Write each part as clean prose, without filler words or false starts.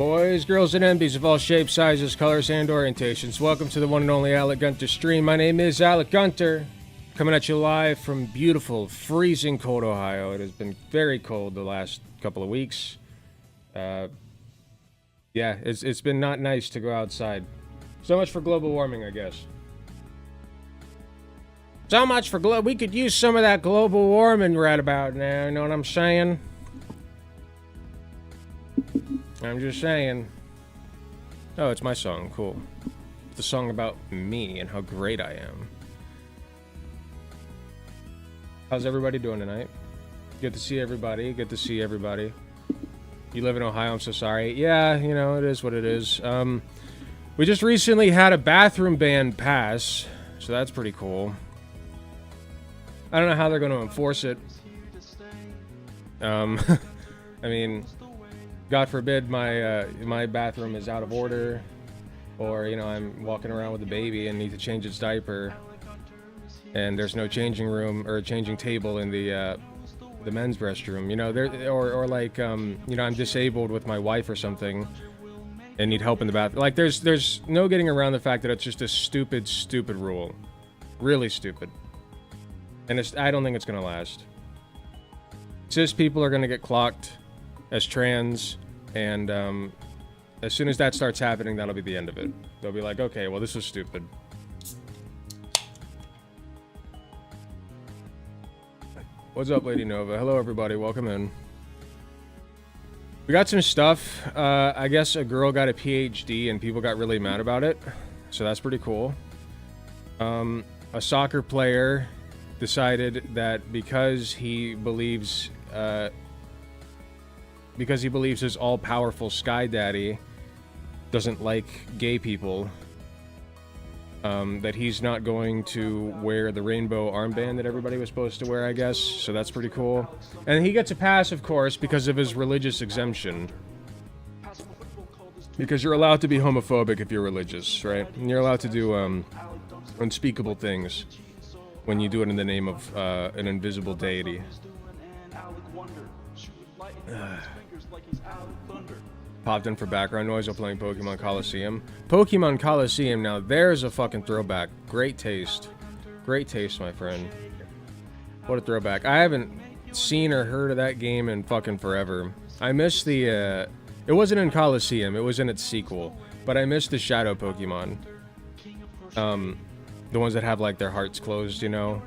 Boys, girls, and MBs of all shapes, sizes, colors, and orientations, welcome to the one and only Alec Gunter stream. My name is Alec Gunter, coming at you live from beautiful, freezing cold Ohio. It has been very cold the last couple of weeks. Yeah, it's been not nice to go outside. So much for global warming, I guess. So much for we could use some of that global warming right about now, you know what I'm saying? I'm just saying. Oh, it's my song. Cool. It's a song about me and how great I am. How's everybody doing tonight? Good to see everybody. Good to see everybody. You live in Ohio, I'm so sorry. Yeah, you know, it is what it is. We just recently had a bathroom ban pass, so that's pretty cool. I don't know how they're going to enforce it. I mean, God forbid my bathroom is out of order, or you know I'm walking around with a baby and need to change its diaper, and there's no changing room or a changing table in the men's restroom. You know, or like you know I'm disabled with my wife or something, and need help in the bathroom. Like there's no getting around the fact that it's just a stupid rule, really stupid, and I don't think it's gonna last. Cis people are gonna get clocked as trans, and as soon as that starts happening, that'll be the end of it. They'll be like, okay, well, this was stupid. What's up, Lady Nova? Hello, everybody. Welcome in. We got some stuff. I guess a girl got a Ph.D. and people got really mad about it, so that's pretty cool. A soccer player decided that because he believes his all-powerful Sky Daddy doesn't like gay people, that he's not going to wear the rainbow armband that everybody was supposed to wear, I guess. So that's pretty cool. And he gets a pass, of course, because of his religious exemption. Because you're allowed to be homophobic if you're religious, right? And you're allowed to do unspeakable things when you do it in the name of an invisible deity. Popped in for background noise while playing Pokemon Coliseum. Pokemon Coliseum, now there's a fucking throwback. Great taste. Great taste, my friend. What a throwback. I haven't seen or heard of that game in fucking forever. I miss the, it wasn't in Coliseum, it was in its sequel. But I miss the Shadow Pokemon. The ones that have, like, their hearts closed, you know?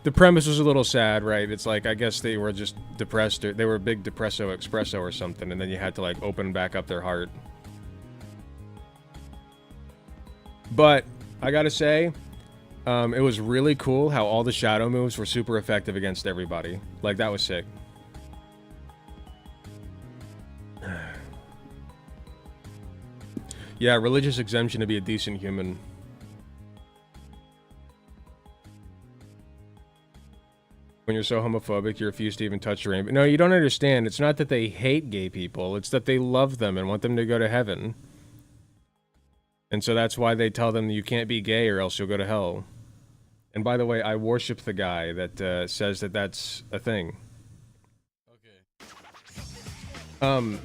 The premise was a little sad, right? It's like, I guess they were just depressed, or they were big depresso espresso or something, and then you had to, like, open back up their heart. But, I gotta say, it was really cool how all the shadow moves were super effective against everybody. Like, that was sick. Yeah, religious exemption to be a decent human. When you're so homophobic, you refuse to even touch the rainbow. No, you don't understand. It's not that they hate gay people. It's that they love them and want them to go to heaven. And so that's why they tell them you can't be gay or else you'll go to hell. And by the way, I worship the guy that says that that's a thing. Okay. I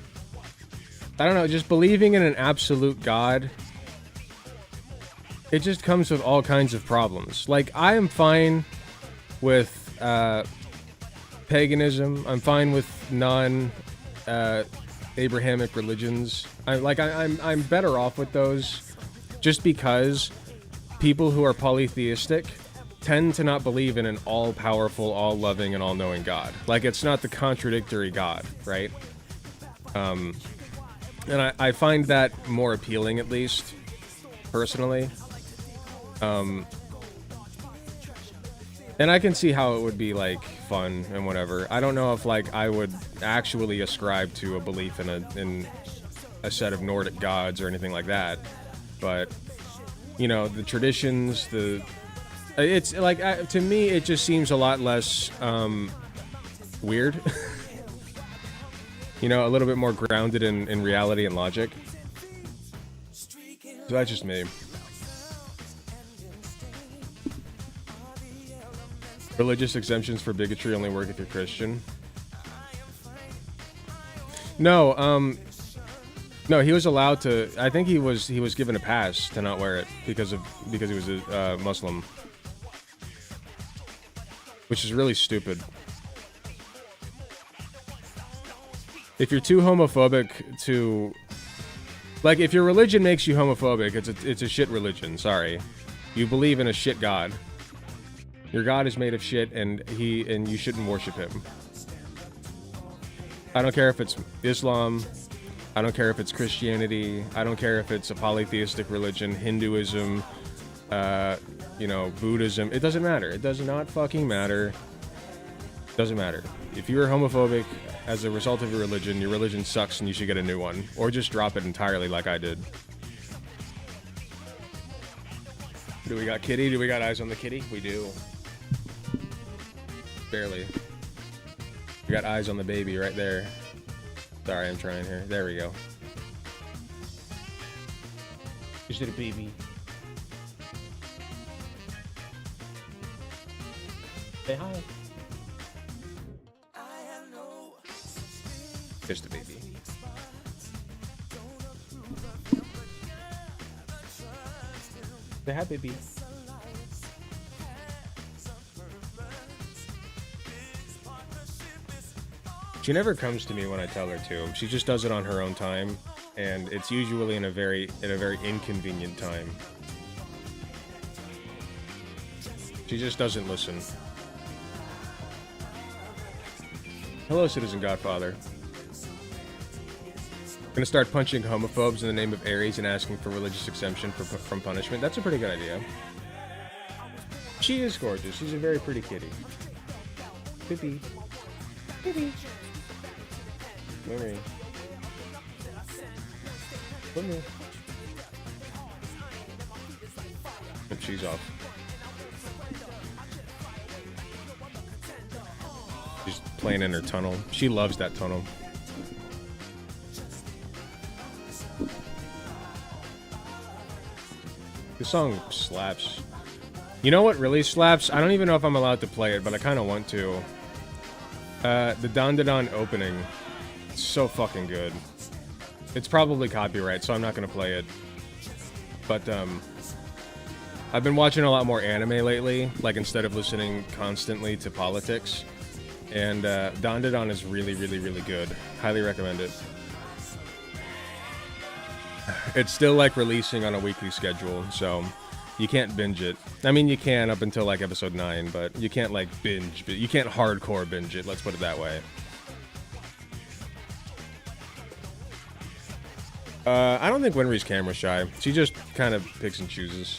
don't know, just believing in an absolute God, it just comes with all kinds of problems. Like, I am fine with paganism. I'm fine with non-Abrahamic religions. I'm better off with those, just because people who are polytheistic tend to not believe in an all-powerful, all-loving, and all-knowing God. Like, it's not the contradictory God, right? And I find that more appealing, at least, personally. And I can see how it would be, like, fun and whatever. I don't know if, like, I would actually ascribe to a belief in a set of Nordic gods or anything like that. But, you know, the traditions, it's, like, to me, it just seems a lot less, weird. You know, a little bit more grounded in reality and logic. So that's just me. Religious exemptions for bigotry only work if you're Christian. No, No, he was allowed to. I think he was given a pass to not wear it because he was a Muslim, which is really stupid. If you're too homophobic to, like, if your religion makes you homophobic, it's a shit religion. Sorry, you believe in a shit god. Your god is made of shit, and you shouldn't worship him. I don't care if it's Islam. I don't care if it's Christianity. I don't care if it's a polytheistic religion, Hinduism, you know, Buddhism. It doesn't matter. It does not fucking matter. It doesn't matter. If you're homophobic as a result of your religion sucks and you should get a new one. Or just drop it entirely like I did. Do we got kitty? Do we got eyes on the kitty? We do. Barely. We got eyes on the baby right there. Sorry, I'm trying here. There we go. Is it a baby? Say hi. Just a baby. Say hi, baby. She never comes to me when I tell her to. She just does it on her own time, and it's usually at a very inconvenient time. She just doesn't listen. Hello, Citizen Godfather. Gonna start punching homophobes in the name of Aries and asking for religious exemption from punishment. That's a pretty good idea. She is gorgeous. She's a very pretty kitty. Pippi. Pippi. Memory. Memory. And she's off. She's playing in her tunnel. She loves that tunnel. This song slaps. You know what really slaps? I don't even know if I'm allowed to play it, but I kind of want to. The Don Da Don opening. It's so fucking good. It's probably copyright, so I'm not gonna play it. But, I've been watching a lot more anime lately, like instead of listening constantly to politics. And, Don Da Don is really, really, really good. Highly recommend it. It's still, like, releasing on a weekly schedule, so you can't binge it. I mean, you can up until, like, episode 9, but you can't, like, binge. You can't hardcore binge it, let's put it that way. I don't think Winry's camera shy. She just kind of picks and chooses.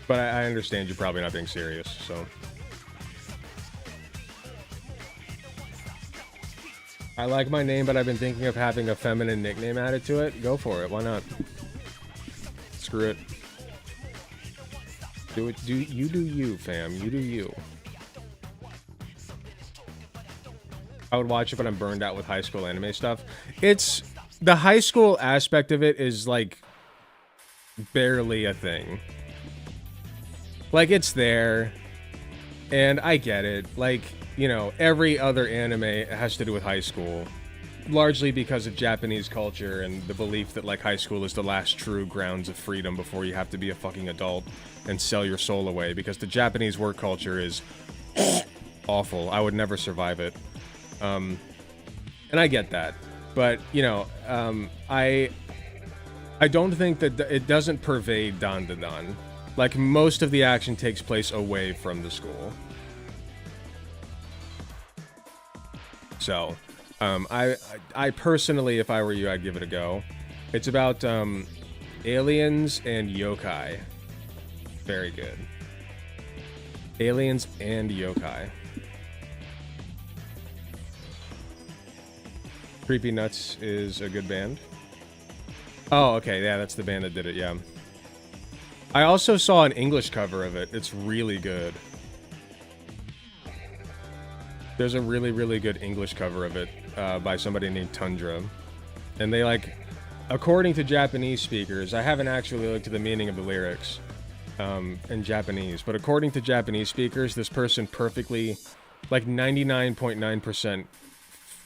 But I understand you're probably not being serious, so. I like my name, but I've been thinking of having a feminine nickname added to it. Go for it. Why not? Screw it. Do it. Do you, fam. You do you. I would watch it, but I'm burned out with high school anime stuff. It's... The high school aspect of it is, like, barely a thing. Like, it's there, and I get it. Like, you know, every other anime has to do with high school. Largely because of Japanese culture and the belief that, like, high school is the last true grounds of freedom before you have to be a fucking adult and sell your soul away. Because the Japanese work culture is awful. I would never survive it. And I get that. But, you know, I don't think that it doesn't pervade Don Da Don. Like, most of the action takes place away from the school. So, I personally, if I were you, I'd give it a go. It's about, aliens and yokai. Very good. Aliens and yokai. Creepy Nuts is a good band. Oh, okay, yeah, that's the band that did it, yeah. I also saw an English cover of it. It's really good. There's a really, really good English cover of it by somebody named Tundra. And they, like, according to Japanese speakers, I haven't actually looked at the meaning of the lyrics in Japanese, but according to Japanese speakers, this person perfectly, like 99.9%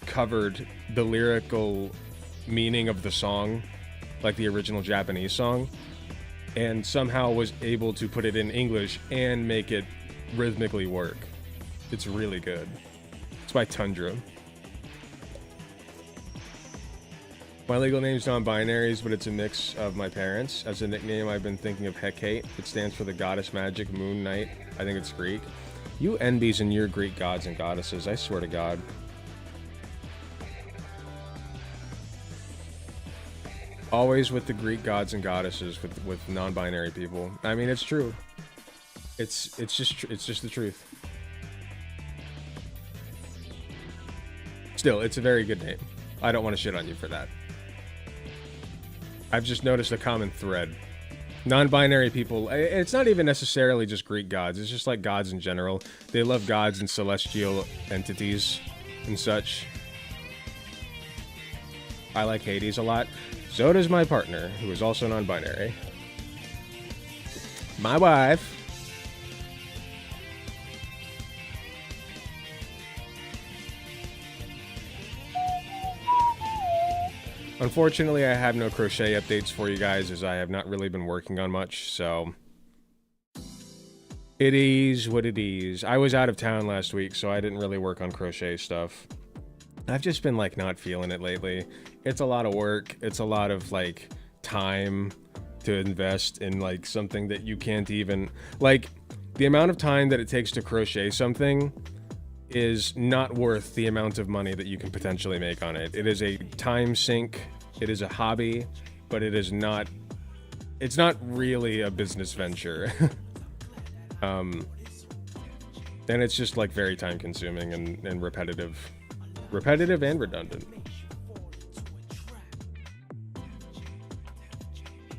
covered the lyrical meaning of the song, like the original Japanese song, and somehow was able to put it in English and make it rhythmically work. It's really good. It's by Tundra. My legal name's non-binaries, but it's a mix of my parents. As a nickname, I've been thinking of Hecate. It stands for the goddess magic moon night. I think it's Greek. You NBs and your Greek gods and goddesses, I swear to God. Always with the Greek gods and goddesses with non-binary people. I mean, it's true. It's just the truth. Still, it's a very good name. I don't want to shit on you for that. I've just noticed a common thread. Non-binary people, it's not even necessarily just Greek gods, it's just like gods in general. They love gods and celestial entities and such. I like Hades a lot. So does my partner, who is also non-binary. My wife. Unfortunately, I have no crochet updates for you guys, as I have not really been working on much, so... It is what it is. I was out of town last week, so I didn't really work on crochet stuff. I've just been, like, not feeling it lately. It's a lot of work. It's a lot of, like, time to invest in, like, something that you can't even... Like, the amount of time that it takes to crochet something is not worth the amount of money that you can potentially make on it. It is a time sink. It is a hobby, but it is not... It's not really a business venture. And it's just, like, very time-consuming and repetitive. Repetitive and redundant.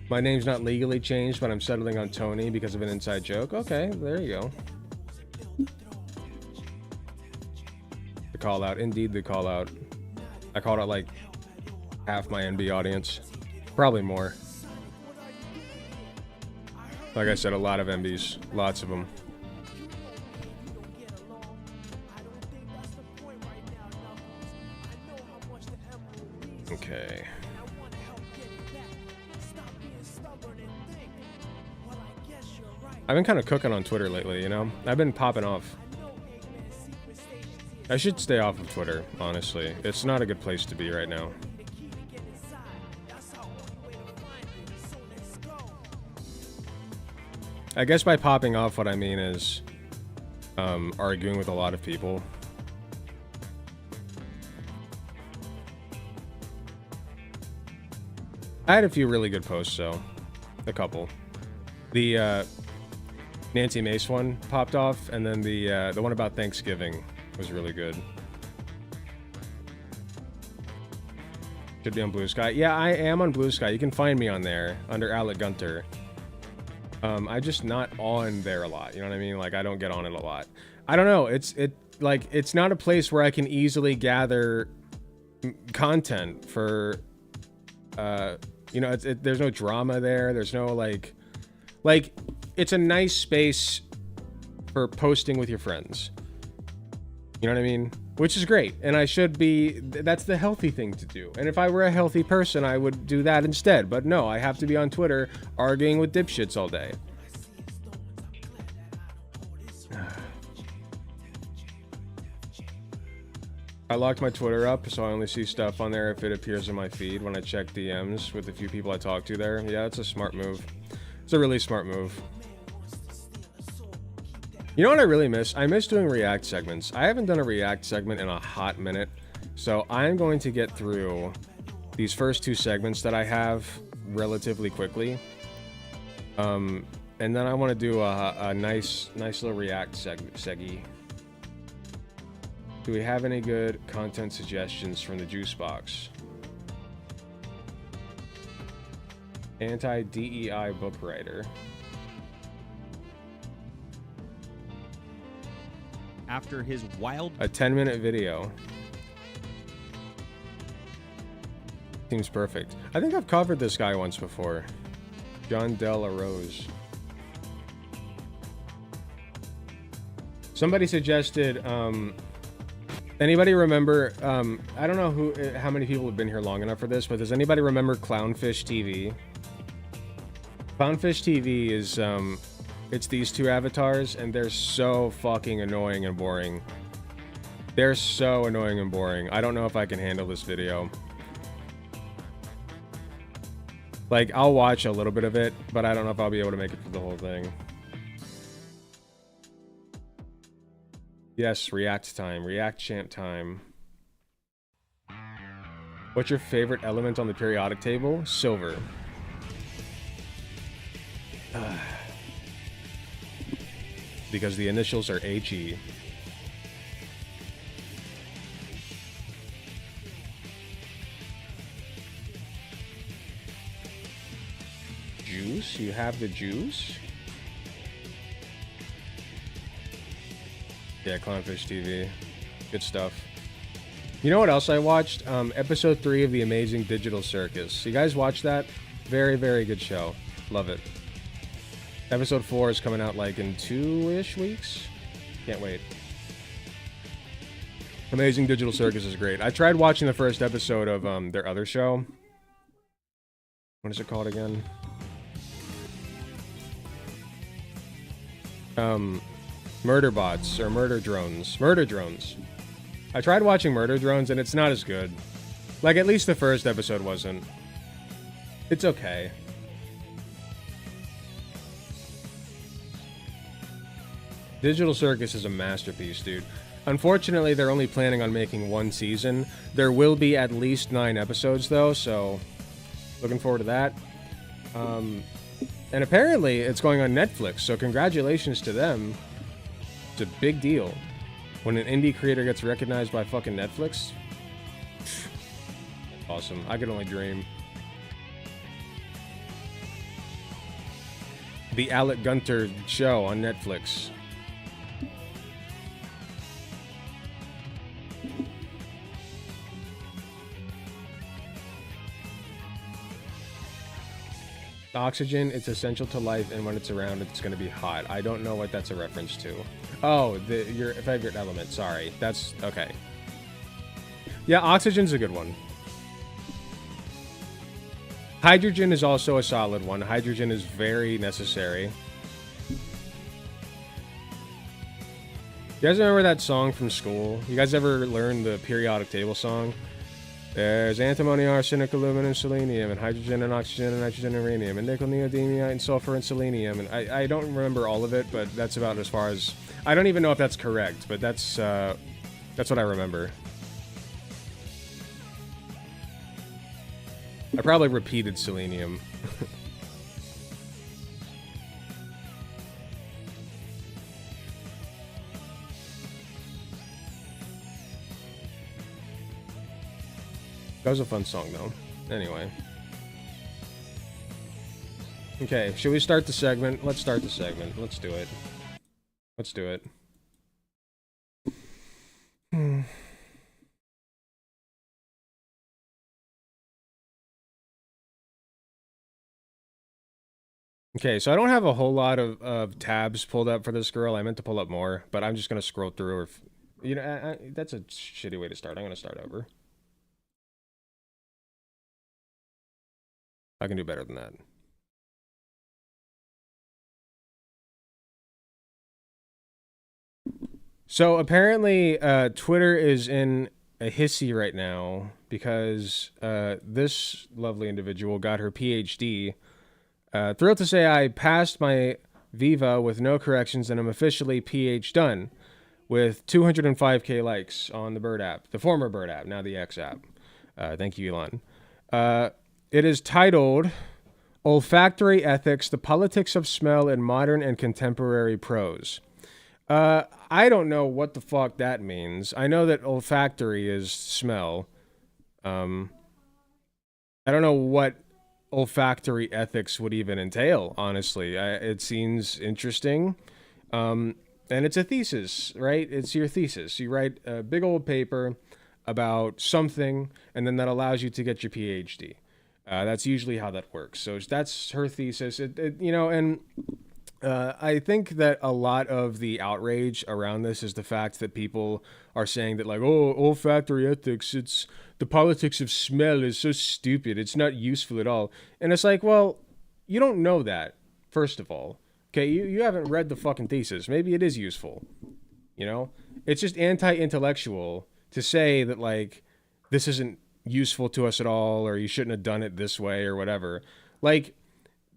My name's not legally changed, but I'm settling on Tony because of an inside joke. Okay, there you go. The call out. Indeed, the call out. I called out like half my NB audience. Probably more. Like I said, a lot of NBs. Lots of them. Okay. I've been kind of cooking on Twitter lately, you know? I've been popping off. I should stay off of Twitter, honestly. It's not a good place to be right now. I guess by popping off, what I mean is arguing with a lot of people. I had a few really good posts, though. A couple. The Nancy Mace one popped off, and then the one about Thanksgiving was really good. Should be on Blue Sky. Yeah, I am on Blue Sky. You can find me on there under Alec Gunter. I'm just not on there a lot. You know what I mean? Like, I don't get on it a lot. I don't know. It's not a place where I can easily gather content for. You know, there's no drama there. There's no like, it's a nice space for posting with your friends. You know what I mean? Which is great. And I should be, that's the healthy thing to do. And if I were a healthy person, I would do that instead. But no, I have to be on Twitter arguing with dipshits all day. I locked my Twitter up, so I only see stuff on there if it appears in my feed when I check DMs with the few people I talk to there. Yeah, it's a smart move. It's a really smart move. You know what I really miss? I miss doing React segments. I haven't done a React segment in a hot minute, so I'm going to get through these first two segments that I have relatively quickly. And then I want to do a nice little React seggy. Do we have any good content suggestions from the juice box? Anti-DEI book writer. After his wild... A 10-minute video. Seems perfect. I think I've covered this guy once before. John Del Arose. Somebody suggested, Anybody remember, I don't know how many people have been here long enough for this, but does anybody remember Clownfish TV? Clownfish TV is, it's these two avatars, and they're so fucking annoying and boring. They're so annoying and boring. I don't know if I can handle this video. Like, I'll watch a little bit of it, but I don't know if I'll be able to make it through the whole thing. Yes, react time. React champ time. What's your favorite element on the periodic table? Silver. Because the initials are HE. Juice? You have the juice? Yeah, Clownfish TV. Good stuff. You know what else I watched? Episode 3 of The Amazing Digital Circus. You guys watch that? Very, very good show. Love it. Episode 4 is coming out like in 2-ish weeks. Can't wait. Amazing Digital Circus is great. I tried watching the first episode of their other show. What is it called again? Murder Bots or Murder Drones. Murder Drones. I tried watching Murder Drones and it's not as good. Like, at least the first episode wasn't. It's okay. Digital Circus is a masterpiece, dude. Unfortunately, they're only planning on making 1 season. There will be at least 9 episodes, though, so looking forward to that. And apparently, it's going on Netflix, so congratulations to them. It's a big deal. When an indie creator gets recognized by fucking Netflix, awesome. I could only dream. The Alec Gunter show on Netflix. Oxygen, it's essential to life, and when it's around, it's going to be hot. I don't know what that's a reference to. Oh, your favorite element. Sorry. That's okay. Yeah, oxygen's a good one. Hydrogen is also a solid one. Hydrogen is very necessary. You guys remember that song from school? You guys ever learn the periodic table song? There's antimony, arsenic, aluminum, selenium, and hydrogen and oxygen and nitrogen and rhenium, and nickel, neodymium, and sulfur and selenium. And I don't remember all of it, but that's about as far as... I don't even know if that's correct, but that's what I remember. I probably repeated selenium. That was a fun song, though. Anyway. Okay, should we start the segment? Let's start the segment. Let's do it. Let's do it. Okay, so I don't have a whole lot of tabs pulled up for this girl. I meant to pull up more, but I'm just going to scroll through her. You know, that's a shitty way to start. I'm going to start over. I can do better than that. So apparently, Twitter is in a hissy right now because this lovely individual got her Ph.D. Thrilled to say I passed my Viva with no corrections and I'm officially Ph done with 205k likes on the Bird app, the former Bird app, now the X app. Thank you, Elon. It is titled Olfactory Ethics, the Politics of Smell in Modern and Contemporary Prose. I don't know what the fuck that means. I know that olfactory is smell. I don't know what olfactory ethics would even entail, honestly. It seems interesting. And it's a thesis, right? It's your thesis. You write a big old paper about something, and then that allows you to get your PhD. That's usually how that works. So that's her thesis. You know, and I think that a lot of the outrage around this is the fact that people are saying that, like, oh, olfactory ethics, it's the politics of smell is so stupid. It's not useful at all. And it's like, well, you don't know that, first of all. Okay, you haven't read the fucking thesis. Maybe it is useful. You know? It's just anti-intellectual to say that, like, this isn't useful to us at all, or you shouldn't have done it this way, or whatever. Like,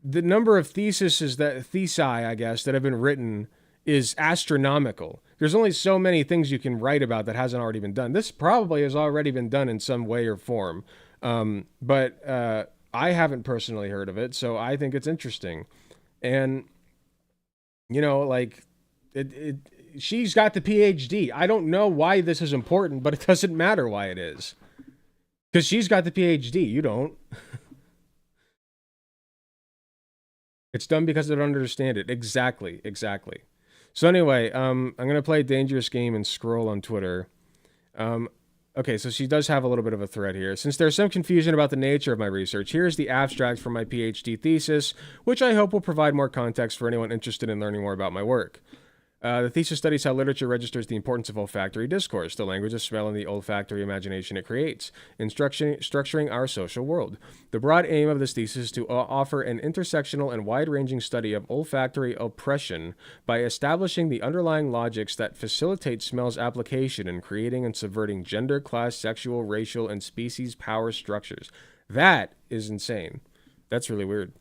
the number of thesi, I guess, that have been written is astronomical. There's only so many things you can write about that hasn't already been done. This probably has already been done in some way or form. But I haven't personally heard of it, so I think it's interesting. And, you know, like, she's got the Ph.D. I don't know why this is important, but it doesn't matter why it is. Because she's got the Ph.D. You don't. It's done because they don't understand it. Exactly. So anyway, I'm going to play a dangerous game and scroll on Twitter. Okay, so she does have a little bit of a thread here. Since there's some confusion about the nature of my research, here's the abstract from my PhD thesis, which I hope will provide more context for anyone interested in learning more about my work. The thesis studies how literature registers the importance of olfactory discourse, the language of smell, and the olfactory imagination it creates, in structuring our social world. The broad aim of this thesis is to offer an intersectional and wide-ranging study of olfactory oppression by establishing the underlying logics that facilitate smell's application in creating and subverting gender, class, sexual, racial, and species power structures. That is insane. That's really weird.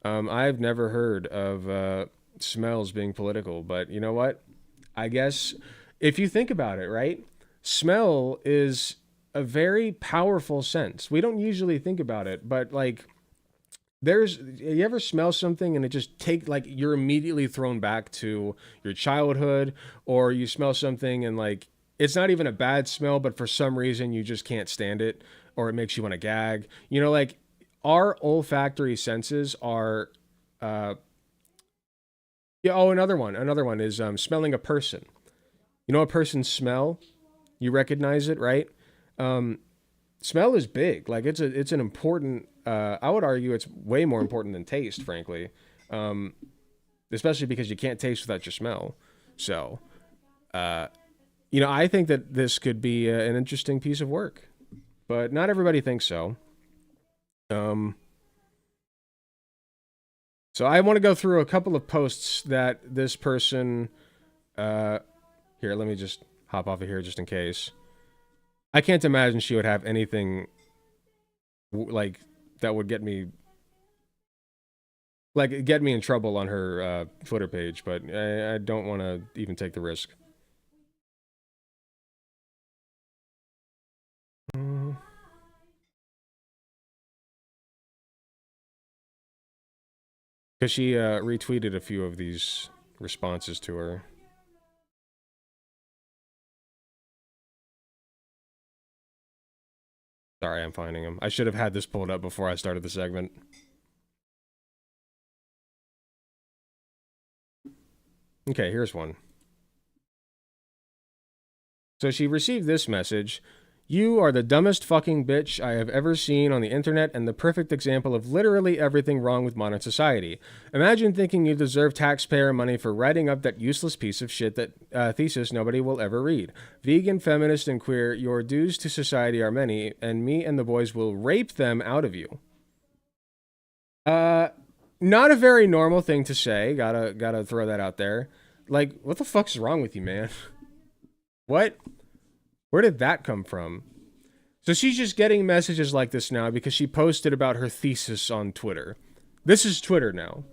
I've never heard of smells being political, but you know what? I guess if you think about it, right? Smell is a very powerful sense. We don't usually think about it, but like you ever smell something and it just you're immediately thrown back to your childhood, or you smell something and like it's not even a bad smell, but for some reason you just can't stand it, or it makes you want to gag. You know, like our olfactory senses are yeah. Oh, another one is smelling a person. You know, a person's smell, you recognize it, right? Smell is big. Like it's an important. I would argue it's way more important than taste, frankly. Especially because you can't taste without your smell. So, you know, I think that this could be an interesting piece of work, but not everybody thinks so. So I want to go through a couple of posts that this person, here, let me just hop off of here just in case. I can't imagine she would have anything like that would get me in trouble on her Twitter page, but I don't want to even take the risk. Because she retweeted a few of these responses to her. Sorry, I'm finding them. I should have had this pulled up before I started the segment. Okay, here's one. So she received this message. You are the dumbest fucking bitch I have ever seen on the internet and the perfect example of literally everything wrong with modern society. Imagine thinking you deserve taxpayer money for writing up that useless piece of shit that thesis nobody will ever read. Vegan, feminist, and queer, your dues to society are many, and me and the boys will rape them out of you. Not a very normal thing to say. Gotta throw that out there. Like, what the fuck's wrong with you, man? What? Where did that come from? So she's just getting messages like this now because she posted about her thesis on Twitter. This is Twitter now.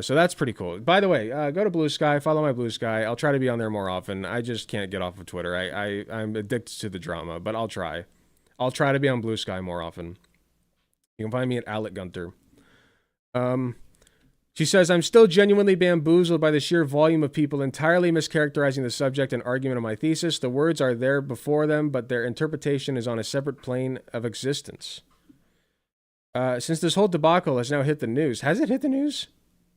So that's pretty cool. By the way, go to Blue Sky, follow my Blue Sky. I'll try to be on there more often. I just can't get off of Twitter. I'm addicted to the drama, but I'll try. I'll try to be on Blue Sky more often. You can find me at Alec Gunter. She says, I'm still genuinely bamboozled by the sheer volume of people entirely mischaracterizing the subject and argument of my thesis. The words are there before them, but their interpretation is on a separate plane of existence. Since this whole debacle has now hit the news. Has it hit the news?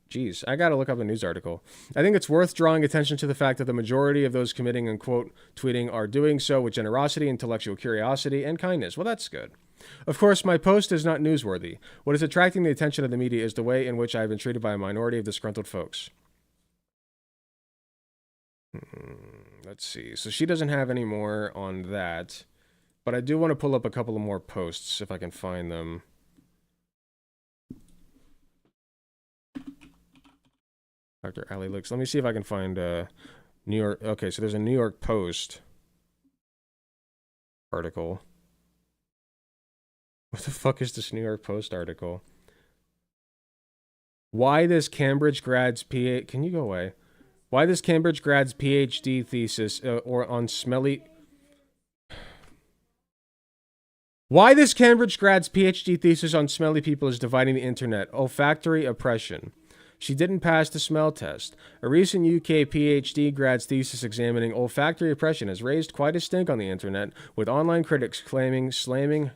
Jeez, I gotta look up a news article. I think it's worth drawing attention to the fact that the majority of those committing and quote tweeting are doing so with generosity, intellectual curiosity, and kindness. Well, that's good. Of course, my post is not newsworthy. What is attracting the attention of the media is the way in which I have been treated by a minority of disgruntled folks. Let's see. So she doesn't have any more on that. But I do want to pull up a couple of more posts if I can find them. Dr. Ali looks. Let me see if I can find New York. Okay, so there's a New York Post article. What the fuck is this New York Post article? Why this Cambridge grad's Can you go away? Why this Cambridge grad's Ph.D. thesis or on smelly... Why this Cambridge grad's Ph.D. thesis on smelly people is dividing the internet. Olfactory oppression. She didn't pass the smell test. A recent UK Ph.D. grad's thesis examining olfactory oppression has raised quite a stink on the internet, with online critics slamming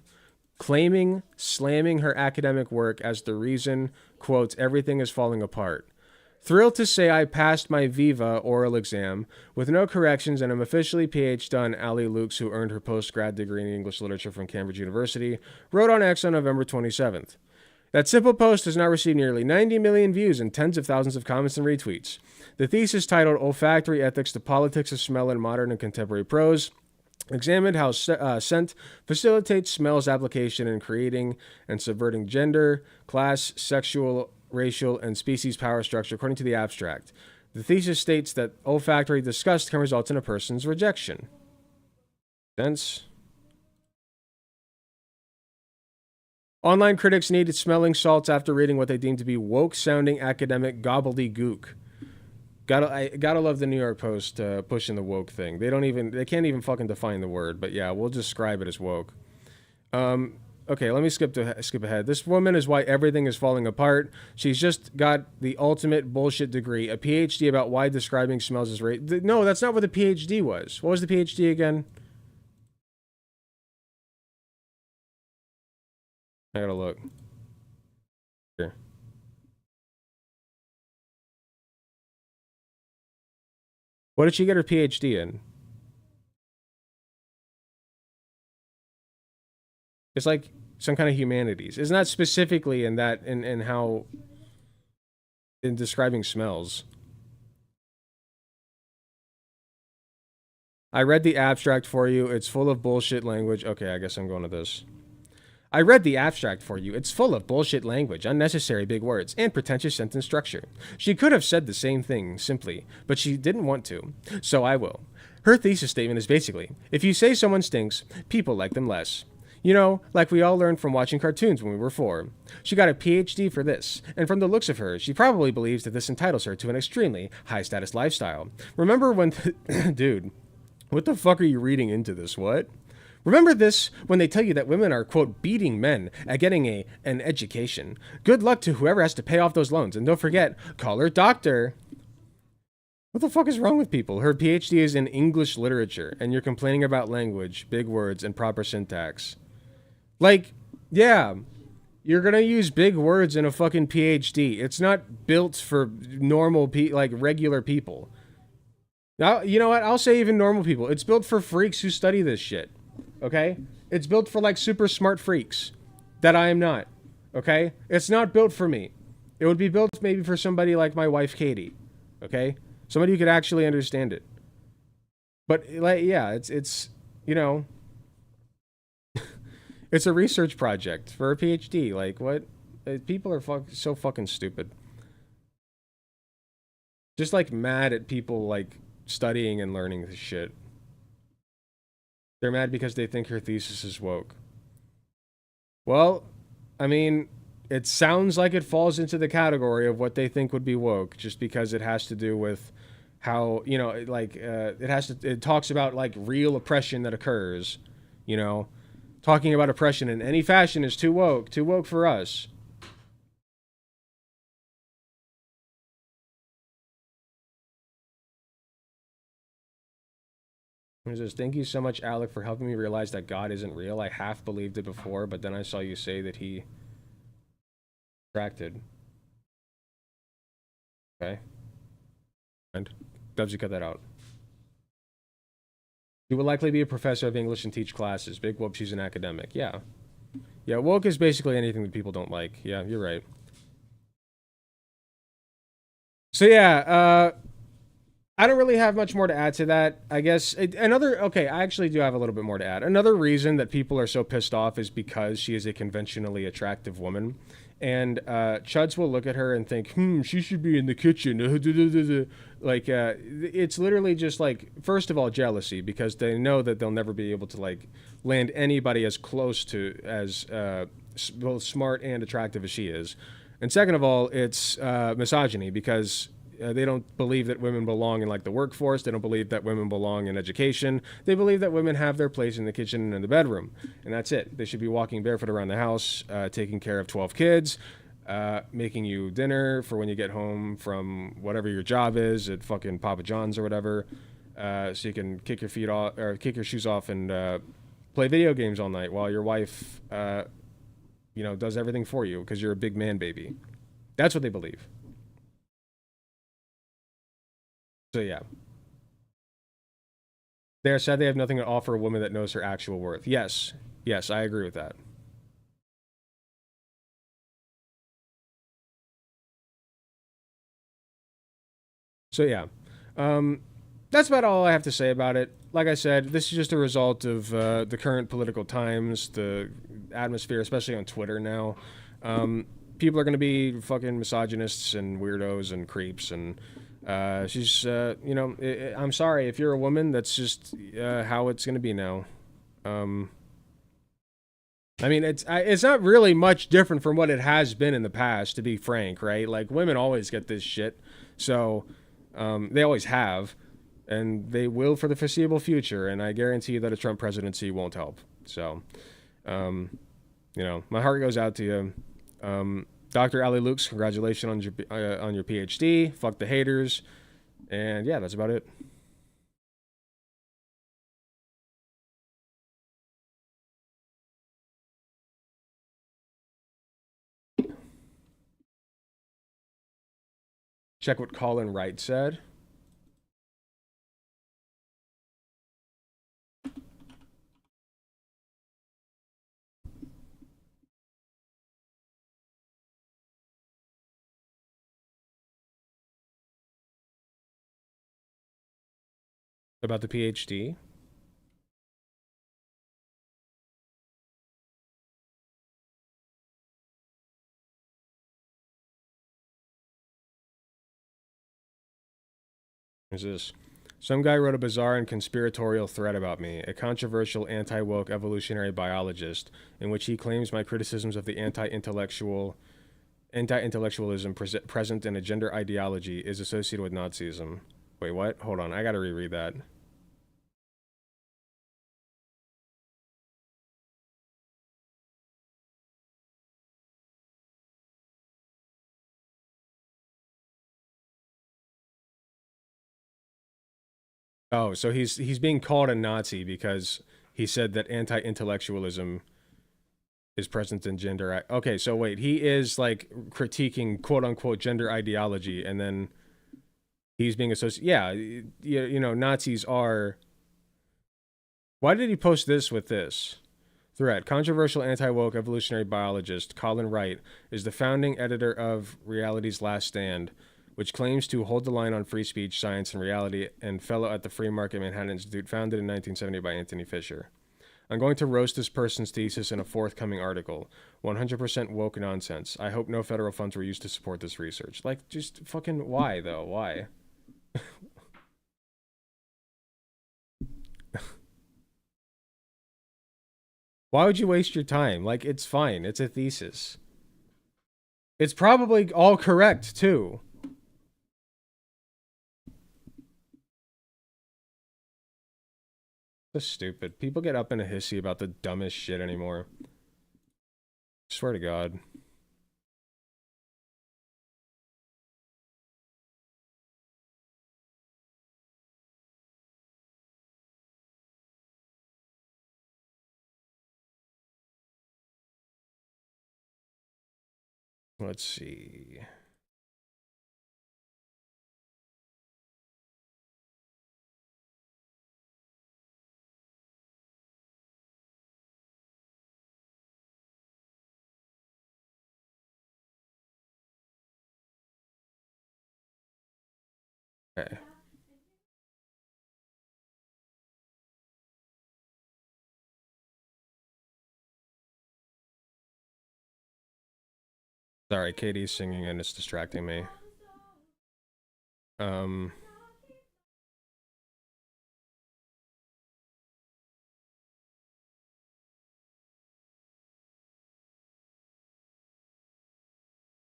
her academic work as the reason, quote, everything is falling apart. Thrilled to say I passed my Viva oral exam with no corrections and am officially PhD on Ali Lukes, who earned her post-grad degree in English literature from Cambridge University, wrote on X on November 27th. That simple post has now received nearly 90 million views and tens of thousands of comments and retweets. The thesis, titled Olfactory Ethics, the Politics of Smell in Modern and Contemporary Prose, examined how scent facilitates smell's application in creating and subverting gender, class, sexual, racial, and species power structure, according to the abstract. The thesis states that olfactory disgust can result in a person's rejection. Sense? Online critics needed smelling salts after reading what they deemed to be woke-sounding academic gobbledygook. Gotta love the New York Post pushing the woke thing. They can't even fucking define the word, but yeah, we'll describe it as woke. Okay, let me skip ahead. This woman is why everything is falling apart. She's just got the ultimate bullshit degree, a PhD about why describing smells is no, that's not what the PhD was. What was the PhD again? I gotta look. Here. What did she get her PhD in? It's like some kind of humanities. It's not specifically in that, in how, in describing smells. I read the abstract for you. It's full of bullshit language. Okay, I guess I'm going to this. I read the abstract for you. It's full of bullshit language, unnecessary big words, and pretentious sentence structure. She could have said the same thing simply, but she didn't want to. So I will. Her thesis statement is basically, if you say someone stinks, people like them less. You know, like we all learned from watching cartoons when we were 4. She got a PhD for this, and from the looks of her, she probably believes that this entitles her to an extremely high-status lifestyle. Remember when... Dude, what the fuck are you reading into this? What? Remember this when they tell you that women are, quote, beating men at getting an education. Good luck to whoever has to pay off those loans, and don't forget, call her doctor. What the fuck is wrong with people? Her PhD is in English literature, and you're complaining about language, big words, and proper syntax. Like, yeah, you're gonna use big words in a fucking PhD. It's not built for normal like regular people. Now, you know what? I'll say even normal people. It's built for freaks who study this shit. Okay? It's built for like super smart freaks that I am not. Okay? It's not built for me. It would be built maybe for somebody like my wife, Katie. Okay? Somebody who could actually understand it. But like, yeah, it's you know, it's a research project for a PhD. Like, what? People are so fucking stupid. Just like mad at people like studying and learning this shit. They're mad because they think her thesis is woke. Well, I mean, it sounds like it falls into the category of what they think would be woke, just because it has to do with how, you know, like, it talks about, like, real oppression that occurs, you know? Talking about oppression in any fashion is too woke for us. It says, thank you so much, Alec, for helping me realize that God isn't real. I half believed it before, but then I saw you say that he retracted. Okay. And Dubs, you cut that out. You will likely be a professor of English and teach classes. Big whoop, she's an academic. Yeah. Yeah, woke is basically anything that people don't like. Yeah, you're right. So yeah, I don't really have much more to add to that. I guess okay, I actually do have a little bit more to add. Another reason that people are so pissed off is because she is a conventionally attractive woman. And Chuds will look at her and think, she should be in the kitchen. Like, it's literally just like, first of all, jealousy, because they know that they'll never be able to, like, land anybody as close to as both smart and attractive as she is. And second of all, it's misogyny, because they don't believe that women belong in like the workforce. They don't believe that women belong in education. They believe that women have their place in the kitchen and in the bedroom, and that's it. They should be walking barefoot around the house, taking care of 12 kids, making you dinner for when you get home from whatever your job is at fucking Papa John's or whatever, so you can kick your feet off or kick your shoes off and play video games all night while your wife, does everything for you because you're a big man baby. That's what they believe. So yeah. They're sad they have nothing to offer a woman that knows her actual worth. Yes. Yes, I agree with that. So yeah. Um, that's about all I have to say about it. Like I said, this is just a result of the current political times, the atmosphere, especially on Twitter now. People are going to be fucking misogynists and weirdos and creeps, and she's, I'm sorry if you're a woman. That's just how it's going to be now. Um, I mean, it's not really much different from what it has been in the past, to be frank, right? Like women always get this shit, so they always have, and they will for the foreseeable future. And I guarantee you that a Trump presidency won't help. So, um, my heart goes out to you, Dr. Ali Lukes. Congratulations on your PhD. Fuck the haters, and yeah, that's about it. Check what Colin Wright said about the PhD. Is this? Some guy wrote a bizarre and conspiratorial thread about me, a controversial anti woke evolutionary biologist, in which he claims my criticisms of the anti intellectualism present in a gender ideology is associated with Nazism. Wait, what? Hold on, I gotta reread that. Oh, so he's being called a Nazi because he said that anti intellectualism is present in gender. Okay, so wait, he is like critiquing quote unquote gender ideology, and then he's being associated. Yeah, Nazis are. Why did he post this with this? Threat. Controversial anti woke evolutionary biologist Colin Wright is the founding editor of Reality's Last Stand, which claims to hold the line on free speech, science, and reality, and fellow at the Free Market Manhattan Institute, founded in 1970 by Anthony Fisher. I'm going to roast this person's thesis in a forthcoming article. 100% woke nonsense. I hope no federal funds were used to support this research. Like, just fucking why, though? Why? Why would you waste your time? Like, it's fine. It's a thesis. It's probably all correct, too. So stupid. People get up in a hissy about the dumbest shit anymore. Swear to God. Let's see. Okay. Sorry, Katie's singing and it's distracting me. Um.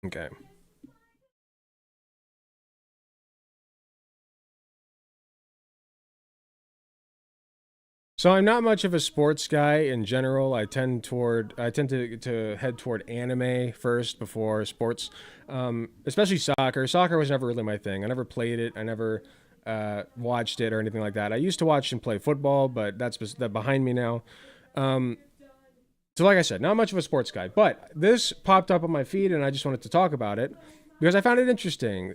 Okay. So I'm not much of a sports guy in general. I tend to head toward anime first before sports, especially soccer. Soccer was never really my thing. I never played it. I never watched it or anything like that. I used to watch and play football, but that's behind me now. Um, so like I said, not much of a sports guy, but this popped up on my feed and I just wanted to talk about it because I found it interesting.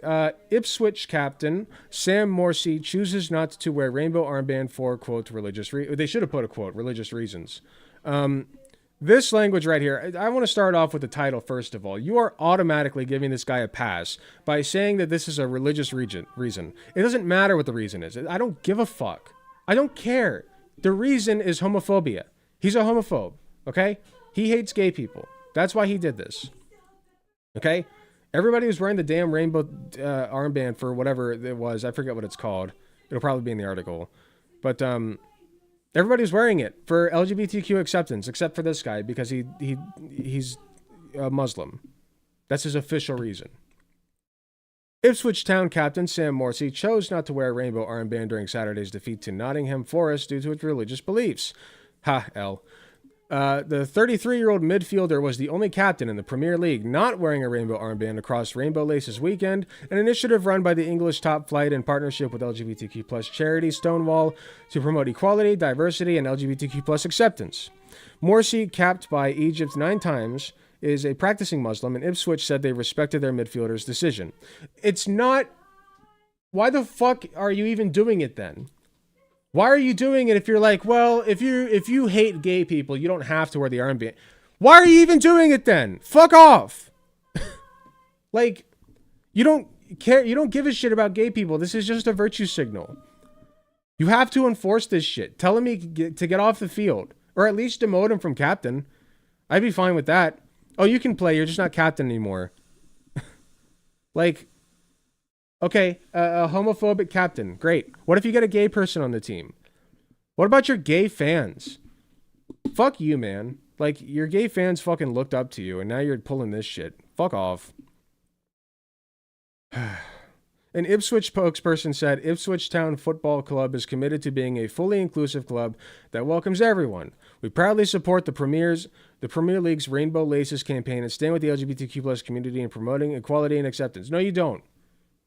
Ipswich captain Sam Morsey chooses not to wear rainbow armband for, quote, they should have put a quote, religious reasons. This language right here, I want to start off with the title first of all. You are automatically giving this guy a pass by saying that this is a religious reason. It doesn't matter what the reason is. I don't give a fuck. I don't care. The reason is homophobia. He's a homophobe. Okay? He hates gay people. That's why he did this. Okay? Everybody was wearing the damn rainbow armband for whatever it was. I forget what it's called. It'll probably be in the article. But everybody was wearing it for LGBTQ acceptance, except for this guy because he's a Muslim. That's his official reason. Ipswich Town captain Sam Morsey chose not to wear a rainbow armband during Saturday's defeat to Nottingham Forest due to its religious beliefs. Ha, L. The 33-year-old midfielder was the only captain in the Premier League not wearing a rainbow armband across Rainbow Laces Weekend, an initiative run by the English Top Flight in partnership with LGBTQ+ charity Stonewall to promote equality, diversity, and LGBTQ+ acceptance. Morsey, capped by Egypt 9 times, is a practicing Muslim, and Ipswich said they respected their midfielder's decision. It's not... Why the fuck are you even doing it then? Why are you doing it if you're like, well, if you hate gay people, you don't have to wear the armband? Why are you even doing it then? Fuck off. Like, you don't care. You don't give a shit about gay people. This is just a virtue signal. You have to enforce this shit. Tell him to get off the field. Or at least demote him from captain. I'd be fine with that. Oh, you can play. You're just not captain anymore. Like... Okay, a homophobic captain. Great. What if you get a gay person on the team? What about your gay fans? Fuck you, man. Like, your gay fans fucking looked up to you, and now you're pulling this shit. Fuck off. An Ipswich spokesperson said Ipswich Town Football Club is committed to being a fully inclusive club that welcomes everyone. We proudly support the Premier League's Rainbow Laces campaign and stand with the LGBTQ+ community in promoting equality and acceptance. No, you don't.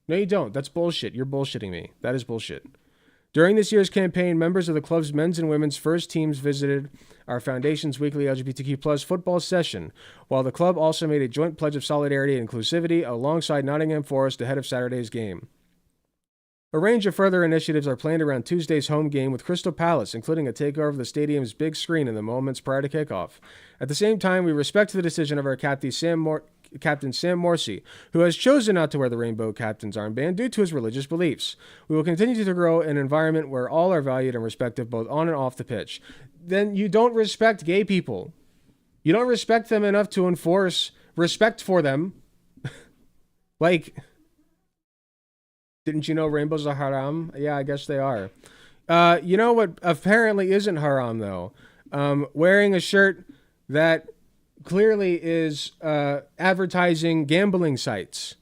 No, you don't. That's bullshit. You're bullshitting me. That is bullshit. During this year's campaign, members of the club's men's and women's first teams visited our foundation's weekly LGBTQ+ football session, while the club also made a joint pledge of solidarity and inclusivity alongside Nottingham Forest ahead of Saturday's game. A range of further initiatives are planned around Tuesday's home game with Crystal Palace, including a takeover of the stadium's big screen in the moments prior to kickoff. At the same time, we respect the decision of our captain Sam Morsey, who has chosen not to wear the rainbow captain's armband due to his religious beliefs. We will continue to grow an environment where all are valued and respected both on and off the pitch. Then you don't respect gay people. You don't respect them enough to enforce respect for them. Like... Didn't you know rainbows are haram? Yeah, I guess they are. You know what apparently isn't haram, though? Wearing a shirt that clearly is advertising gambling sites.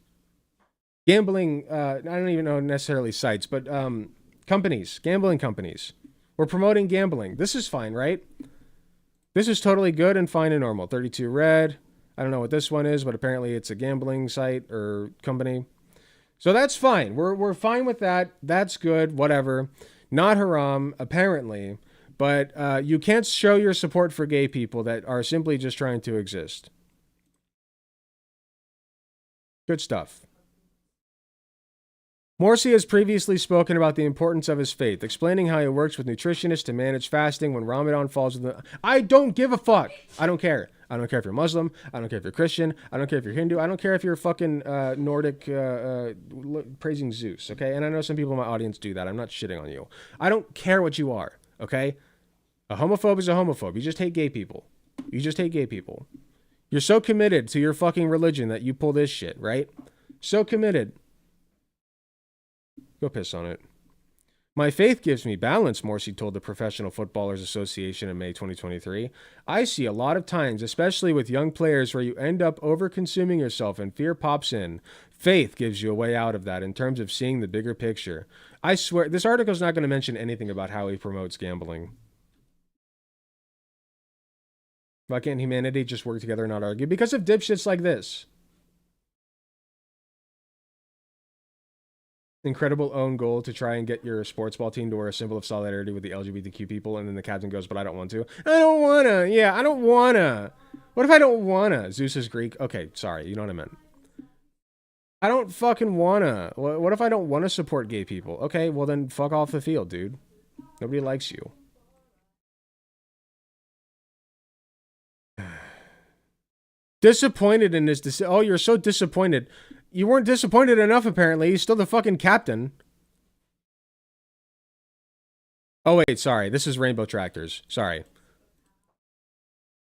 Gambling, I don't even know necessarily sites, but companies, gambling companies. We're promoting gambling. This is fine, right? This is totally good and fine and normal. 32 Red. I don't know what this one is, but apparently it's a gambling site or company. So that's fine. We're fine with that. That's good. Whatever. Not haram, apparently. But you can't show your support for gay people that are simply just trying to exist. Good stuff. Morsey has previously spoken about the importance of his faith, explaining how he works with nutritionists to manage fasting when Ramadan falls within... I don't give a fuck. I don't care. I don't care if you're Muslim. I don't care if you're Christian. I don't care if you're Hindu. I don't care if you're fucking Nordic praising Zeus, okay? And I know some people in my audience do that. I'm not shitting on you. I don't care what you are, okay? A homophobe is a homophobe. You just hate gay people. You just hate gay people. You're so committed to your fucking religion that you pull this shit, right? So committed. Go piss on it. My faith gives me balance, Morsi told the Professional Footballers Association in May 2023. I see a lot of times, especially with young players, where you end up over-consuming yourself and fear pops in. Faith gives you a way out of that in terms of seeing the bigger picture. I swear, this article's not going to mention anything about how he promotes gambling. Why can't humanity just work together and not argue? Because of dipshits like this. Incredible own goal to try and get your sports ball team to wear a symbol of solidarity with the LGBTQ people, and then the captain goes, but I don't want to. I don't wanna. Yeah, I don't wanna. What if I don't wanna? Zeus is Greek. Okay, sorry, you know what I meant. I don't fucking wanna. What if I don't want to support gay people? Okay, well then fuck off the field, dude. Nobody likes you. Disappointed in this decision. Oh, you're so disappointed. You weren't disappointed enough, apparently. He's still the fucking captain. Oh, wait, sorry. This is Rainbow Tractors. Sorry.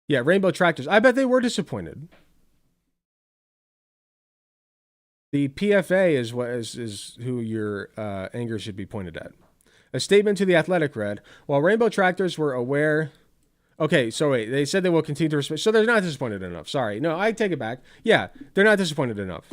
Yeah, Rainbow Tractors. I bet they were disappointed. The PFA is who your anger should be pointed at. A statement to The Athletic read, while Rainbow Tractors were aware... Okay, so wait, they said they will continue to respect... So they're not disappointed enough. Sorry. No, I take it back. Yeah, they're not disappointed enough.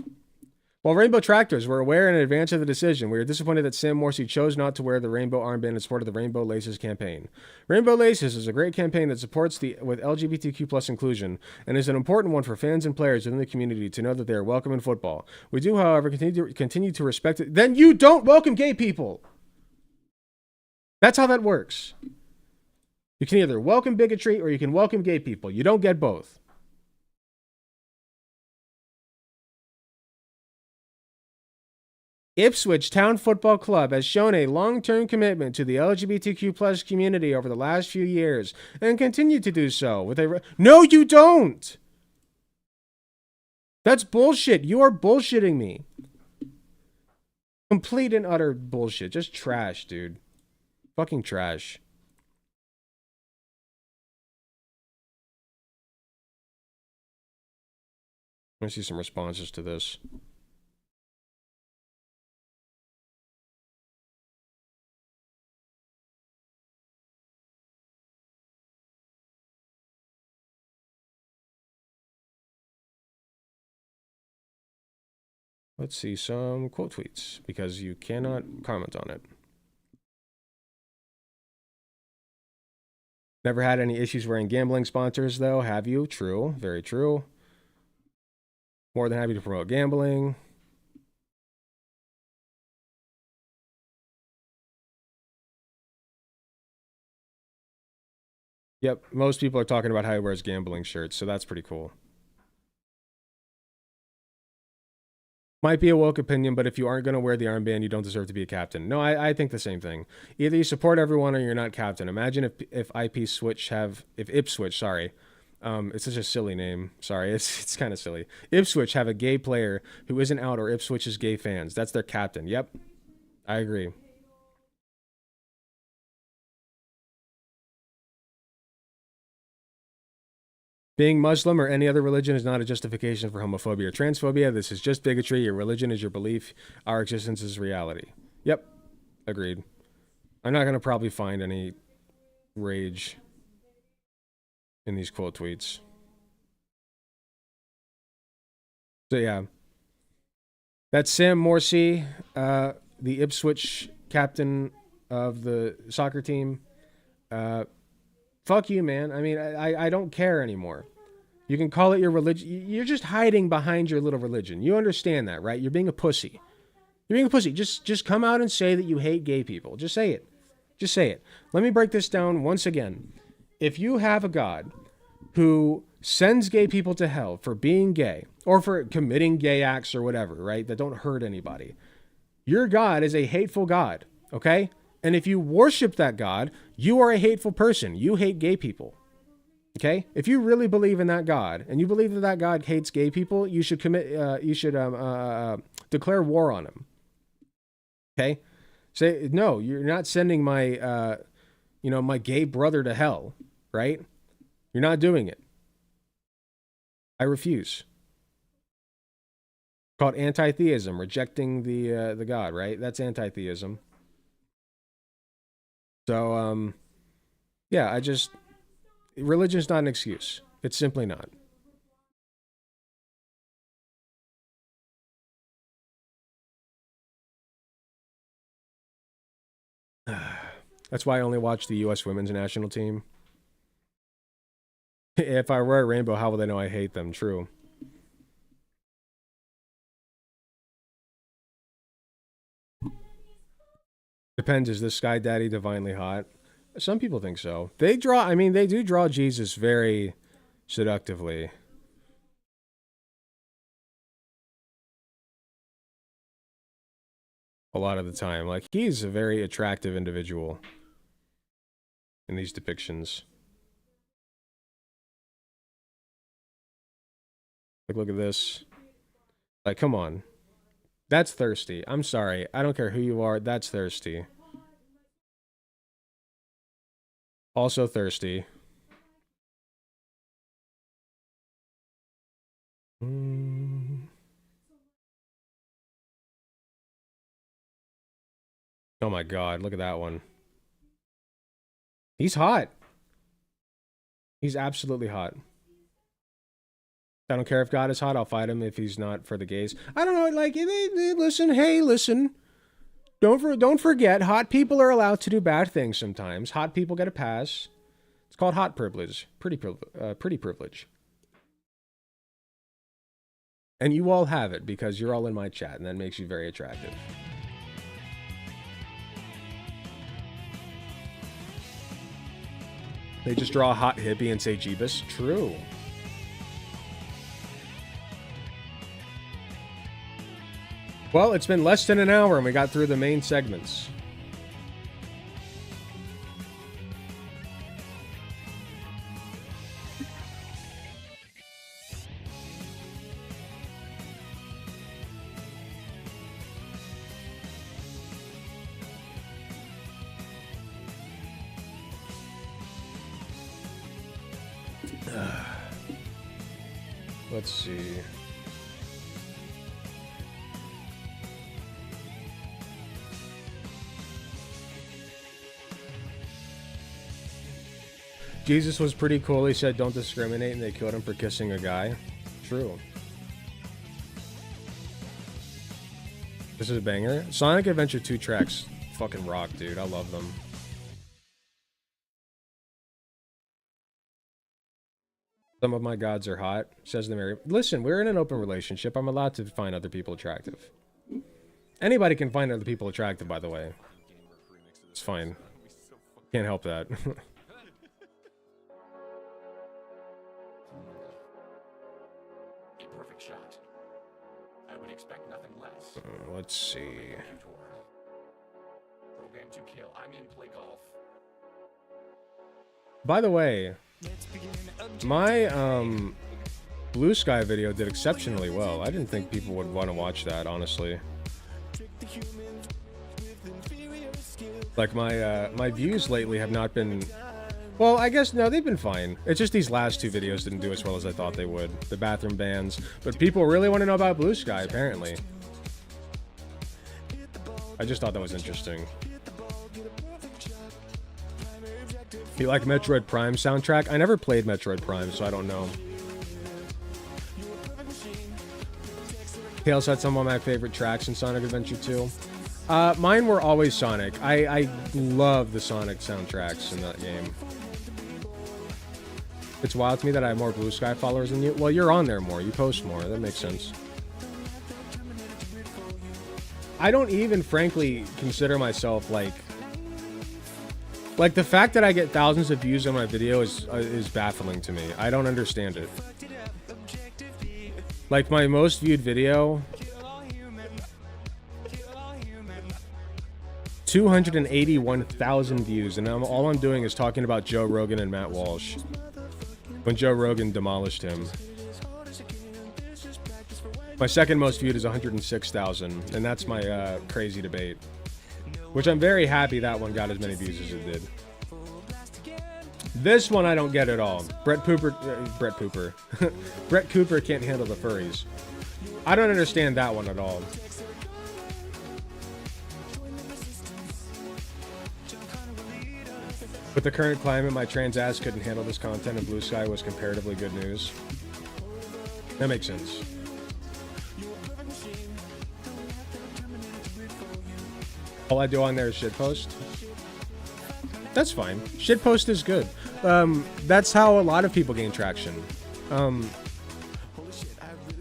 While Rainbow Tractors were aware in advance of the decision, we are disappointed that Sam Morsi chose not to wear the rainbow armband in support of the Rainbow Laces campaign. Rainbow Laces is a great campaign that supports with LGBTQ plus inclusion and is an important one for fans and players within the community to know that they are welcome in football. We do, however, continue to respect it. Then you don't welcome gay people. That's how that works. You can either welcome bigotry or you can welcome gay people. You don't get both. Ipswich Town Football Club has shown a long-term commitment to the LGBTQ plus community over the last few years and continue to do so with a... No, you don't! That's bullshit. You are bullshitting me. Complete and utter bullshit. Just trash, dude. Fucking trash. Let me see some responses to this. Let's see some quote tweets, because you cannot comment on it. Never had any issues wearing gambling sponsors, though, have you? True. Very true. More than happy to promote gambling. Yep, most people are talking about how he wears gambling shirts, so that's pretty cool. Might be a woke opinion, but if you aren't going to wear the armband, you don't deserve to be a captain. No, I think the same thing. Either you support everyone or you're not captain. Imagine if Ipswich, sorry. It's such a silly name. Sorry, it's kind of silly. Ipswich have a gay player who isn't out, or Ipswich's gay fans. That's their captain. Yep, I agree. Being Muslim or any other religion is not a justification for homophobia or transphobia. This is just bigotry. Your religion is your belief. Our existence is reality. Yep. Agreed. I'm not going to probably find any rage in these quote tweets. So yeah. That's Sam Morsi, the Ipswich captain of the soccer team. Fuck you, man. I mean, I don't care anymore. You can call it your religion. You're just hiding behind your little religion. You understand that, right? You're being a pussy. You're being a pussy. Just come out and say that you hate gay people. Just say it. Just say it. Let me break this down once again. If you have a God who sends gay people to hell for being gay or for committing gay acts or whatever, right, that don't hurt anybody, your God is a hateful God, okay? And if you worship that God, you are a hateful person. You hate gay people. Okay? If you really believe in that God, and you believe that that God hates gay people, you should declare war on him. Okay? Say, no, you're not sending my, my gay brother to hell, right? You're not doing it. I refuse. Called anti-theism, rejecting the God, right? That's anti-theism. So, yeah, religion's not an excuse. It's simply not. That's why I only watch the U.S. women's national team. If I wear a rainbow, how will they know I hate them? True. Depends, is this Sky Daddy divinely hot? Some people think so. They do draw Jesus very seductively. A lot of the time. Like, he's a very attractive individual in these depictions. Like, look at this. Like, come on. That's thirsty. I'm sorry. I don't care who you are. That's thirsty. Also thirsty. Oh my god, look at that one. He's hot. He's absolutely hot. I don't care if God is hot, I'll fight him if he's not for the gays. I don't know, like, listen, hey, listen. Don't forget, hot people are allowed to do bad things sometimes. Hot people get a pass. It's called hot privilege. Pretty privilege. And you all have it because you're all in my chat, and that makes you very attractive. They just draw a hot hippie and say Jeebus. True. Well, it's been less than an hour and we got through the main segments. Let's see. Jesus was pretty cool. He said, don't discriminate, and they killed him for kissing a guy. True. This is a banger. Sonic Adventure 2 tracks fucking rock, dude. I love them. Some of my gods are hot, says the Mary. Listen, we're in an open relationship. I'm allowed to find other people attractive. Anybody can find other people attractive, by the way. It's fine. Can't help that. Perfect shot. I would expect nothing less. Let's see. Program to kill. I mean, play golf. By the way, my Blue Sky video did exceptionally well. I didn't think people would want to watch that, honestly. Like, my views lately have not been... Well, I guess, no, they've been fine. It's just these last two videos didn't do as well as I thought they would. The bathroom bans. But people really want to know about Blue Sky, apparently. I just thought that was interesting. You like Metroid Prime soundtrack? I never played Metroid Prime, so I don't know. Tails had some of my favorite tracks in Sonic Adventure 2. Mine were always Sonic. I love the Sonic soundtracks in that game. It's wild to me that I have more Blue Sky followers than you. Well, you're on there more. You post more. That makes sense. I don't even, frankly, consider myself, like the fact that I get thousands of views on my video is baffling to me. I don't understand it. Like, my most viewed video... 281,000 views, and all I'm doing is talking about Joe Rogan and Matt Walsh. when Joe Rogan demolished him. My second most viewed is 106,000, and that's my crazy debate, which I'm very happy that one got as many views as it did. This one I don't get at all. Brett Cooper can't handle the furries. I don't understand that one at all. With the current climate, my trans ass couldn't handle this content, and Blue Sky was comparatively good news. That makes sense. All I do on there is shitpost. That's fine. Shitpost is good. That's how a lot of people gain traction.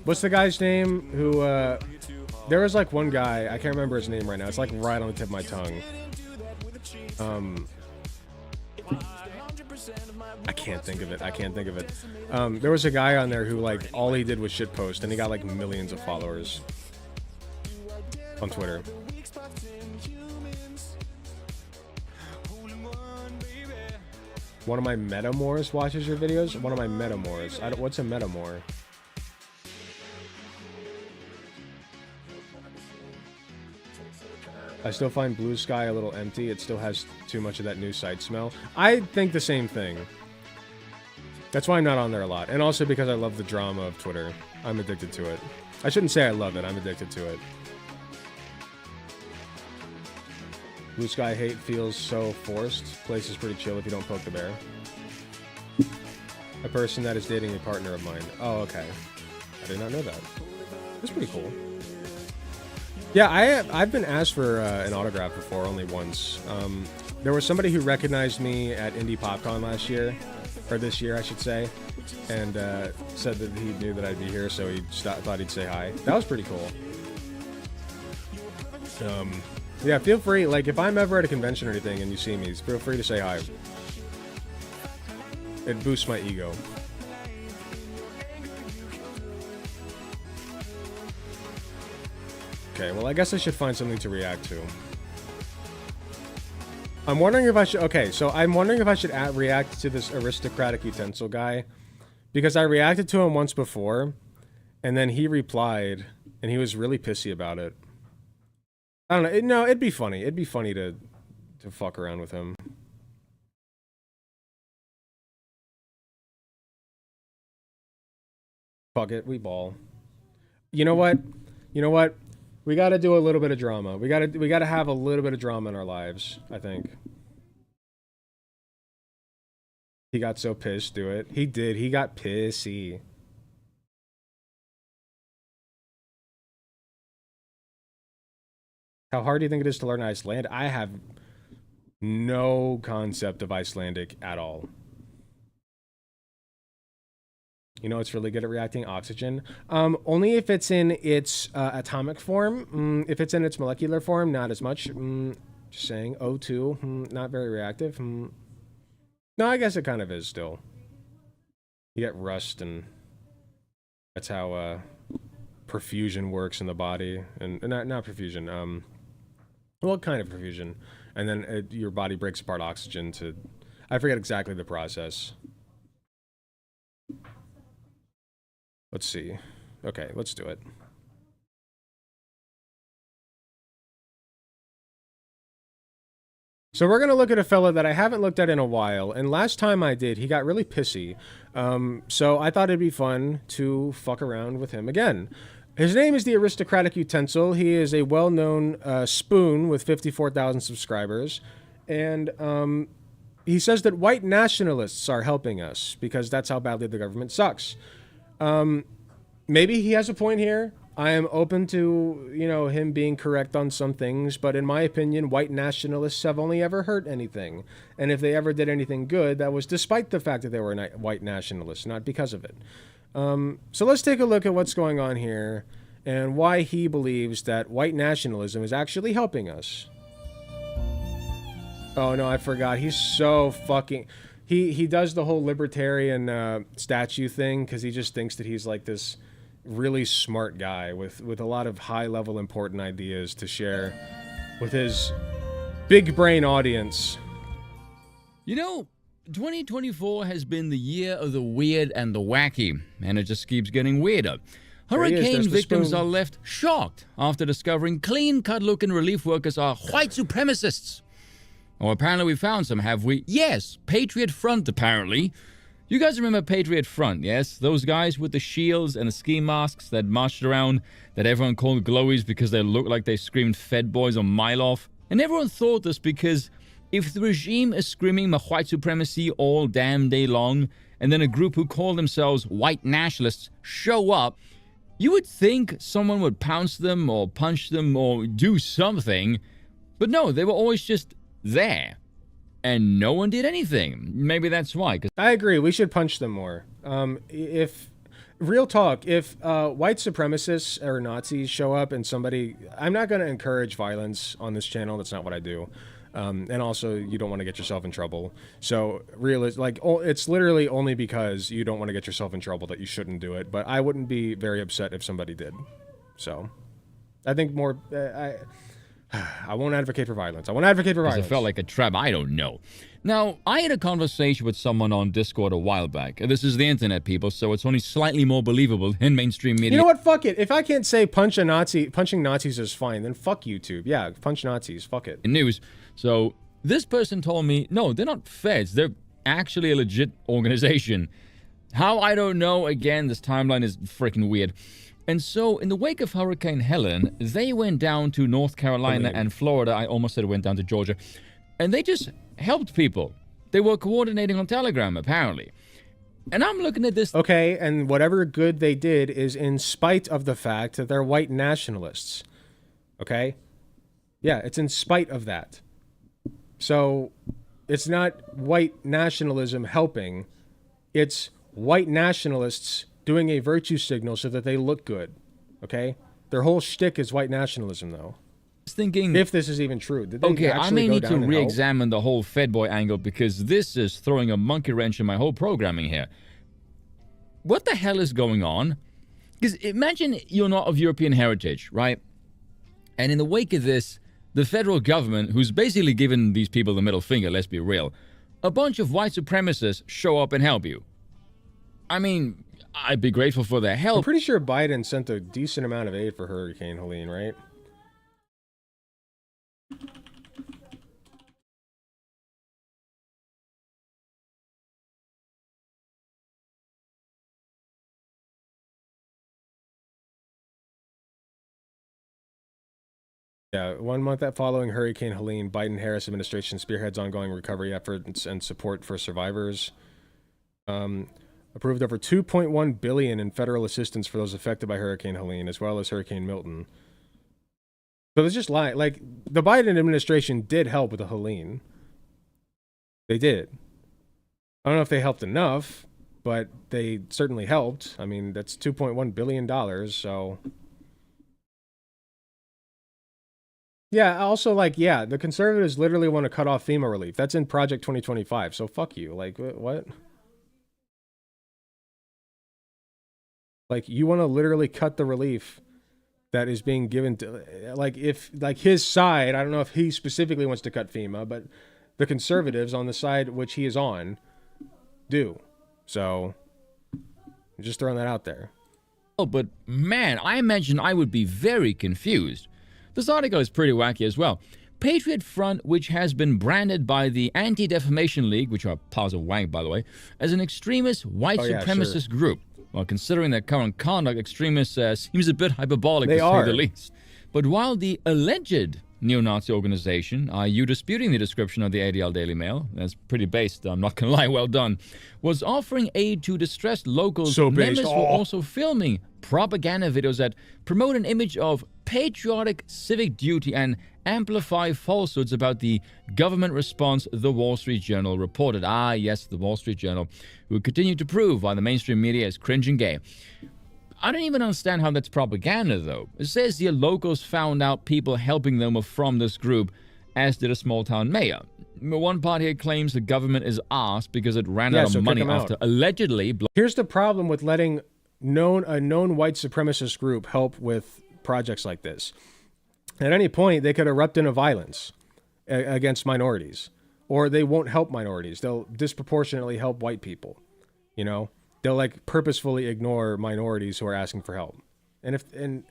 What's the guy's name who, there was like one guy, I can't remember his name right now. It's like right on the tip of my tongue. I can't think of it. There was a guy on there who like all he did was shitpost, and he got like millions of followers on Twitter. One of my metamors watches your videos? One of my metamors. What's a metamor? I still find Blue Sky a little empty. It still has too much of that new site smell. I think the same thing. That's why I'm not on there a lot. And also because I love the drama of Twitter. I'm addicted to it. I shouldn't say I love it. I'm addicted to it. Blue Sky hate feels so forced. Place is pretty chill if you don't poke the bear. A person that is dating a partner of mine. Oh, okay. I did not know that. That's pretty cool. Yeah, I've been asked for an autograph before, only once. There was somebody who recognized me at Indie PopCon last year, or this year, I should say, and said that he knew that I'd be here, so he thought he'd say hi. That was pretty cool. Yeah, feel free, like, if I'm ever at a convention or anything and you see me, feel free to say hi. It boosts my ego. Okay, well, I guess I should find something to react to. I'm wondering if I should... Okay, so I'm wondering if I should react to this aristocratic utensil guy. Because I reacted to him once before, and then he replied, and he was really pissy about it. I don't know. No, it'd be funny. It'd be funny to fuck around with him. Fuck it. We ball. You know what? You know what? We gotta do a little bit of drama. We gotta have a little bit of drama in our lives, I think. He got so pissed, do it. He did. He got pissy. How hard do you think it is to learn Icelandic? I have no concept of Icelandic at all. You know, it's really good at reacting. Oxygen. Only if it's in its atomic form. If it's in its molecular form, not as much. Just saying. O2. Not very reactive. No, I guess it kind of is still. You get rust, and that's how perfusion works in the body. And not perfusion. Well, kind of perfusion. And then your body breaks apart oxygen to... I forget exactly the process. Let's see. Okay, let's do it. So we're going to look at a fella that I haven't looked at in a while, and last time I did, he got really pissy. So I thought it'd be fun to fuck around with him again. His name is the Aristocratic Utensil. He is a well-known spoon with 54,000 subscribers, and he says that white nationalists are helping us because that's how badly the government sucks. Maybe he has a point here. I am open to, you know, him being correct on some things, but in my opinion, white nationalists have only ever hurt anything. And if they ever did anything good, that was despite the fact that they were white nationalists, not because of it. So let's take a look at what's going on here and why he believes that white nationalism is actually helping us. Oh no, I forgot. He's so fucking... He does the whole libertarian statue thing because he just thinks that he's like this really smart guy with a lot of high-level important ideas to share with his big brain audience. You know, 2024 has been the year of the weird and the wacky, and it just keeps getting weirder. There he is, Hurricane there's the victims spoon. are left shocked after discovering clean-cut looking relief workers are white supremacists. Oh, apparently we found some, have we? Yes, Patriot Front, apparently. You guys remember Patriot Front, yes? Those guys with the shields and the ski masks that marched around that everyone called glowies because they looked like they screamed Fed Boys on Mile Off? And everyone thought this because if the regime is screaming white supremacy all damn day long, and then a group who call themselves white nationalists show up, you would think someone would pounce them or punch them or do something. But no, they were always just there. And no one did anything. Maybe that's why. I agree. We should punch them more. If real talk, if white supremacists or Nazis show up and somebody, I'm not going to encourage violence on this channel. That's not what I do. And also, you don't want to get yourself in trouble. So, it's literally only because you don't want to get yourself in trouble that you shouldn't do it. But I wouldn't be very upset if somebody did. So, I think more. I won't advocate for violence. I won't advocate for violence. It felt like a trap. I don't know. Now, I had a conversation with someone on Discord a while back. This is the internet, people, so it's only slightly more believable than mainstream media. You know what? Fuck it. If I can't say punch a Nazi, punching Nazis is fine, then fuck YouTube. Yeah, punch Nazis. Fuck it. News. So this person told me, no, they're not feds. They're actually a legit organization. How, I don't know. Again, this timeline is freaking weird. And so, in the wake of Hurricane Helen, they went down to North Carolina and Florida. I almost said it went down to Georgia. And they just helped people. They were coordinating on Telegram, apparently. And I'm looking at this. Okay, and whatever good they did is in spite of the fact that they're white nationalists. Okay? Yeah, it's in spite of that. So, it's not white nationalism helping. It's white nationalists doing a virtue signal so that they look good, okay? Their whole shtick is white nationalism, though. Thinking, if this is even true. Did they okay, I may need to and re-examine the whole Fed Boy angle because this is throwing a monkey wrench in my whole programming here. What the hell is going on? Because imagine you're not of European heritage, right? And in the wake of this, the federal government, who's basically given these people the middle finger, let's be real, a bunch of white supremacists show up and help you. I mean, I'd be grateful for their help. I'm pretty sure Biden sent a decent amount of aid for Hurricane Helene, right? Yeah, 1 month following Hurricane Helene, Biden-Harris administration spearheads ongoing recovery efforts and support for survivors. Approved over $2.1 billion in federal assistance for those affected by Hurricane Helene, as well as Hurricane Milton. So it's just like the Biden administration did help with the Helene. They did. I don't know if they helped enough, but they certainly helped. I mean, that's $2.1 billion, so... Yeah, also, the conservatives literally want to cut off FEMA relief. That's in Project 2025, so fuck you. Like, what? Like, you want to literally cut the relief that is being given to... his side, I don't know if he specifically wants to cut FEMA, but the conservatives on the side which he is on do. So, I'm just throwing that out there. Oh, but man, I imagine I would be very confused. This article is pretty wacky as well. Patriot Front, which has been branded by the Anti-Defamation League, which are piles of wank, by the way, as an extremist white supremacist group. Well, considering their current conduct, extremists seems a bit hyperbolic to say the least. But while the alleged neo-Nazi organization, are you disputing the description of the ADL Daily Mail? That's pretty based, I'm not gonna lie, well done. Was offering aid to distressed locals. Members were also filming propaganda videos that promote an image of patriotic civic duty and amplify falsehoods about the government response, the Wall Street Journal reported. Ah, yes, the Wall Street Journal, who continue to prove why the mainstream media is cringe and gay. I don't even understand how that's propaganda, though. It says the locals found out people helping them were from this group, as did a small-town mayor. One part here claims the government is arsed because it ran out of money after allegedly... Here's the problem with letting a known white supremacist group help with projects like this. At any point, they could erupt into violence against minorities. Or they won't help minorities. They'll disproportionately help white people. You know? They'll like purposefully ignore minorities who are asking for help. And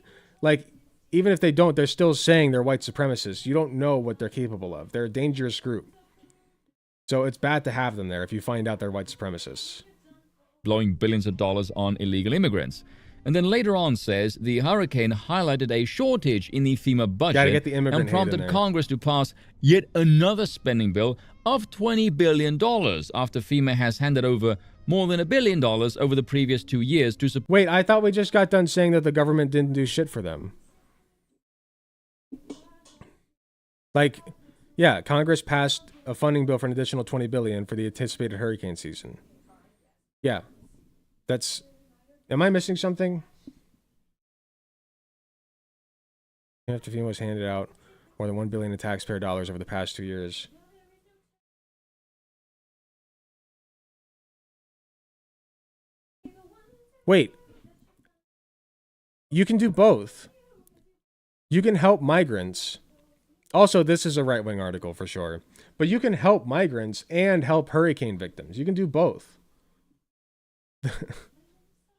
like, even if they don't, they're still saying they're white supremacists. You don't know what they're capable of. They're a dangerous group. So it's bad to have them there if you find out they're white supremacists. Blowing billions of dollars on illegal immigrants. And then later on says the hurricane highlighted a shortage in the FEMA budget get the immigrant and hate in prompted there. Congress to pass yet another spending bill of $20 billion after FEMA has handed over more than $1 billion over the previous 2 years to support. Wait, I thought we just got done saying that the government didn't do shit for them. Like, yeah, Congress passed a funding bill for an additional $20 billion for the anticipated hurricane season. Yeah, that's... Am I missing something? After FEMA was handed out more than $1 billion in taxpayer dollars over the past 2 years. Wait. You can do both. You can help migrants. Also, this is a right-wing article for sure. But you can help migrants and help hurricane victims. You can do both.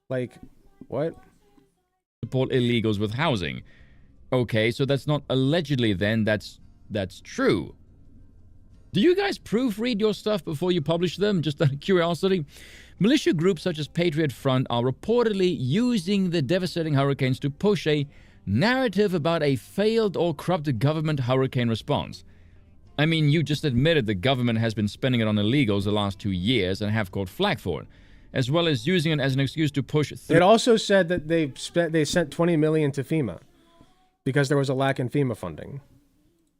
Like, what? Support illegals with housing. Okay, so that's not allegedly then, that's true. Do you guys proofread your stuff before you publish them? Just out of curiosity. Militia groups such as Patriot Front are reportedly using the devastating hurricanes to push a narrative about a failed or corrupted government hurricane response. I mean, you just admitted the government has been spending it on illegals the last 2 years and have caught flack for it, as well as using it as an excuse to push through. It also said that they sent $20 million to FEMA because there was a lack in FEMA funding.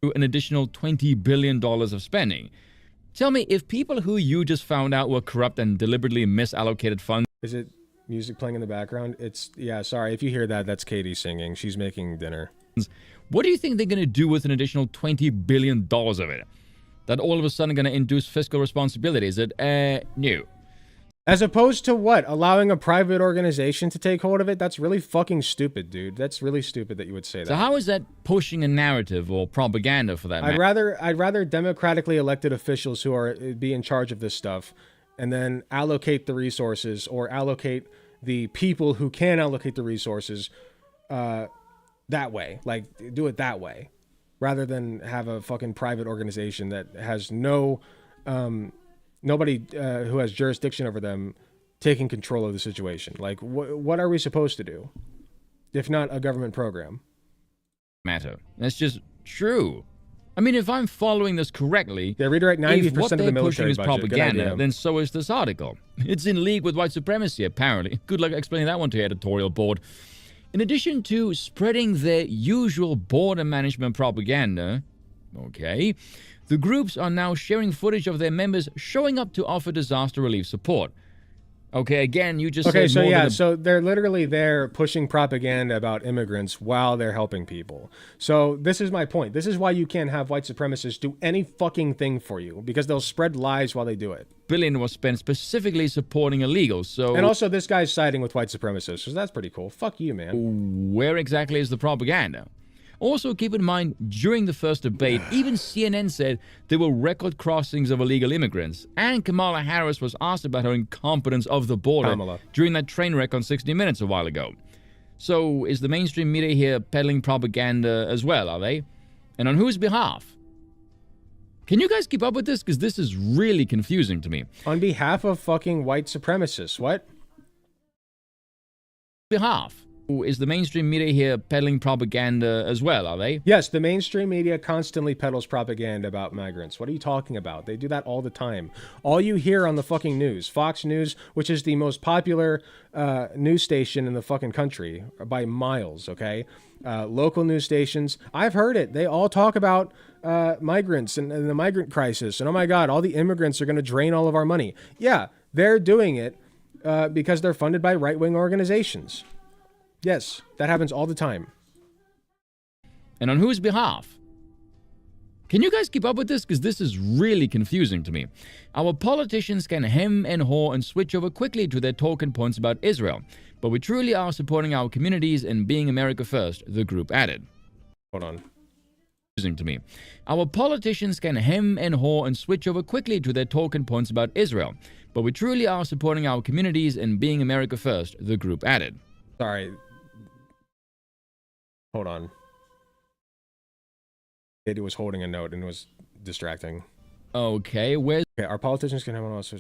An additional $20 billion of spending. Tell me, if people who you just found out were corrupt and deliberately misallocated funds... Is it music playing in the background? It's, yeah, sorry. If you hear that, that's Katie singing. She's making dinner. What do you think they're going to do with an additional $20 billion of it? That all of a sudden going to induce fiscal responsibility? Is it, no. As opposed to what? Allowing a private organization to take hold of it? That's really fucking stupid, dude. That's really stupid that you would say that. So how is that pushing a narrative or propaganda for that matter? I'd rather democratically elected officials who are be in charge of this stuff and then allocate the resources or allocate the people who can allocate the resources that way. Like, do it that way. Rather than have a fucking private organization that has no... nobody who has jurisdiction over them taking control of the situation. Like, what are we supposed to do if not a government program? Matter. That's just true. I mean, if I'm following this correctly, they redirect 90% of the military is budget. Propaganda, then so is this article. It's in league with white supremacy, apparently. Good luck explaining that one to your editorial board. In addition to spreading their usual border management propaganda, okay, the groups are now sharing footage of their members showing up to offer disaster relief support. Okay, again, you just said so more yeah, than so they're literally there pushing propaganda about immigrants while they're helping people. So this is my point. This is why you can't have white supremacists do any fucking thing for you, because they'll spread lies while they do it. billion was spent specifically supporting illegals, so... And also, this guy's siding with white supremacists, so that's pretty cool. Fuck you, man. Where exactly is the propaganda? Also, keep in mind, during the first debate, even CNN said there were record crossings of illegal immigrants, and Kamala Harris was asked about her incompetence of the border during that train wreck on 60 Minutes a while ago. So, is the mainstream media here peddling propaganda as well, are they? And on whose behalf? Can you guys keep up with this? Because this is really confusing to me. On behalf of fucking white supremacists, what? Behalf? Is the mainstream media here peddling propaganda as well, are they? Yes, the mainstream media constantly peddles propaganda about migrants. What are you talking about? They do that all the time. All you hear on the fucking news, Fox News, which is the most popular news station in the fucking country by miles, okay? Local news stations, I've heard it. They all talk about migrants and the migrant crisis. And oh my God, all the immigrants are going to drain all of our money. Yeah, they're doing it because they're funded by right-wing organizations. Yes, that happens all the time. And on whose behalf? Can you guys keep up with this? Because this is really confusing to me. Our politicians can hem and haw and switch over quickly to their talking points about Israel. But we truly are supporting our communities and being America first, the group added. Hold on. To me. Our politicians can hem and haw and switch over quickly to their talking points about Israel, but we truly are supporting our communities and being America first, the group added. Sorry. Hold on. It was holding a note and it was distracting. Okay, where's... Okay, our politicians can have one else.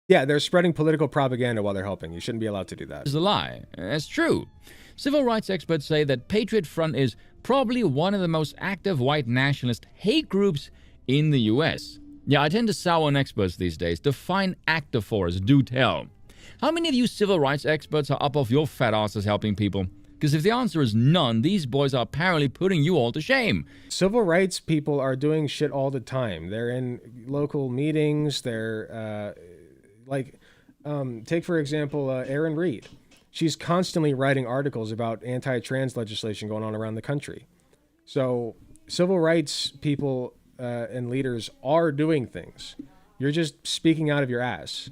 Yeah, they're spreading political propaganda while they're helping. You shouldn't be allowed to do that. Is a lie. That's true. Civil rights experts say that Patriot Front is probably one of the most active white nationalist hate groups in the US. Yeah, I tend to sour on experts these days. Define active for us, do tell. How many of you civil rights experts are up off your fat asses helping people? Because if the answer is none, these boys are apparently putting you all to shame. Civil rights people are doing shit all the time. They're in local meetings. They're, take for example, Erin Reed. She's constantly writing articles about anti-trans legislation going on around the country. So civil rights people and leaders are doing things. You're just speaking out of your ass.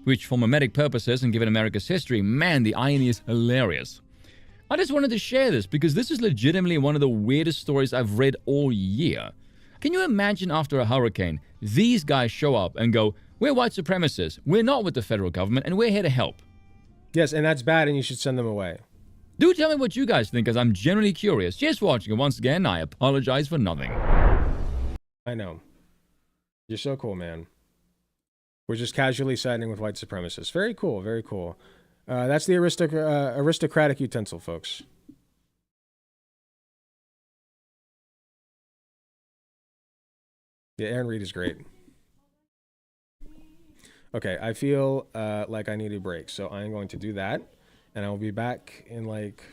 Which, for mimetic purposes and given America's history, man, the irony is hilarious. I just wanted to share this because this is legitimately one of the weirdest stories I've read all year. Can you imagine after a hurricane, these guys show up and go, "We're white supremacists, we're not with the federal government, and we're here to help"? Yes, and that's bad, and you should send them away. Do tell me what you guys think, as I'm genuinely curious. Cheers for watching, and once again, I apologize for nothing. I know. You're so cool, man. We're just casually siding with white supremacists. Very cool, very cool. That's the aristocratic utensil, folks. Yeah, Erin Reed is great. Okay, I feel like I need a break, so I'm going to do that, and I will be back in like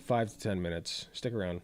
5 to 10 minutes. Stick around.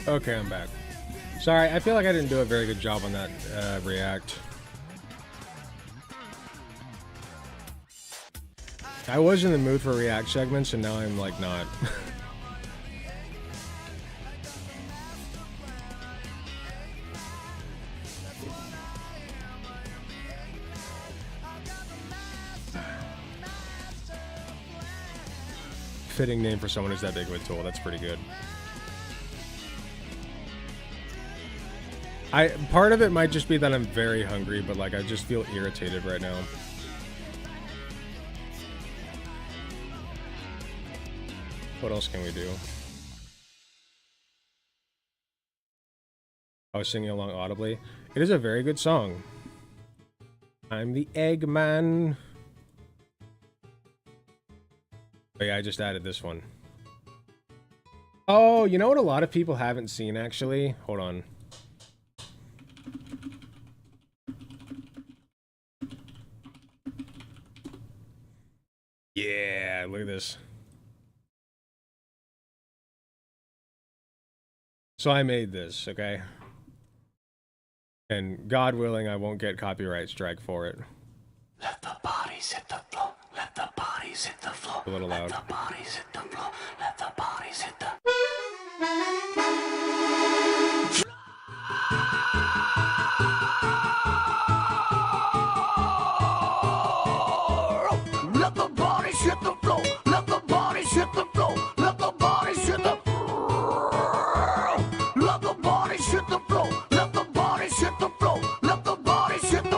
Okay, I'm back. Sorry, I feel like I didn't do a very good job on that react. I was in the mood for react segments, and now I'm like not. Fitting name for someone who's that big of a tool. That's pretty good. Part of it might just be that I'm very hungry, but like I just feel irritated right now. What else can we do? I was singing along audibly. It is a very good song. I'm the Eggman. Oh yeah, I just added this one. Oh, you know what a lot of people haven't seen actually? Hold on. Yeah, look at this. So I made this, okay? And God willing, I won't get copyright strike for it. Let the bodies hit the floor. Let the bodies hit the floor. A little loud. Let the bodies hit the floor. Let the bodies hit the Let the bodies hit the floor. Let the bodies hit the floor. Let the bodies hit the Let the bodies hit the floor. Let the bodies hit the floor. Let the bodies hit the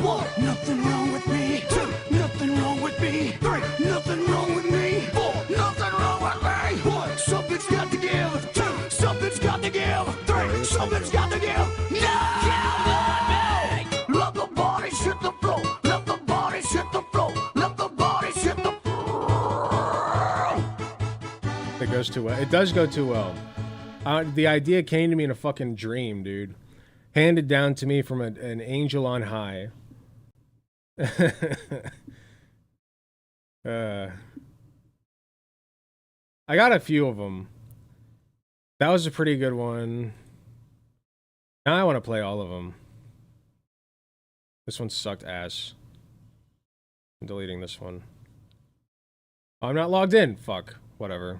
One, nothing wrong with me. Two, nothing wrong with me. Three, nothing wrong with me. Four, nothing wrong with me. One, something's got to give. Two, something's got to give. Three, something's got to give. Let the bodies hit the floor. Let the bodies hit the floor. Let the bodies hit the It goes too well. It does go too well. The idea came to me in a fucking dream, dude. Handed down to me from an angel on high. I got a few of them. That was a pretty good one. Now I want to play all of them. This one sucked ass. I'm deleting this one. Oh, I'm not logged in. Fuck. Whatever.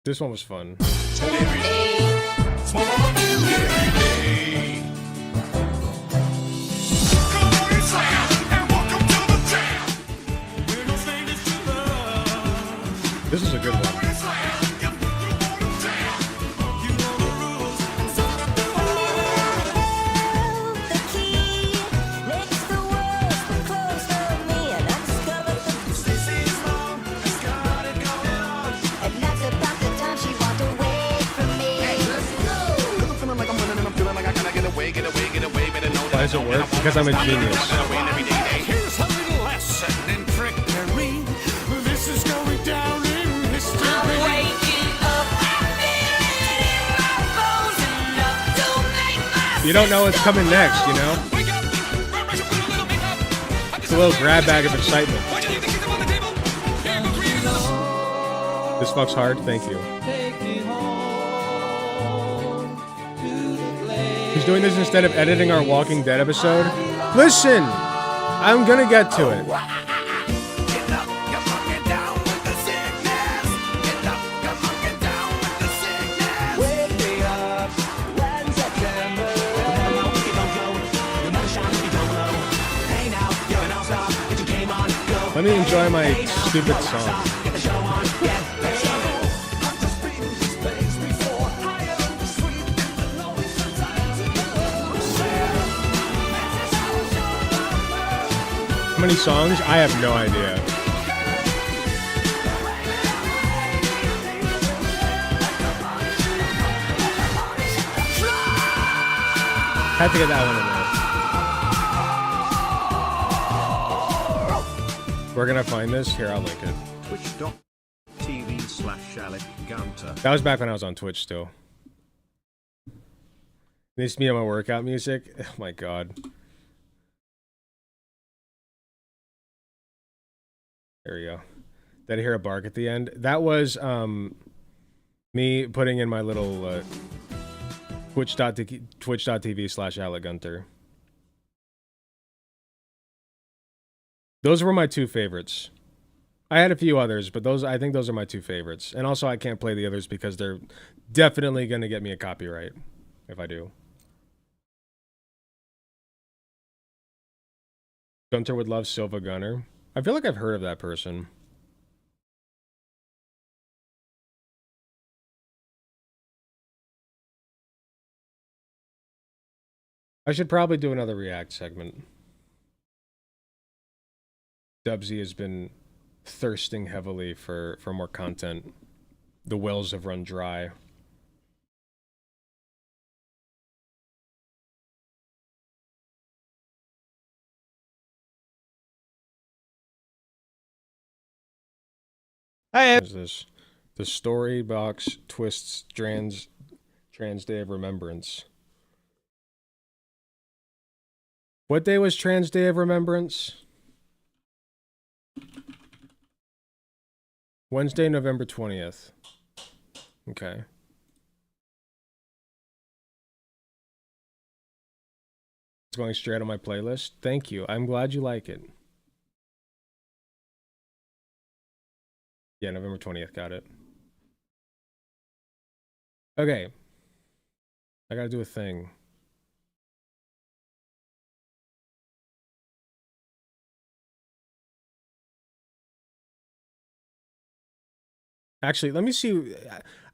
This one was fun. This is a good one. Why does it work? Because I'm a genius. Here's a little lesson in trickery. This is going down in history. I'm waking up, feeling my bones enough to make my You don't know what's coming next, you know? It's a little grab bag of excitement. This fucks hard, thank you. He's doing this instead of editing our Walking Dead episode. Listen! I'm gonna get to it. Let me enjoy my stupid song. How many songs? I have no idea. Had to get that one in there. We're gonna find this. Here, I'll link it. Twitch.tv/AlecGunter. That was back when I was on Twitch still. Needs to be on my workout music. Oh my god. There we go. Did I hear a bark at the end? That was me putting in my little twitch.tv/AlecGunter. Those were my two favorites. I had a few others, but I think those are my two favorites. And also, I can't play the others because they're definitely going to get me a copyright if I do. Gunter would love Silva Gunner. I feel like I've heard of that person. I should probably do another React segment. Dubsy has been thirsting heavily for more content. The wells have run dry. Hey, What is this? The story box twists trans Day of Remembrance. What day was Trans Day of Remembrance? Wednesday, November 20th. Okay. It's going straight on my playlist. Thank you. I'm glad you like it. Yeah, November 20th. Got it. Okay. I gotta do a thing. Actually, let me see.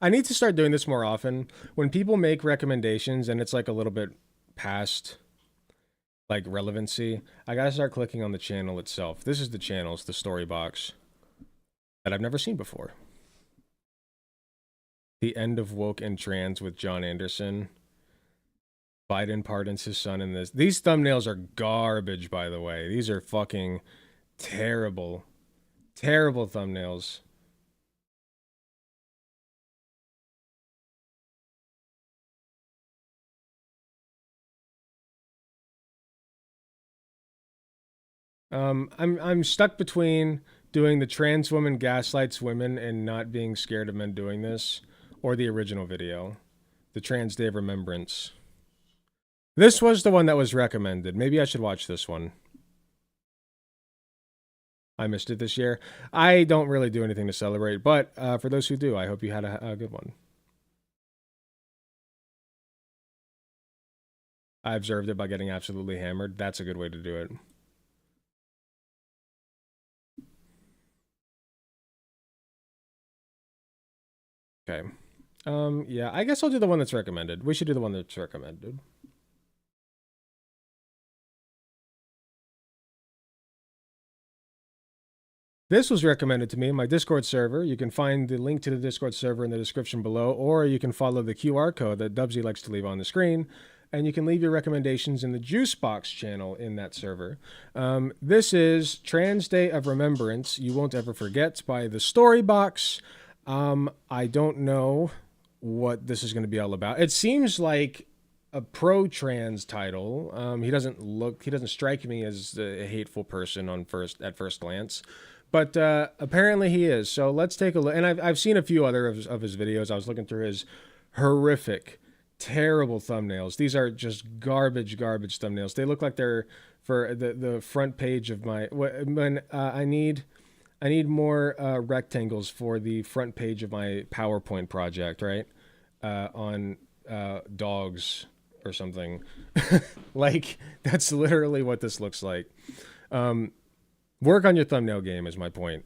I need to start doing this more often. When people make recommendations and it's like a little bit past like relevancy, I gotta start clicking on the channel itself. This is the channel, it's the story box that I've never seen before. The End of Woke and Trans with John Anderson. Biden pardons his son in this. These thumbnails are garbage, by the way. These are fucking terrible, terrible thumbnails. I'm stuck between doing the trans woman gaslights women and not being scared of men doing this, or the original video, the Trans Day of Remembrance. This was the one that was recommended. Maybe I should watch this one. I missed it this year. I don't really do anything to celebrate, but for those who do, I hope you had a good one. I observed it by getting absolutely hammered. That's a good way to do it. Okay. Yeah, I guess I'll do the one that's recommended. We should do the one that's recommended. This was recommended to me in my Discord server. You can find the link to the Discord server in the description below, or you can follow the QR code that Dubsy likes to leave on the screen, and you can leave your recommendations in the Juicebox channel in that server. This is Trans Day of Remembrance, You Won't Ever Forget by the Storybox. I don't know what this is going to be all about. It seems like a pro-trans title. He doesn't strike me as a hateful person at first glance, but apparently he is. So let's take a look. And I've seen a few other of his videos. I was looking through his horrific, terrible thumbnails. These are just garbage thumbnails. They look like they're for the front page of my when I need more rectangles for the front page of my PowerPoint project, right? On dogs or something. Like, that's literally what this looks like. Work on your thumbnail game is my point.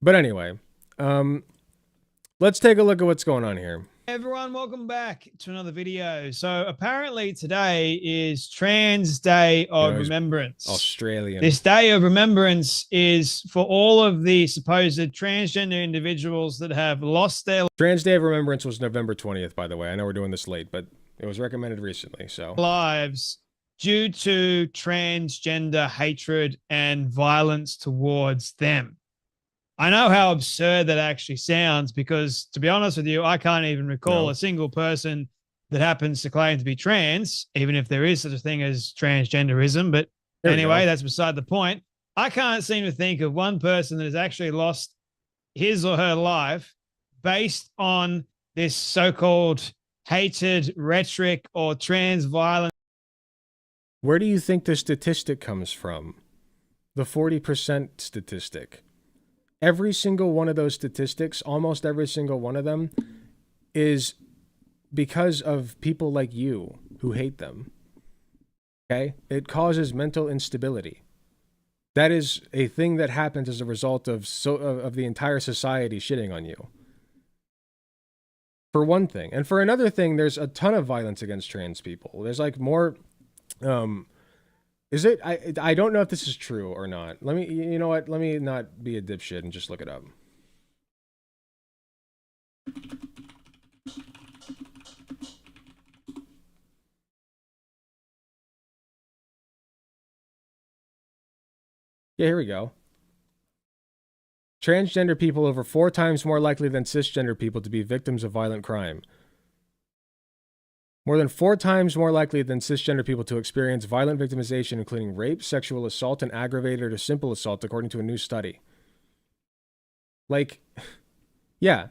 But anyway, let's take a look at what's going on here. everyone, welcome back to another video. So apparently today is Trans Day of Remembrance. Australian. This Day of Remembrance is for all of the supposed transgender individuals that have lost their Trans Day of Remembrance was November 20th, by the way. I know we're doing this late, but it was recommended recently, so. lives due to transgender hatred and violence towards them. I know how absurd that actually sounds because, to be honest with you, I can't even recall a single person that happens to claim to be trans, even if there is such a thing as transgenderism. But anyway, that's beside the point. I can't seem to think of one person that has actually lost his or her life based on this so-called hated rhetoric or trans violence. Where do you think the statistic comes from? The 40% statistic. Every single one of those statistics, almost every single one of them, is because of people like you who hate them. Okay? It causes mental instability. That is a thing that happens as a result of the entire society shitting on you. For one thing. And for another thing, there's a ton of violence against trans people. There's like more is it I don't know if this is true or not. Let me, you know what? Let me not be a dipshit and just look it up. Yeah, here we go. Transgender people over 4 times more likely than cisgender people to be victims of violent crime. More than 4 times more likely than cisgender people to experience violent victimization, including rape, sexual assault, and aggravated or simple assault, according to a new study. Like, yeah.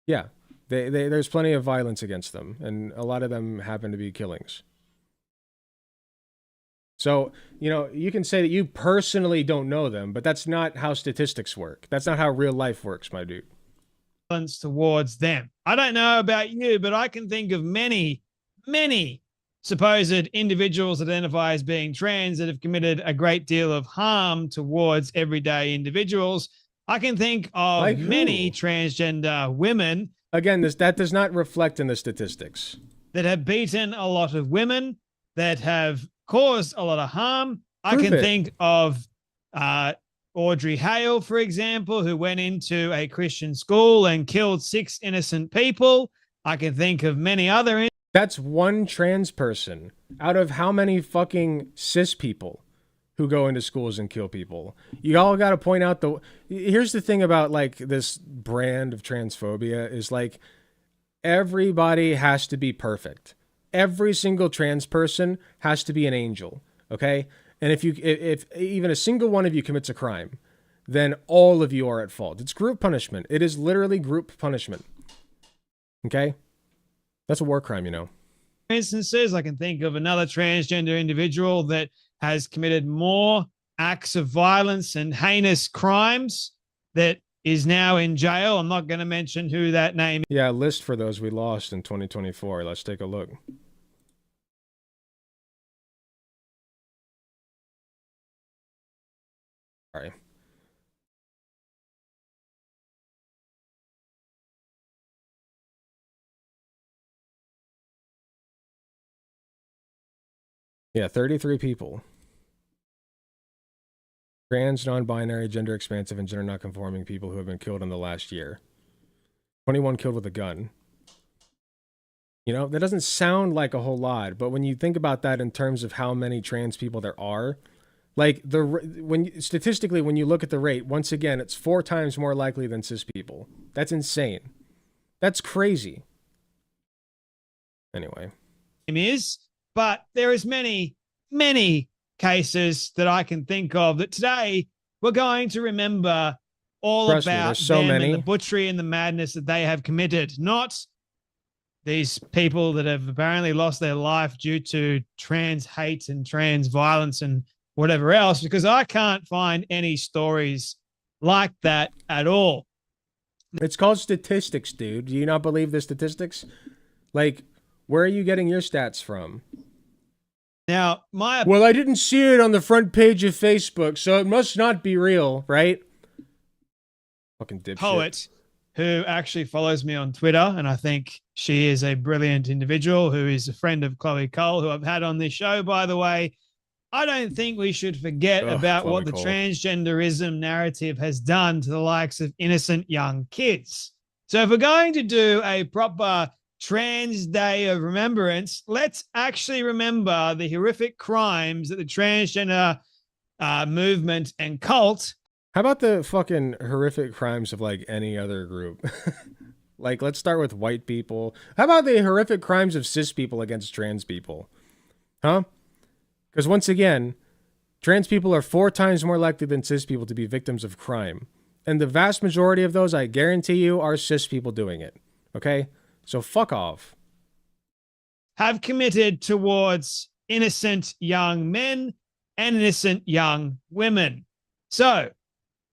Yeah. There's plenty of violence against them, and a lot of them happen to be killings. So, you know, you can say that you personally don't know them, but that's not how statistics work. That's not how real life works, my dude. Towards them. I don't know about you, but I can think of many supposed individuals that identify as being trans that have committed a great deal of harm towards everyday individuals. I can think of Like many who? transgender women. Again, that does not reflect in the statistics. That have beaten a lot of women, that have caused a lot of harm. I Prove can it. think of Audrey Hale, for example, who went into a Christian school and killed 6 innocent people. I can think of many other. That's one trans person out of how many fucking cis people who go into schools and kill people. You all got to point out here's the thing about like this brand of transphobia is like everybody has to be perfect. Every single trans person has to be an angel. Okay. And if even a single one of you commits a crime, then all of you are at fault. It's group punishment. It is literally group punishment. Okay? That's a war crime, you know. Instances, I can think of another transgender individual that has committed more acts of violence and heinous crimes that is now in jail. I'm not going to mention who that name is. Yeah, list for those we lost in 2024. Let's take a look. Sorry. Yeah, 33 people. Trans, non-binary, gender expansive, and gender non-conforming people who have been killed in the last year. 21 killed with a gun. You know, that doesn't sound like a whole lot, but when you think about that in terms of how many trans people there are, like statistically, when you look at the rate, once again, it's 4 times more likely than cis people. That's insane. That's crazy. Anyway. But there is many cases that I can think of that today we're going to remember all Trust me, about there's so them many. and the butchery and the madness that they have committed, not these people that have apparently lost their life due to trans hate and trans violence and whatever else, because I can't find any stories like that at all. It's called statistics, dude. Do you not believe the statistics? Like, where are you getting your stats from? Now, well, I didn't see it on the front page of Facebook, so it must not be real, right? Fucking dipshit. Poet who actually follows me on Twitter, and I think she is a brilliant individual who is a friend of Chloe Cole, who I've had on this show, by the way. I don't think we should forget about Chloe what the Cole. transgenderism narrative has done to the likes of innocent young kids. So if we're going to do a proper Trans Day of Remembrance, let's actually remember the horrific crimes that the transgender movement and cult. How about the fucking horrific crimes of like any other group? Like, let's start with white people. How about the horrific crimes of cis people against trans people? Huh? Because once again, Trans people are 4 times more likely than cis people to be victims of crime. And the vast majority of those, I guarantee you, are cis people doing it. Okay? So fuck off. Have committed towards innocent young men and innocent young women. So,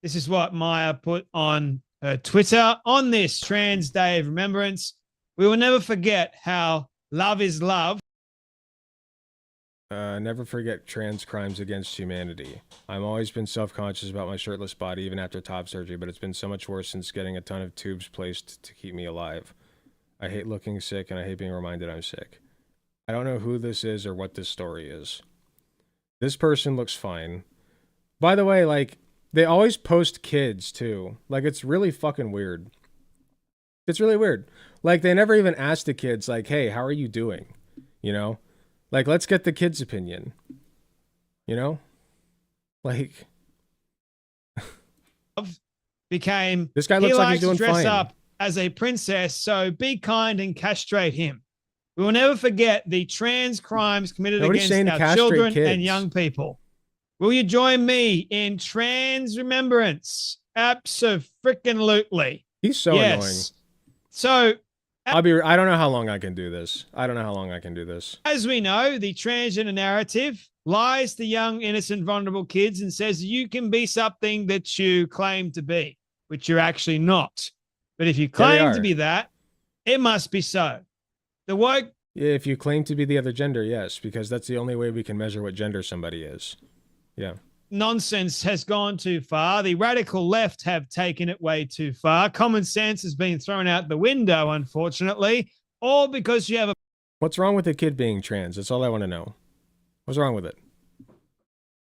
this is what Maya put on her Twitter on this Trans Day of Remembrance. We will never forget how love is love. Never forget trans crimes against humanity. I've always been self-conscious about my shirtless body, even after top surgery, but it's been so much worse since getting a ton of tubes placed to keep me alive. I hate looking sick, and I hate being reminded I'm sick. I don't know who this is or what this story is. This person looks fine. By the way, like, they always post kids, too. Like, it's really fucking weird. It's really weird. Like, they never even ask the kids, like, hey, how are you doing? You know? Like, let's get the kid's opinion. You know? Like... became... This guy looks like he's doing fine. He likes to dress fine. up as a princess, so be kind and castrate him. We will never forget the trans crimes committed Nobody's saying against to our castrate children kids. and young people. Will you join me in trans remembrance? Abso-freaking-lutely. He's so annoying. So, I don't know how long I can do this. I don't know how long I can do this. as we know, the transgender narrative lies to young, innocent, vulnerable kids and says you can be something that you claim to be, which you're actually not. But if you claim to be that, it must be so. The woke... If you claim to be the other gender, yes, because that's the only way we can measure what gender somebody is. Yeah. Nonsense has gone too far. The radical left have taken it way too far. Common sense has been thrown out the window, unfortunately, all because you have a... What's wrong with the kid being trans? That's all I want to know. What's wrong with it?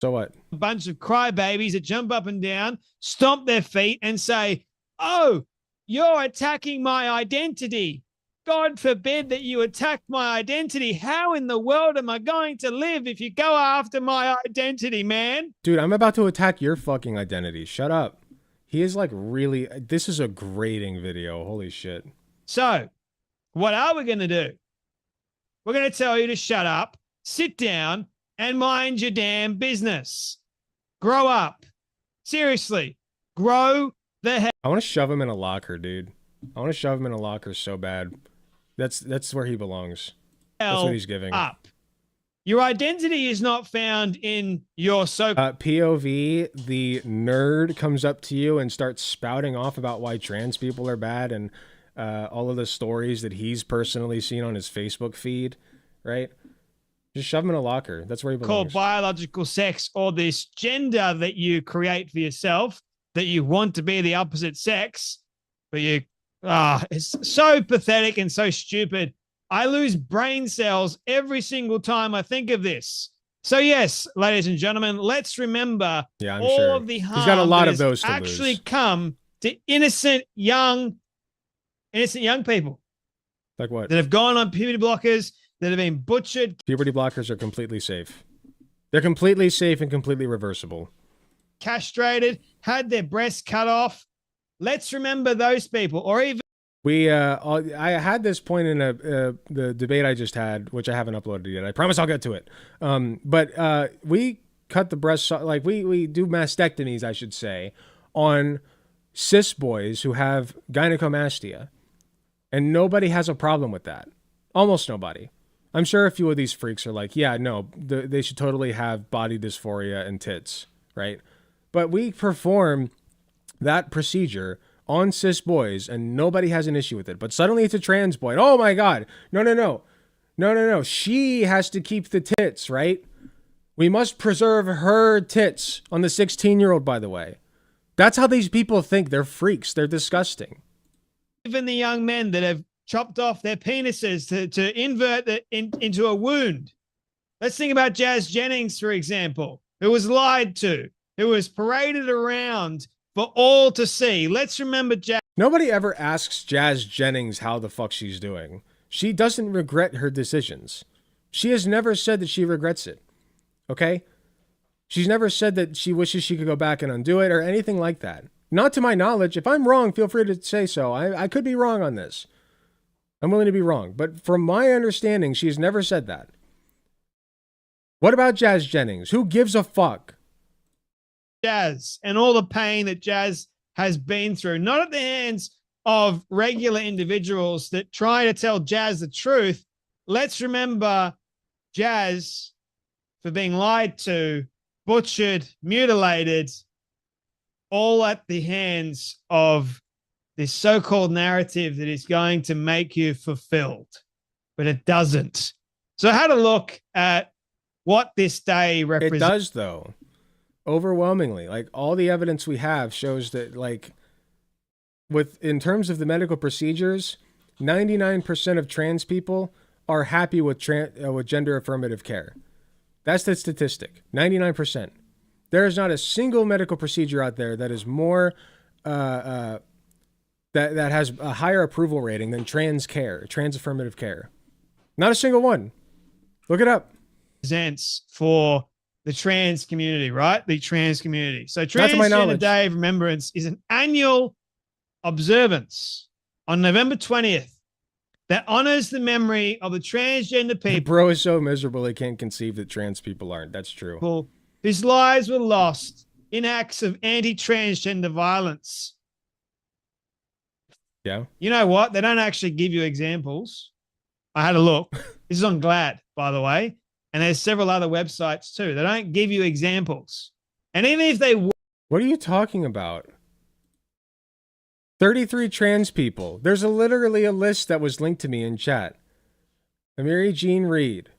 So what? A bunch of crybabies that jump up and down, stomp their feet and say, oh, you're attacking my identity. God forbid that you attack my identity. How in the world am I going to live if you go after my identity, man? Dude, I'm about to attack your fucking identity. Shut up. He is like really... This is a grating video. Holy shit. So, what are we going to do? We're going to tell you to shut up, sit down, and mind your damn business. Grow up. Seriously, grow the hell. I want to shove him in a locker, dude. I want to shove him in a locker so bad. That's where he belongs. That's what he's giving. Up. Your identity is not found in your POV, the nerd comes up to you and starts spouting off about why trans people are bad and all of the stories that he's personally seen on his Facebook feed, right? Just shove him in a locker. That's where he belongs. called biological sex, or this gender that you create for yourself, that you want to be the opposite sex, but you... it's so pathetic and so stupid. I lose brain cells every single time I think of this. So yes, ladies and gentlemen, let's remember all of the harm he's got a lot that of those has to actually lose. come to innocent young people. Like what? That have gone on puberty blockers, that have been butchered. Puberty blockers are completely safe. They're completely safe and completely reversible. Castrated, had their breasts cut off. Let's remember those people, or even... I had this point in the debate I just had, which I haven't uploaded yet. I promise I'll get to it. But we cut the breasts, like we do mastectomies, I should say, on cis boys who have gynecomastia. And nobody has a problem with that. Almost nobody. I'm sure a few of these freaks are like, yeah, no, they should totally have body dysphoria and tits, right? But we perform that procedure on cis boys and nobody has an issue with it. But suddenly it's a trans boy. And, oh my God. No. She has to keep the tits, right? We must preserve her tits on the 16-year-old, by the way. That's how these people think. They're freaks. They're disgusting. Even the young men that have chopped off their penises to invert into a wound. Let's think about Jazz Jennings, for example, who was lied to, who was paraded around for all to see. Let's remember Jazz. Nobody ever asks Jazz Jennings how the fuck she's doing. She doesn't regret her decisions. She has never said that she regrets it. Okay? She's never said that she wishes she could go back and undo it or anything like that. Not to my knowledge. If I'm wrong, feel free to say so. I could be wrong on this. I'm willing to be wrong. But from my understanding, she has never said that. What about Jazz Jennings? Who gives a fuck? Jazz and all the pain that Jazz has been through, not at the hands of regular individuals that try to tell Jazz the truth. Let's remember Jazz for being lied to, butchered, mutilated, all at the hands of this so-called narrative that is going to make you fulfilled, but it doesn't. So I had a look at what this day represents. It does, though. Overwhelmingly. Like, all the evidence we have shows that, like, in terms of the medical procedures, 99% of trans people are happy with gender affirmative care. That's the statistic. 99%. There is not a single medical procedure out there that is more that has a higher approval rating than trans affirmative care. Not a single one. Look it up. Presents for the trans community, right? The trans community. So Not to my Transgender knowledge. Day of Remembrance is an annual observance on November 20th that honors the memory of the transgender people Bro is so miserable he can't conceive that trans people aren't. That's true. whose lives were lost in acts of anti-transgender violence. Yeah. You know what? They don't actually give you examples. I had a look. This is on GLAD, by the way. And there's several other websites too. They don't give you examples. And even if they would, What are you talking about? 33 trans people. There's literally a list that was linked to me in chat. Amiri Jean Reed.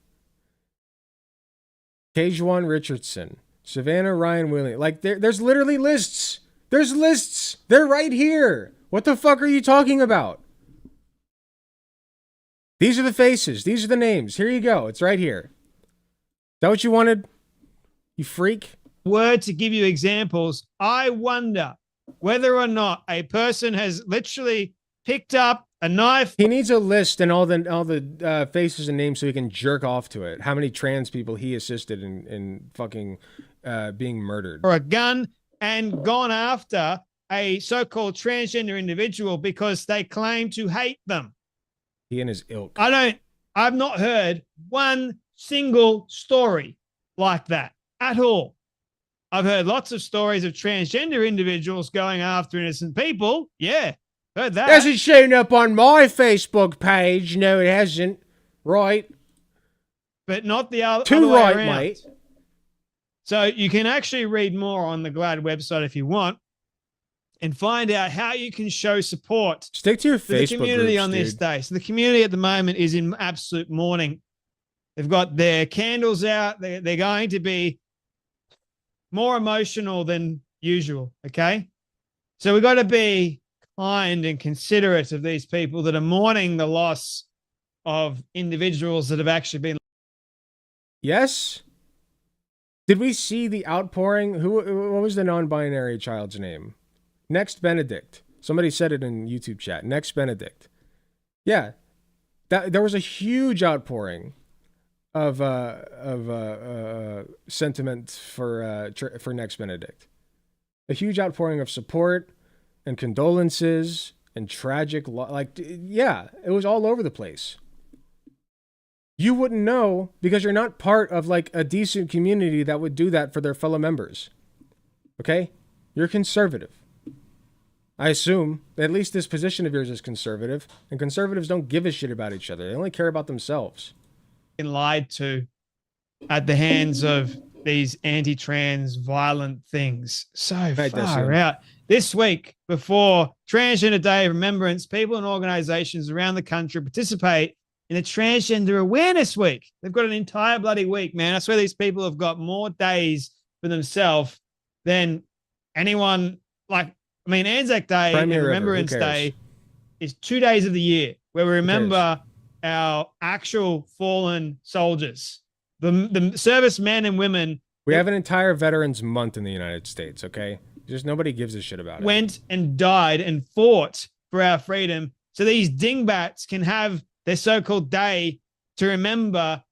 Kejwan Richardson. Savannah Ryan Williams. Like, there's literally lists. There's lists. They're right here. What the fuck are you talking about? These are the faces. These are the names. Here you go. It's right here. Is that what you wanted? You freak? word to give you examples, I wonder whether or not a person has literally picked up a knife. He needs a list and all the faces and names so he can jerk off to it. How many trans people he assisted in fucking being murdered. Or a gun and gone after a so-called transgender individual because they claim to hate them. He and his ilk. I've not heard one single story like that at all. I've heard lots of stories of transgender individuals going after innocent people. Yeah, heard that. Hasn't shown up on my Facebook page. No, it hasn't. Right. But not the other, Too other way right, around. mate. So you can actually read more on the GLAD website if you want and find out how you can show support Stick to your to the Facebook community groups, on this dude. day. So the community at the moment is in absolute mourning. They've got their candles out. They're going to be more emotional than usual, okay? So we've got to be kind and considerate of these people that are mourning the loss of individuals that have actually been. Yes? Did we see the outpouring? What was the non-binary child's name? Next Benedict. Somebody said it in YouTube chat. Next Benedict. Yeah. There was a huge outpouring of sentiment for Next Benedict. A huge outpouring of support and condolences and tragic yeah, it was all over the place. You wouldn't know because you're not part of like a decent community that would do that for their fellow members. Okay? You're conservative. I assume at least this position of yours is conservative, and conservatives don't give a shit about each other. They only care about themselves. Lied to at the hands of these anti-trans violent things. So Right, far out. This week, before Transgender Day of Remembrance, people and organizations around the country participate in a Transgender Awareness Week. They've got an entire bloody week, man. I swear these people have got more days for themselves than anyone. Anzac Day and Remembrance Day is 2 days of the year where we remember our actual fallen soldiers, the servicemen and women. We have an entire Veterans Month in the United States, okay? Just nobody gives a shit about it. Went and died and fought for our freedom. So these dingbats can have their so-called day to remember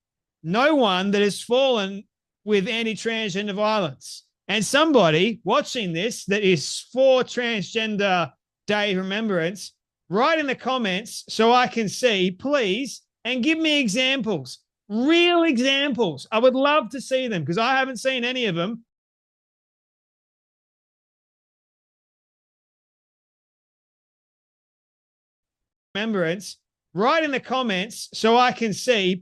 no one that has fallen with anti-transgender violence. And somebody watching this that is for Transgender Day of Remembrance, write in the comments so I can see, please, and give me examples. Real examples. I would love to see them because I haven't seen any of them. Remembrance, write in the comments so I can see.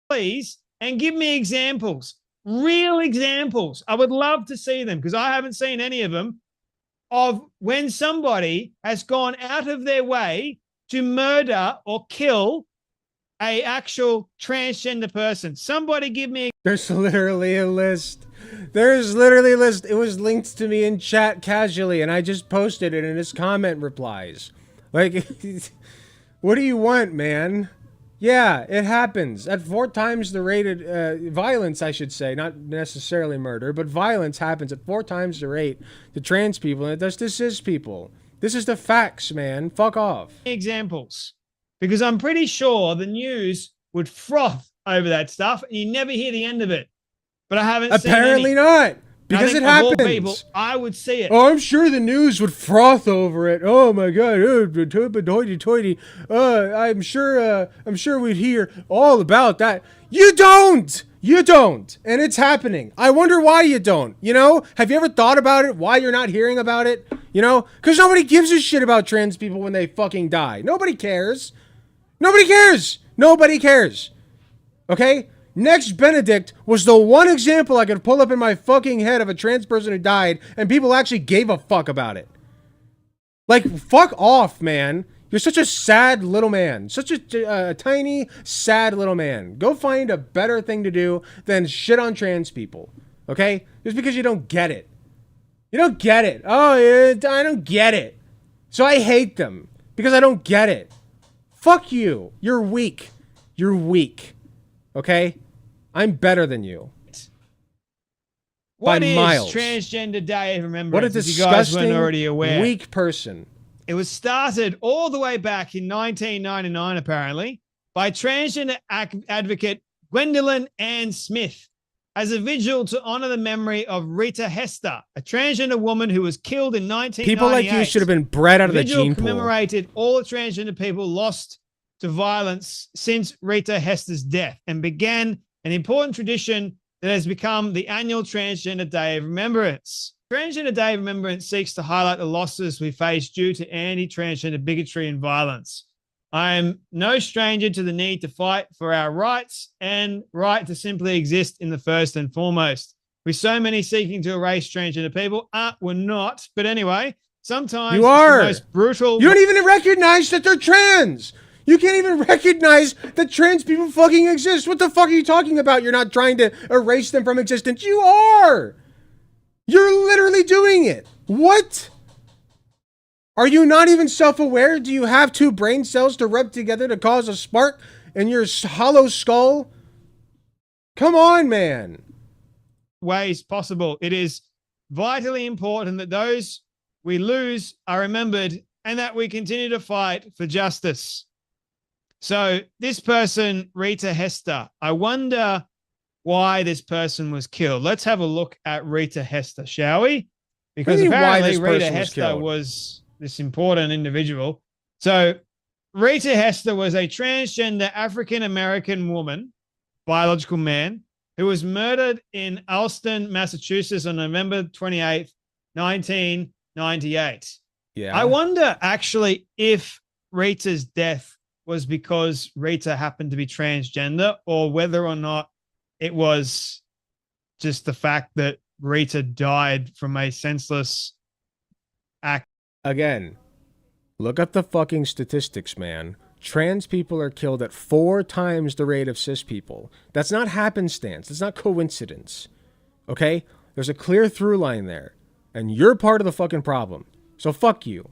Please, and give me examples, real examples. I would love to see them because I haven't seen any of them of when somebody has gone out of their way to murder or kill a actual transgender person. Somebody give me. There's literally a list. There's literally a list. It was linked to me in chat casually, and I just posted it in his comment replies. Like, what do you want, man? Yeah, it happens. At 4 times the rate of violence, I should say, not necessarily murder, but violence happens at 4 times the rate to trans people than it does to cis people. This is the facts, man. Fuck off. Examples. Because I'm pretty sure the news would froth over that stuff and you never hear the end of it. But I haven't Apparently seen any. not. Because it happens. Of all people, I would see it. Oh, I'm sure the news would froth over it. Oh my God! Hoity-toity. I'm sure we'd hear all about that. You don't. You don't, and it's happening. I wonder why you don't. You know? Have you ever thought about it? Why you're not hearing about it? You know? Because nobody gives a shit about trans people when they fucking die. Nobody cares. Nobody cares. Nobody cares. Okay? Next Benedict was the one example I could pull up in my fucking head of a trans person who died and people actually gave a fuck about it. Like, fuck off, man. You're such a sad little man. Such a tiny, sad little man. Go find a better thing to do than shit on trans people. Okay? Just because you don't get it. You don't get it. Oh, I don't get it. So I hate them because I don't get it. Fuck you. You're weak. You're weak. Okay? I'm better than you. What by is miles. Transgender Day of Remembrance? What a if you guys disgusting, weren't already aware. weak person. It was started all the way back in 1999, apparently, by transgender advocate Gwendolyn Ann Smith as a vigil to honor the memory of Rita Hester, a transgender woman who was killed in 1998. People like you should have been bred out of the gene pool. Commemorated all the transgender people lost to violence since Rita Hester's death and began an important tradition that has become the annual Transgender Day of Remembrance. Transgender Day of Remembrance seeks to highlight the losses we face due to anti-transgender bigotry and violence. I am no stranger to the need to fight for our rights and right to simply exist in the first and foremost. With so many seeking to erase transgender people, we're not. But anyway, sometimes you are. The most brutal. You don't even recognize that they're trans. You can't even recognize that trans people fucking exist. What the fuck are you talking about? You're not trying to erase them from existence. You are. You're literally doing it. What? Are you not even self-aware? Do you have 2 brain cells to rub together to cause a spark in your hollow skull? Come on, man. Ways possible. It is vitally important that those we lose are remembered and that we continue to fight for justice. So this person, Rita Hester, I wonder why this person was killed. Let's have a look at Rita Hester, shall we? Because apparently Rita Hester was this important individual. So Rita Hester was a transgender African-American woman, biological man, who was murdered in Allston, Massachusetts on November 28th, 1998. Yeah. I wonder actually if Rita's death was because Rita happened to be transgender or whether or not it was just the fact that Rita died from a senseless act. Again, look up the fucking statistics, man. Trans people are killed at 4 times the rate of cis people. That's not happenstance. That's not coincidence. Okay? There's a clear through line there. And you're part of the fucking problem. So fuck you.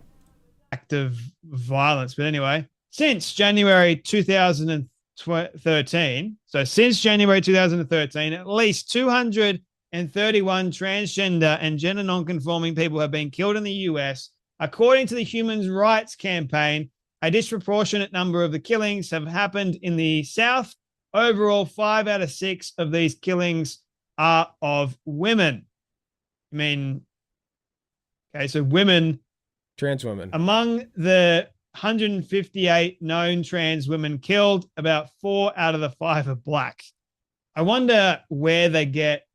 Act of violence. But anyway, since January 2013, so since January 2013, at least 231 transgender and gender non-conforming people have been killed in the US. According to the Human Rights Campaign, a disproportionate number of the killings have happened in the South. Overall, 5 out of 6 of these killings are of women. I mean, okay, so women, Trans women. among the 158 known trans women killed, about 4 out of the 5 are black. I wonder where they get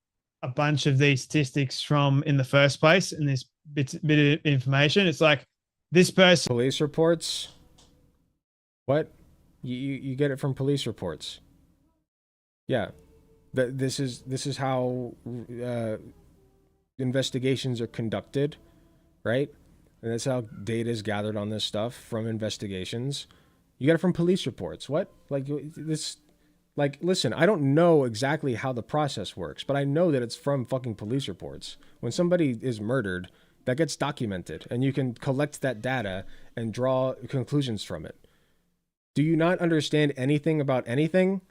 a bunch of these statistics from in the first place in this bit of information. It's like this person. Police reports. What? You get it from police reports. Yeah. This is how investigations are conducted, right? And that's how data is gathered on this stuff from investigations. You get it from police reports. What? Like this? Like, listen, I don't know exactly how the process works, but I know that it's from fucking police reports. When somebody is murdered, that gets documented, and you can collect that data and draw conclusions from it. Do you not understand anything about anything?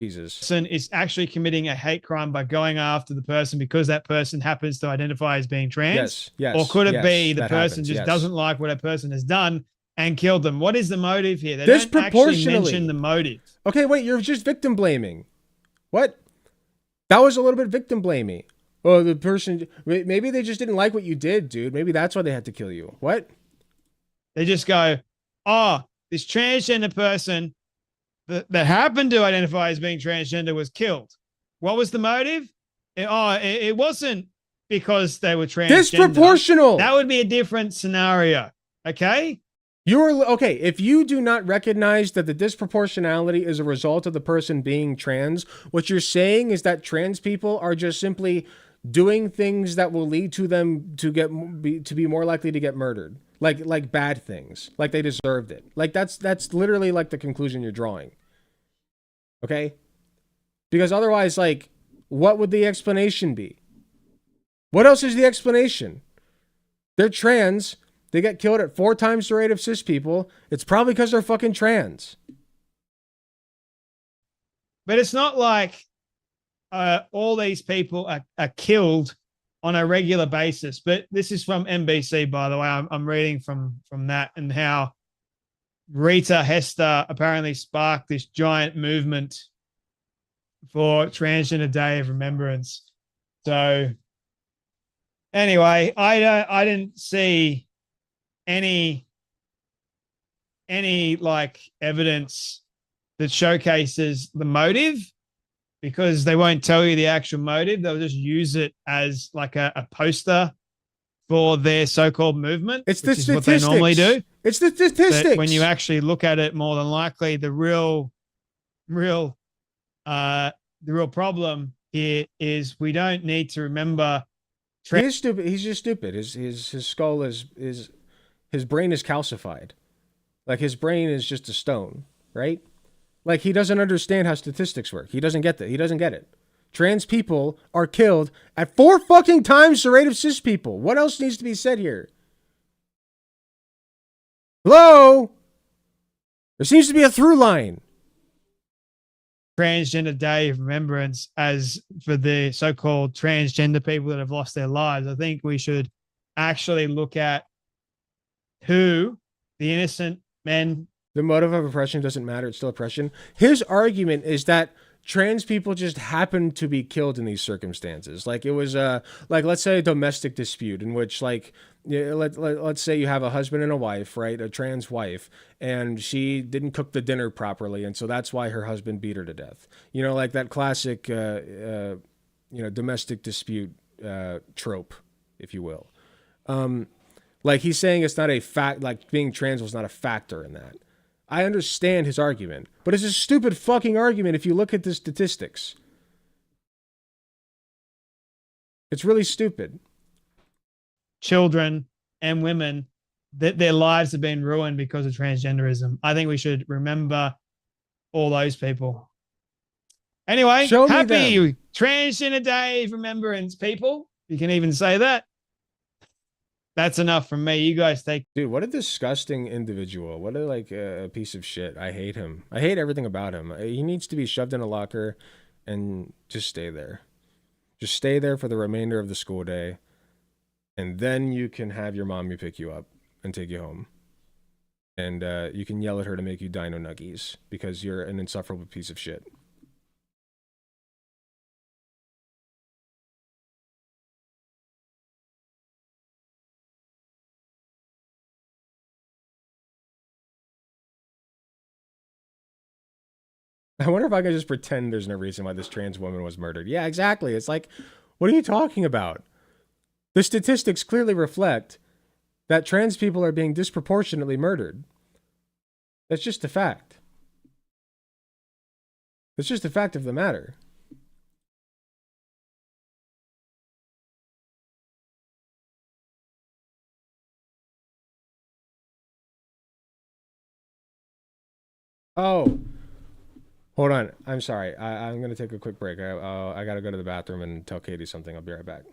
Jesus. Person is actually committing a hate crime by going after the person because that person happens to identify as being trans? Yes. Or could it yes, be the that person happens, just yes. doesn't like what a person has done and killed them? What is the motive here? They don't actually Disproportionately. mention the motive. Okay, wait, you're just victim blaming. What? That was a little bit victim blaming. Oh, the person, maybe they just didn't like what you did, dude. Maybe that's why they had to kill you. What? They just go, oh, this transgender person that happened to identify as being transgender was killed. What was the motive? It wasn't because they were transgender. Disproportional. That would be a different scenario. Okay? Okay, if you do not recognize that the disproportionality is a result of the person being trans, what you're saying is that trans people are just simply doing things that will lead to them to be more likely to get murdered. Like bad things. Like they deserved it. Like that's literally like the conclusion you're drawing. Okay? Because otherwise, like, what would the explanation be? What else is the explanation? They're trans. They get killed at 4 times the rate of cis people. It's probably because they're fucking trans. But it's not like all these people are killed on a regular basis. But this is from NBC, by the way. I'm reading from that, and how Rita Hester apparently sparked this giant movement for Transgender Day of Remembrance. So anyway, I didn't see any like evidence that showcases the motive, because they won't tell you the actual motive. They'll just use it as like a poster for their so-called movement. It's the which is statistics. what they normally do. It's the statistics. But when you actually look at it, more than likely, the real problem here is we don't need to remember. He's stupid. He's just stupid. His skull is his brain is calcified. Like his brain is just a stone, right? Like he doesn't understand how statistics work. He doesn't get that. He doesn't get it. Trans people are killed at 4 fucking times the rate of cis people. What else needs to be said here? Hello? There seems to be a through line. Transgender Day of Remembrance as for the so-called transgender people that have lost their lives. I think we should actually look at who the innocent men. The motive of oppression doesn't matter. It's still oppression. His argument is that trans people just happened to be killed in these circumstances. Like it was like, let's say a domestic dispute in which, like, let's say you have a husband and a wife, right? A trans wife, and she didn't cook the dinner properly, and so that's why her husband beat her to death. You know, like that classic domestic dispute trope, if you will. Like he's saying it's not a fact, like being trans was not a factor in that. I understand his argument, but it's a stupid fucking argument if you look at the statistics. It's really stupid. Children and women, that their lives have been ruined because of transgenderism. I think we should remember all those people. Anyway, Show me happy them. Transgender Day of Remembrance, people. You can even say that. That's enough from me. You guys take. Dude, what a disgusting individual. What a piece of shit. I hate him. I hate everything about him. He needs to be shoved in a locker and just stay there. Just stay there for the remainder of the school day. And then you can have your mommy pick you up and take you home. And you can yell at her to make you dino nuggies because you're an insufferable piece of shit. I wonder if I could just pretend there's no reason why this trans woman was murdered. Yeah, exactly. It's like, what are you talking about? The statistics clearly reflect that trans people are being disproportionately murdered. That's just a fact. It's just a fact of the matter. Oh, hold on. I'm sorry. I'm going to take a quick break. I got to go to the bathroom and tell Katie something. I'll be right back.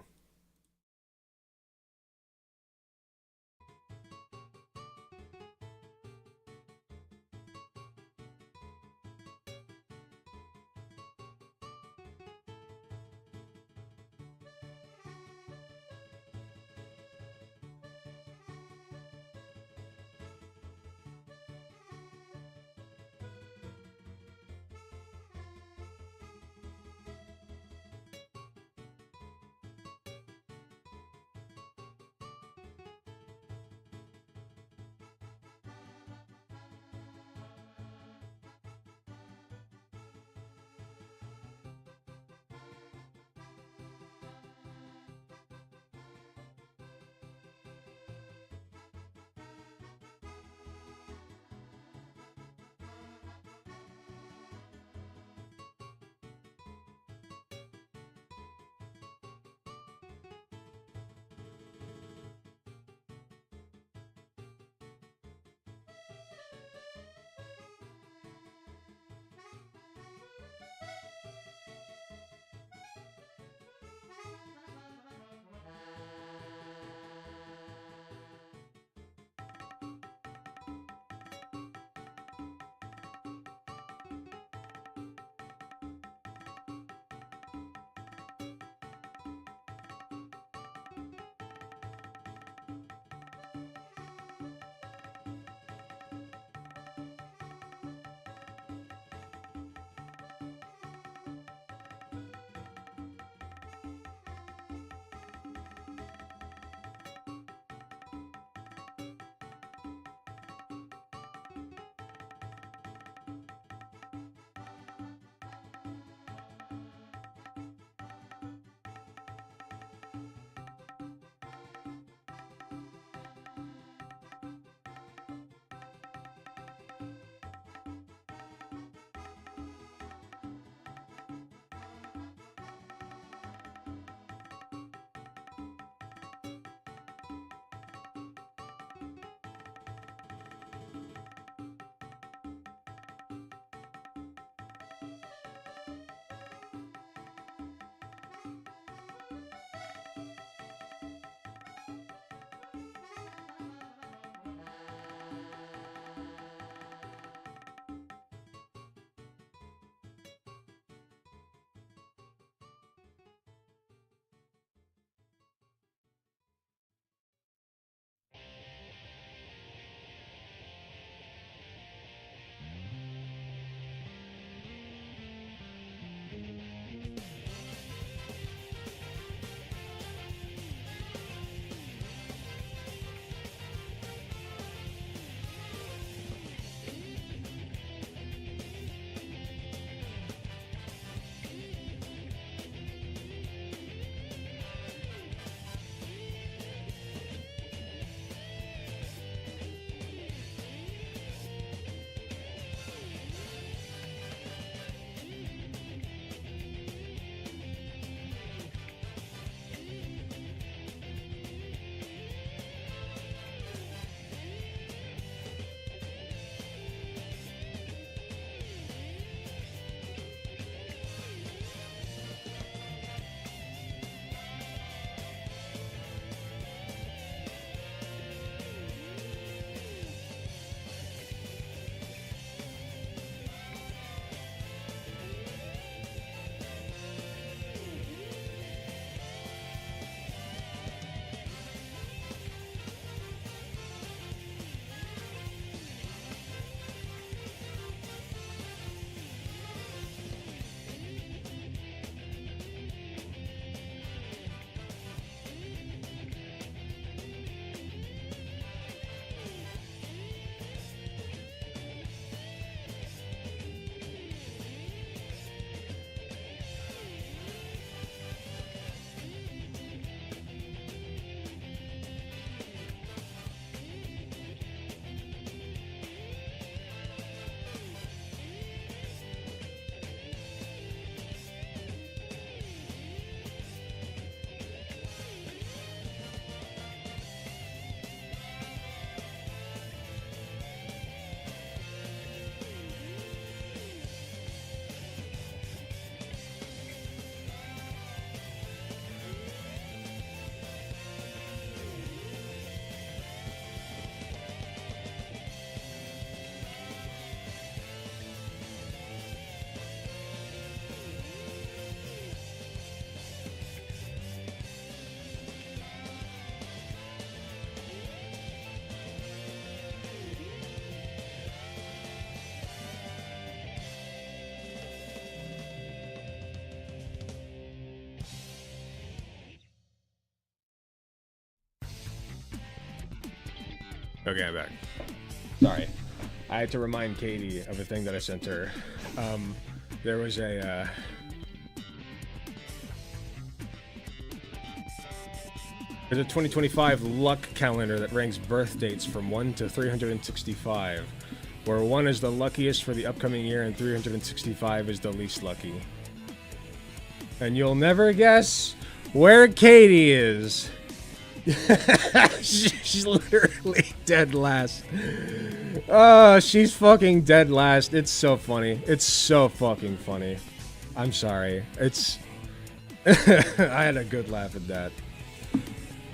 Okay, I'm back. Sorry. I had to remind Katie of a thing that I sent her. There was a, there's a 2025 luck calendar that ranks birth dates from 1 to 365, where 1 is the luckiest for the upcoming year and 365 is the least lucky. And you'll never guess where Katie is. She's literally dead last. Oh, she's fucking dead last. It's so funny. It's so fucking funny. I'm sorry. It's... I had a good laugh at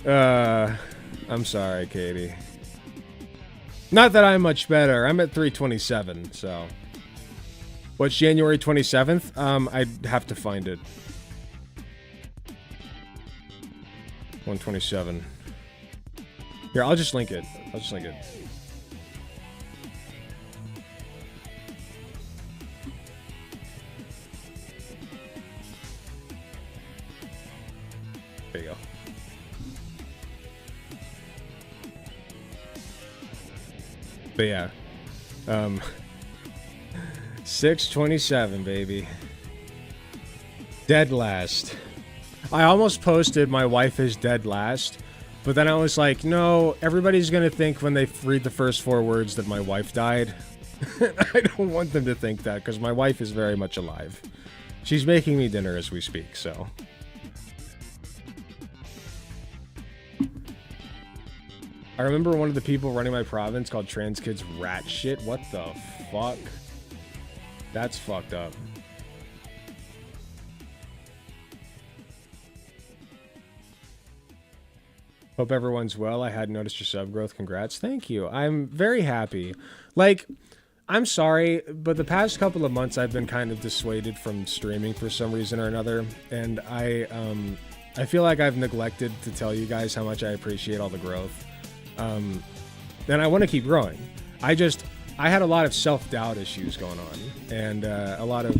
that. I'm sorry, Katie. Not that I'm much better. I'm at 327, so... What's January 27th? I'd have to find it. 127. Here, I'll just link it. I'll just link it. There you go. But yeah. 627, baby. Dead last. I almost posted my wife is dead last, but then I was like, no, everybody's gonna think when they read the first 4 words that my wife died. I don't want them to think that, because my wife is very much alive. She's making me dinner as we speak, so. I remember one of the people running my province called trans kids rat shit. What the fuck? That's fucked up. Hope everyone's well. I had noticed your sub growth. Congrats. Thank you. I'm very happy. Like, I'm sorry, but the past couple of months I've been kind of dissuaded from streaming for some reason or another, and I feel like I've neglected to tell you guys how much I appreciate all the growth. And I want to keep growing. I had a lot of self-doubt issues going on, and a lot of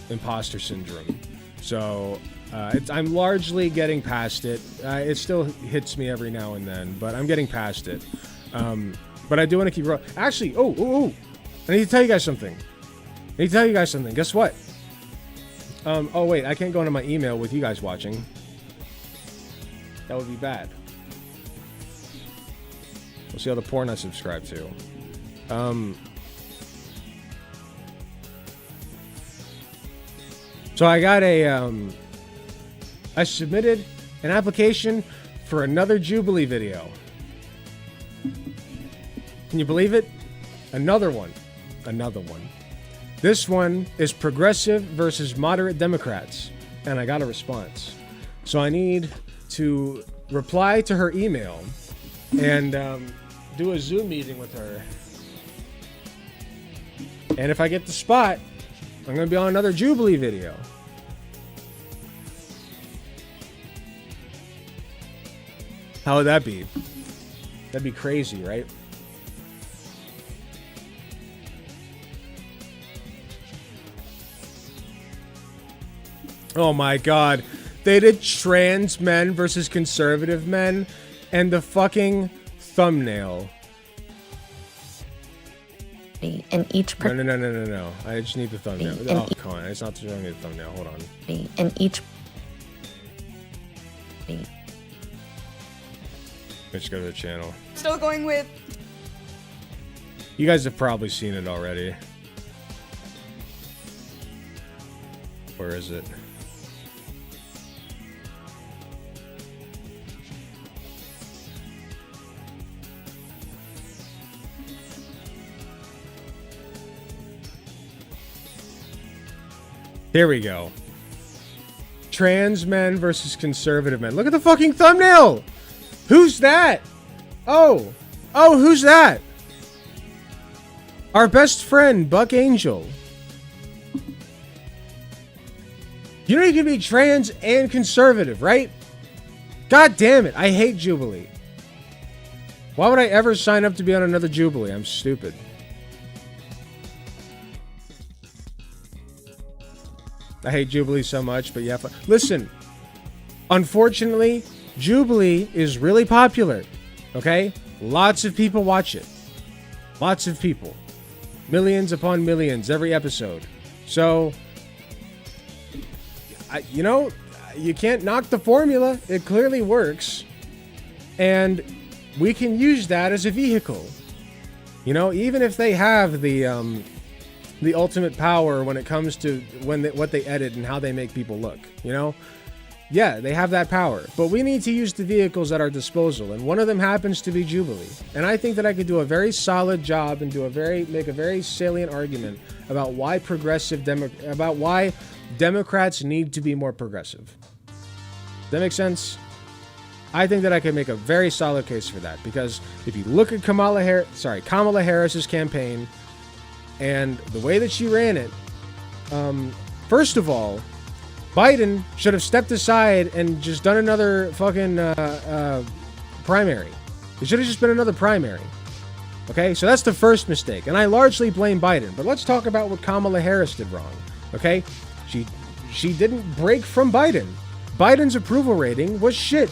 imposter syndrome. So I'm largely getting past it. It still hits me every now and then, but I'm getting past it. But I do want to keep growing. Actually, I need to tell you guys something. Guess what? Oh wait, I can't go into my email with you guys watching. That would be bad. We'll see all the porn I subscribe to. So I got I submitted an application for another Jubilee video. Can you believe it? Another one. This one is progressive versus moderate Democrats, and I got a response. So I need to reply to her email and do a Zoom meeting with her. And if I get the spot, I'm going to be on another Jubilee video. How would that be? That'd be crazy, right? Oh my god. They did trans men versus conservative men, and the fucking thumbnail. In each No. I just need the thumbnail. Oh, come on. It's not showing me the thumbnail. Hold on. in each Let's go to the channel. Still going with You guys have probably seen it already. Where is it? Here we go. Trans men versus conservative men. Look at the fucking thumbnail! Who's that? Oh, who's that? Our best friend, Buck Angel. You know you can be trans and conservative, right? God damn it, I hate Jubilee. Why would I ever sign up to be on another Jubilee? I'm stupid. I hate Jubilee so much, but yeah. Listen, unfortunately, Jubilee is really popular. Okay? Lots of people watch it. Lots of people. Millions upon millions every episode. So, you can't knock the formula. It clearly works. And we can use that as a vehicle. Even if they have the ultimate power when it comes to what they edit and how they make people look, Yeah, they have that power, but we need to use the vehicles at our disposal, and one of them happens to be Jubilee. And I think that I could do a very solid job and make a very salient argument about why Democrats need to be more progressive. Does that make sense? I think that I could make a very solid case for that, because if you look at Kamala Harris's campaign and the way that she ran it, first of all, Biden should have stepped aside and just done another fucking primary. It should have just been another primary. Okay, so that's the first mistake, and I largely blame Biden. But let's talk about what Kamala Harris did wrong. Okay, she didn't break from Biden. Biden's approval rating was shit.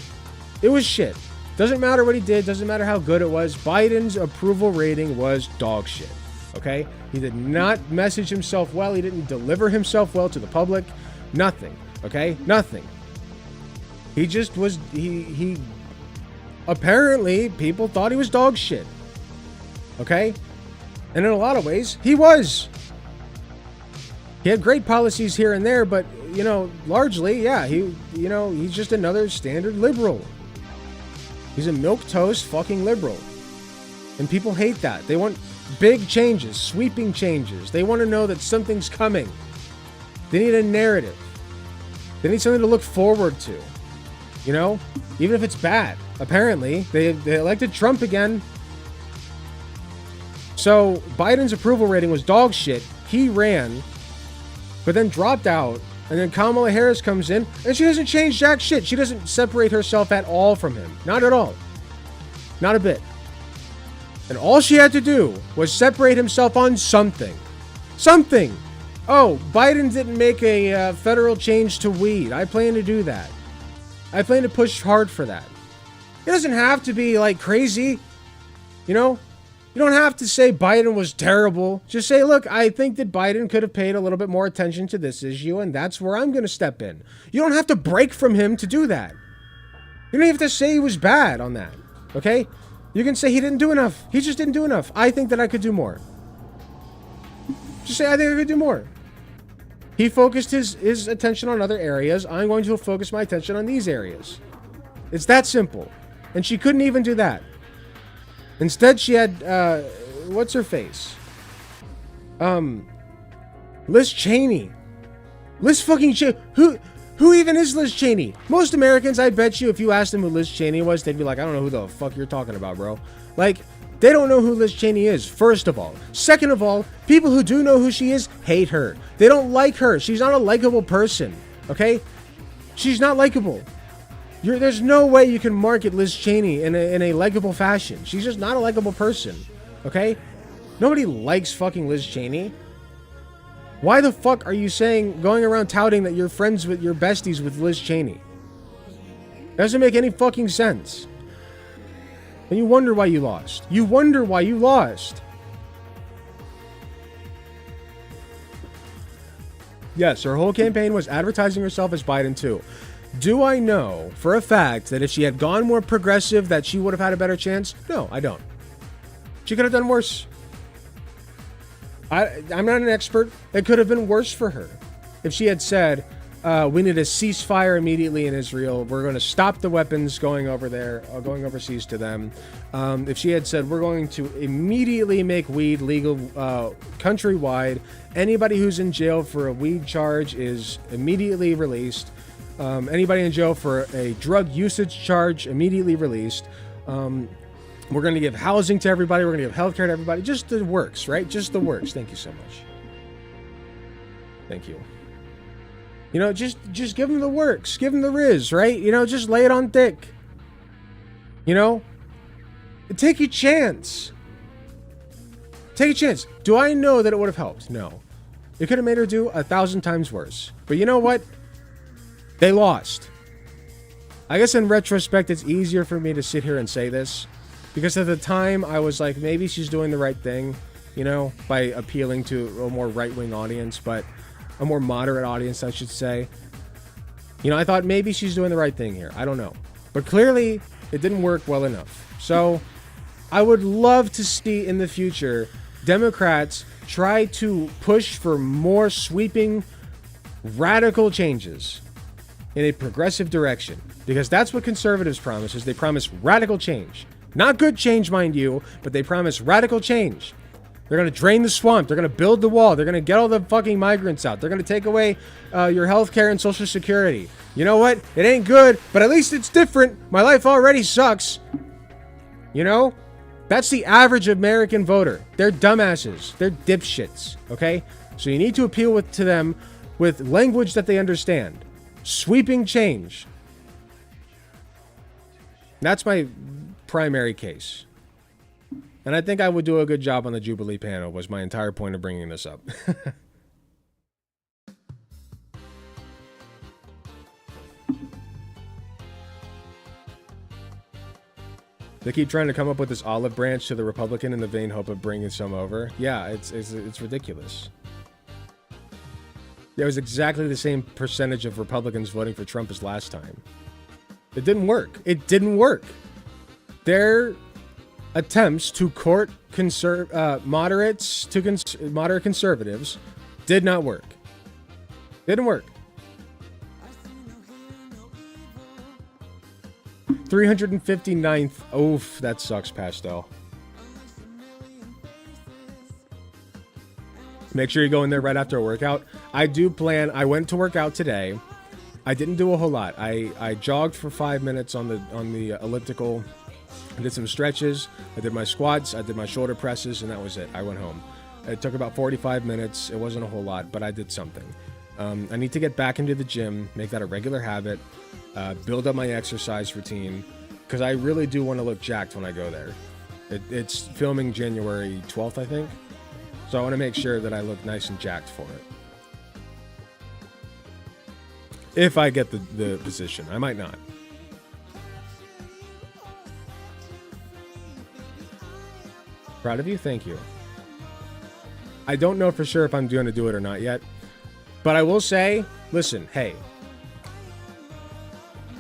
It was shit. Doesn't matter what he did. Doesn't matter how good it was. Biden's approval rating was dog shit. Okay, he did not message himself well. He didn't deliver himself well to the public. Nothing. Okay? Nothing. He just was, he apparently people thought he was dog shit. Okay? And in a lot of ways, he was. He had great policies here and there, but, largely, yeah, he's just another standard liberal. He's a milquetoast fucking liberal. And people hate that. They want big changes, sweeping changes. They want to know that something's coming. They need a narrative. They need something to look forward to. Even if it's bad. Apparently, they elected Trump again. So, Biden's approval rating was dog shit. He ran, but then dropped out. And then Kamala Harris comes in, and she doesn't change jack shit. She doesn't separate herself at all from him. Not at all. Not a bit. And all she had to do was separate himself on something. Something. Oh, Biden didn't make a federal change to weed. I plan to do that. I plan to push hard for that. It doesn't have to be like crazy. You don't have to say Biden was terrible. Just say, look, I think that Biden could have paid a little bit more attention to this issue, and that's where I'm going to step in. You don't have to break from him to do that. You don't have to say he was bad on that. Okay? You can say he didn't do enough. He just didn't do enough. I think that I could do more. Just say, I think I could do more. He focused his attention on other areas. I'm going to focus my attention on these areas. It's that simple. And she couldn't even do that. Instead, she had, what's her face? Liz Cheney. Liz fucking Cheney. Who even is Liz Cheney? Most Americans, I bet you, if you asked them who Liz Cheney was, they'd be like, I don't know who the fuck you're talking about, bro. Like, they don't know who Liz Cheney is, first of all. Second of all, people who do know who she is hate her. They don't like her. She's not a likable person, okay? She's not likable. There's no way you can market Liz Cheney in a likable fashion. She's just not a likable person, okay? Nobody likes fucking Liz Cheney. Why the fuck are you going around touting that you're friends with your besties with Liz Cheney? That doesn't make any fucking sense. And you wonder why you lost. You wonder why you lost. Yes, her whole campaign was advertising herself as Biden too. Do I know for a fact that if she had gone more progressive that she would have had a better chance? No, I don't. She could have done worse. I'm not an expert. It could have been worse for her. If she had said, we need a ceasefire immediately in Israel. We're going to stop the weapons going over there, going overseas to them. If she had said, we're going to immediately make weed legal countrywide. Anybody who's in jail for a weed charge is immediately released. Anybody in jail for a drug usage charge, immediately released. We're going to give housing to everybody. We're going to give healthcare to everybody. Just the works, right? Just the works. Thank you so much. Thank you. Just give them the works. Give them the riz, right? Just lay it on thick. Take a chance. Take a chance. Do I know that it would have helped? No. It could have made her do 1,000 times worse. But you know what? They lost. I guess in retrospect, it's easier for me to sit here and say this. Because at the time, I was like, maybe she's doing the right thing, you know, by appealing to a more right-wing audience, but a more moderate audience, I should say. You know, I thought maybe she's doing the right thing here. I don't know. But clearly, it didn't work well enough. So, I would love to see in the future Democrats try to push for more sweeping, radical changes in a progressive direction. Because that's what conservatives promise, is they promise radical change. Not good change, mind you, but they promise radical change. They're going to drain the swamp. They're going to build the wall. They're going to get all the fucking migrants out. They're going to take away your health care and Social Security. You know what? It ain't good, but at least it's different. My life already sucks. You know? That's the average American voter. They're dumbasses. They're dipshits. Okay? So you need to appeal to them with language that they understand. Sweeping change. That's my primary case. And I think I would do a good job on the Jubilee panel, was my entire point of bringing this up. They keep trying to come up with this olive branch to the Republican in the vain hope of bringing some over. Yeah, it's ridiculous. There was exactly the same percentage of Republicans voting for Trump as last time. It didn't work. It didn't work. Their attempts to court moderates to moderate conservatives did not work. Didn't work. 359th. Oof, that sucks, Pastel. Make sure you go in there right after a workout. I do plan. I went to work out today. I didn't do a whole lot. I jogged for 5 minutes on the elliptical. I did some stretches. I did my squats. I did my shoulder presses, and that was it. I went home. It took about 45 minutes. It wasn't a whole lot, but I did something. I need to get back into the gym, make that a regular habit, build up my exercise routine, because I really do want to look jacked when I go there. It's filming January 12th, I think. So I want to make sure that I look nice and jacked for it. If I get the position. I might not. Proud of you. Thank you. I don't know for sure if I'm going to do it or not yet. But I will say, listen, hey.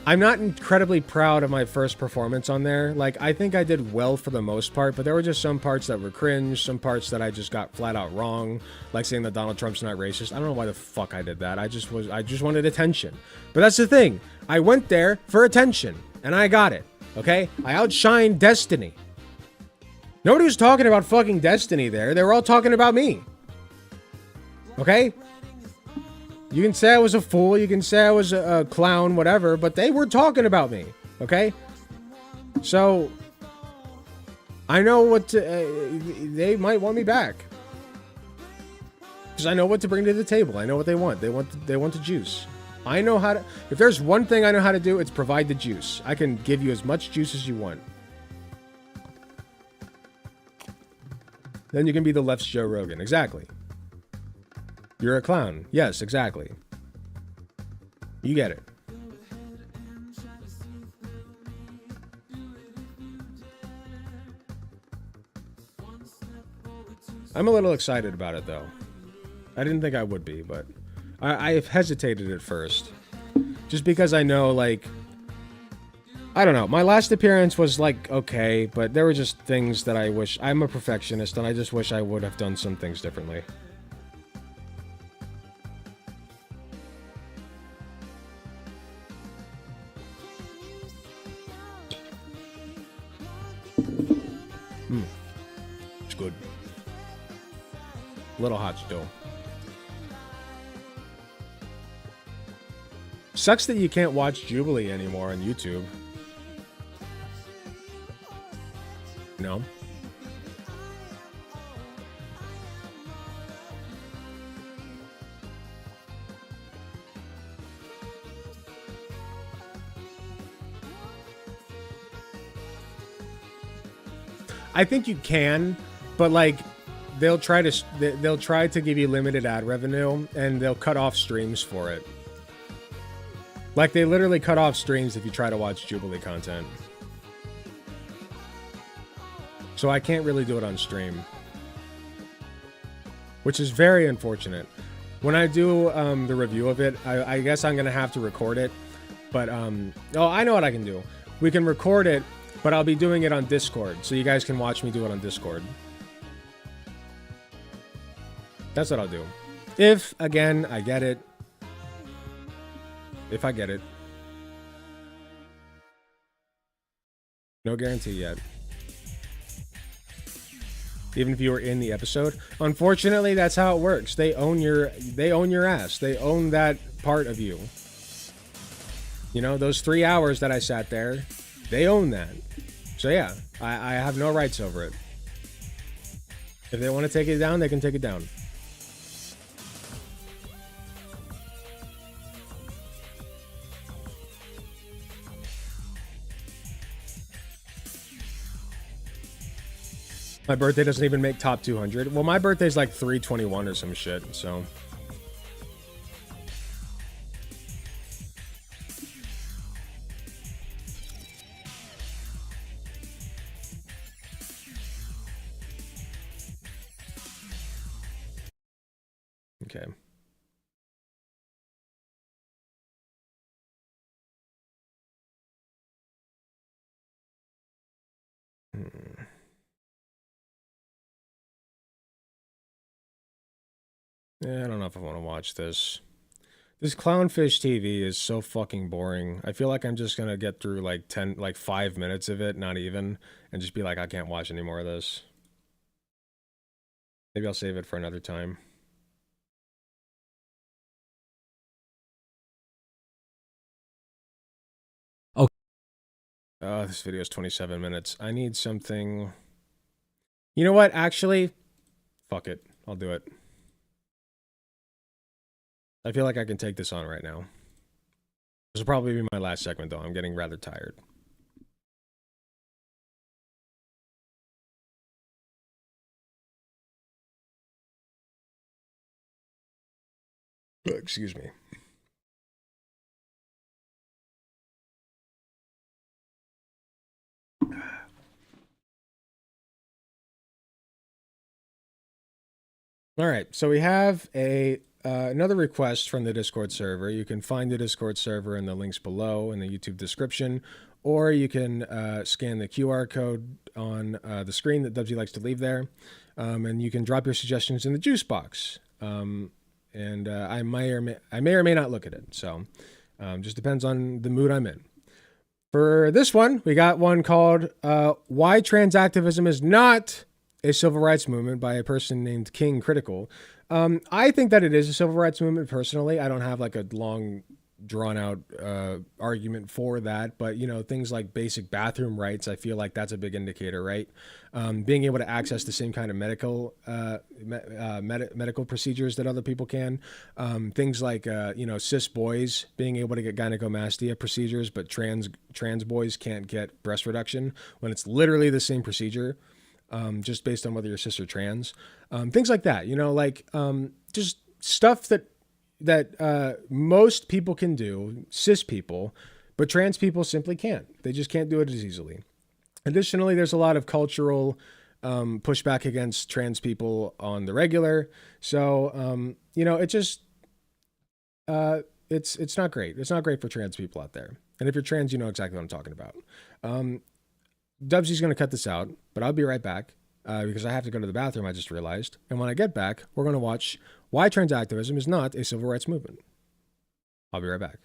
I'm not incredibly proud of my first performance on there. Like, I think I did well for the most part, but there were just some parts that were cringe, some parts that I just got flat out wrong, like saying that Donald Trump's not racist. I don't know why the fuck I did that. I just wanted attention. But that's the thing. I went there for attention, and I got it. Okay? I outshined Destiny. Nobody was talking about fucking Destiny there. They were all talking about me. Okay? You can say I was a fool, you can say I was a clown, whatever, but they were talking about me, okay? So, I know what to, they might want me back. Because I know what to bring to the table. I know what they want. They want the juice. I know how to, if there's one thing I know how to do, it's provide the juice. I can give you as much juice as you want. Then you can be the left's Joe Rogan. Exactly. You're a clown. Yes, exactly. You get it. I'm a little excited about it, though. I didn't think I would be, but I hesitated at first. Just because I know, like, I don't know. My last appearance was, like, okay, but there were just things that I wish... I'm a perfectionist, and I just wish I would have done some things differently. It's good. A little hot still. Sucks that you can't watch Jubilee anymore on YouTube. No? I think you can, but like they'll try to give you limited ad revenue and they'll cut off streams for it. Like they literally cut off streams if you try to watch Jubilee content. So I can't really do it on stream, which is very unfortunate. When I do the review of it, I guess I'm gonna have to record it. But oh, I know what I can do. We can record it, but I'll be doing it on Discord, so you guys can watch me do it on Discord. That's what I'll do. If, again, I get it. If I get it. No guarantee yet. Even if you were in the episode. Unfortunately, that's how it works. They own your ass. They own that part of you. You know, those 3 hours that I sat there, they own that. So yeah, I have no rights over it. If they want to take it down, they can take it down. My birthday doesn't even make top 200. Well, my birthday's like 3/21 or some shit, so. Okay. Yeah, I don't know if I want to watch this. This clownfish TV is so fucking boring. I feel like I'm just gonna get through like 5 minutes of it, not even, and just be like, I can't watch any more of this. Maybe I'll save it for another time. Okay. Oh, this video is 27 minutes. I need something. You know what? Actually, fuck it. I'll do it. I feel like I can take this on right now. This will probably be my last segment, though. I'm getting rather tired. Excuse me. All right, so we have another request from the Discord server. You can find the Discord server in the links below in the YouTube description, or you can scan the QR code on the screen that Dubsy likes to leave there, and you can drop your suggestions in the juice box. And I may or may not look at it. So just depends on the mood I'm in. For this one, we got one called "Why Trans Activism Is Not a Civil Rights Movement" by a person named King Critical. I think that it is a civil rights movement personally. I don't have like a long drawn out argument for that, but you know, things like basic bathroom rights, I feel like that's a big indicator, right? Being able to access the same kind of medical procedures that other people can. Things like you know, cis boys being able to get gynecomastia procedures, but trans boys can't get breast reduction when it's literally the same procedure. Just based on whether you're cis or trans, things like that, you know, like just stuff that most people can do, cis people, but trans people simply can't. They just can't do it as easily. Additionally, there's a lot of cultural pushback against trans people on the regular. So, you know, it just, it's not great. It's not great for trans people out there. And if you're trans, you know exactly what I'm talking about. Dubsy's going to cut this out, but I'll be right back because I have to go to the bathroom, I just realized. And when I get back, we're going to watch Why Trans Activism Is Not a Civil Rights Movement. I'll be right back.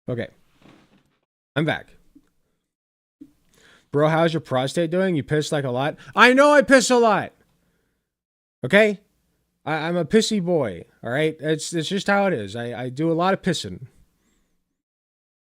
Okay. I'm back. Bro, how's your prostate doing? You piss like a lot? I know I piss a lot. Okay? I'm a pissy boy. All right? It's just how it is. I do a lot of pissing.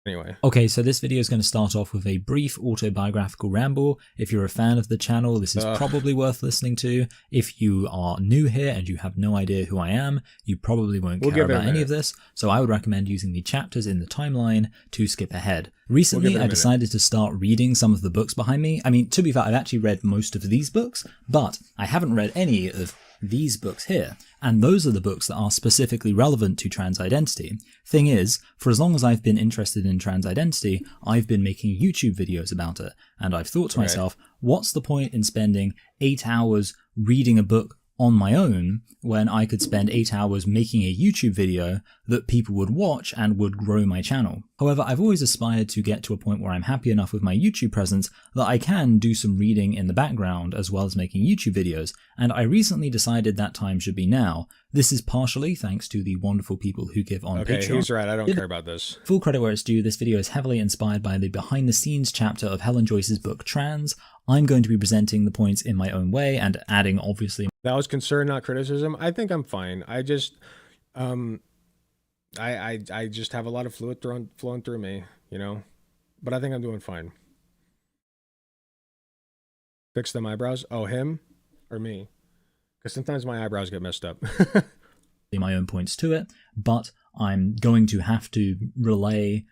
Anyway. Okay, so this video is going to start off with a brief autobiographical ramble. If you're a fan of the channel, this is probably worth listening to. If you are new here and you have no idea who I am, you probably won't care about any of this. So I would recommend using the chapters in the timeline to skip ahead. Recently, I decided to start reading some of the books behind me. I mean, to be fair, I've actually read most of these books, but I haven't read any of these books here, and those are the books that are specifically relevant to trans identity. Thing is, for as long as I've been interested in trans identity, I've been making YouTube videos about it, and I've thought to myself, what's the point in spending 8 hours reading a book on my own when I could spend 8 hours making a YouTube video that people would watch and would grow my channel. However, I've always aspired to get to a point where I'm happy enough with my YouTube presence that I can do some reading in the background as well as making YouTube videos, and I recently decided that time should be now. This is partially thanks to the wonderful people who give on Patreon. Okay, he's right. I don't care about this. Full credit where it's due, this video is heavily inspired by the behind-the-scenes chapter of Helen Joyce's book Trans. I'm going to be presenting the points in my own way and adding, obviously... That was concern, not criticism. I think I'm fine. I just... I just have a lot of fluid flowing through me, you know? But I think I'm doing fine. Fix them eyebrows? Oh, him? Or me? Because sometimes my eyebrows get messed up. my own points to it, but I'm going to have to relay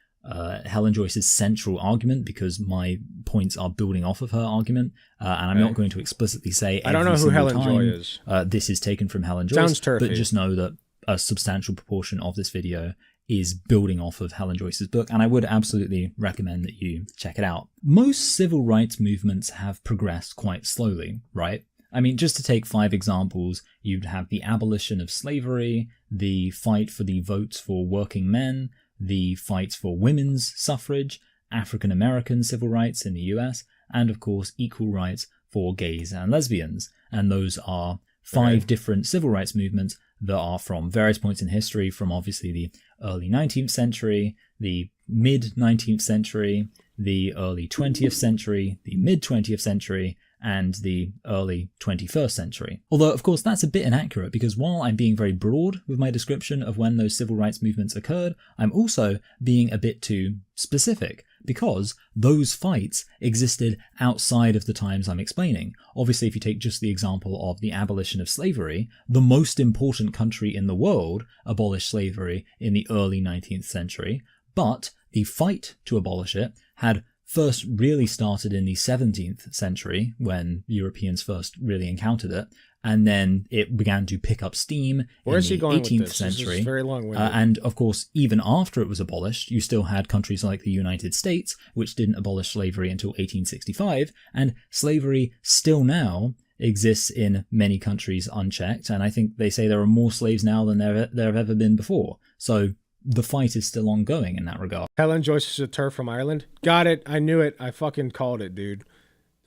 Helen Joyce's central argument because my points are building off of her argument, and I'm not going to explicitly say I don't know who Helen Joy is. This is taken from Helen Joyce. Sounds turfy. But just know that a substantial proportion of this video is building off of Helen Joyce's book, and I would absolutely recommend that you check it out. Most civil rights movements have progressed quite slowly, right? I mean, just to take 5 examples, you'd have the abolition of slavery, the fight for the votes for working men, the fights for women's suffrage, African American civil rights in the US, and of course equal rights for gays and lesbians. And those are 5 different civil rights movements that are from various points in history, from obviously the early 19th century, the mid 19th century, the early 20th century, the mid 20th century, and the early 21st century. Although, of course, that's a bit inaccurate because while I'm being very broad with my description of when those civil rights movements occurred, I'm also being a bit too specific because those fights existed outside of the times I'm explaining. Obviously, if you take just the example of the abolition of slavery, the most important country in the world abolished slavery in the early 19th century, but the fight to abolish it had first really started in the 17th century when Europeans first really encountered it, and then it began to pick up steam in the 18th century. This is very long-winded. And of course, even after it was abolished, you still had countries like the United States, which didn't abolish slavery until 1865, and slavery still now exists in many countries unchecked, and I think they say there are more slaves now than there have ever been before. So the fight is still ongoing in that regard. Helen Joyce is a TERF from Ireland. Got it. I knew it. I fucking called it, dude.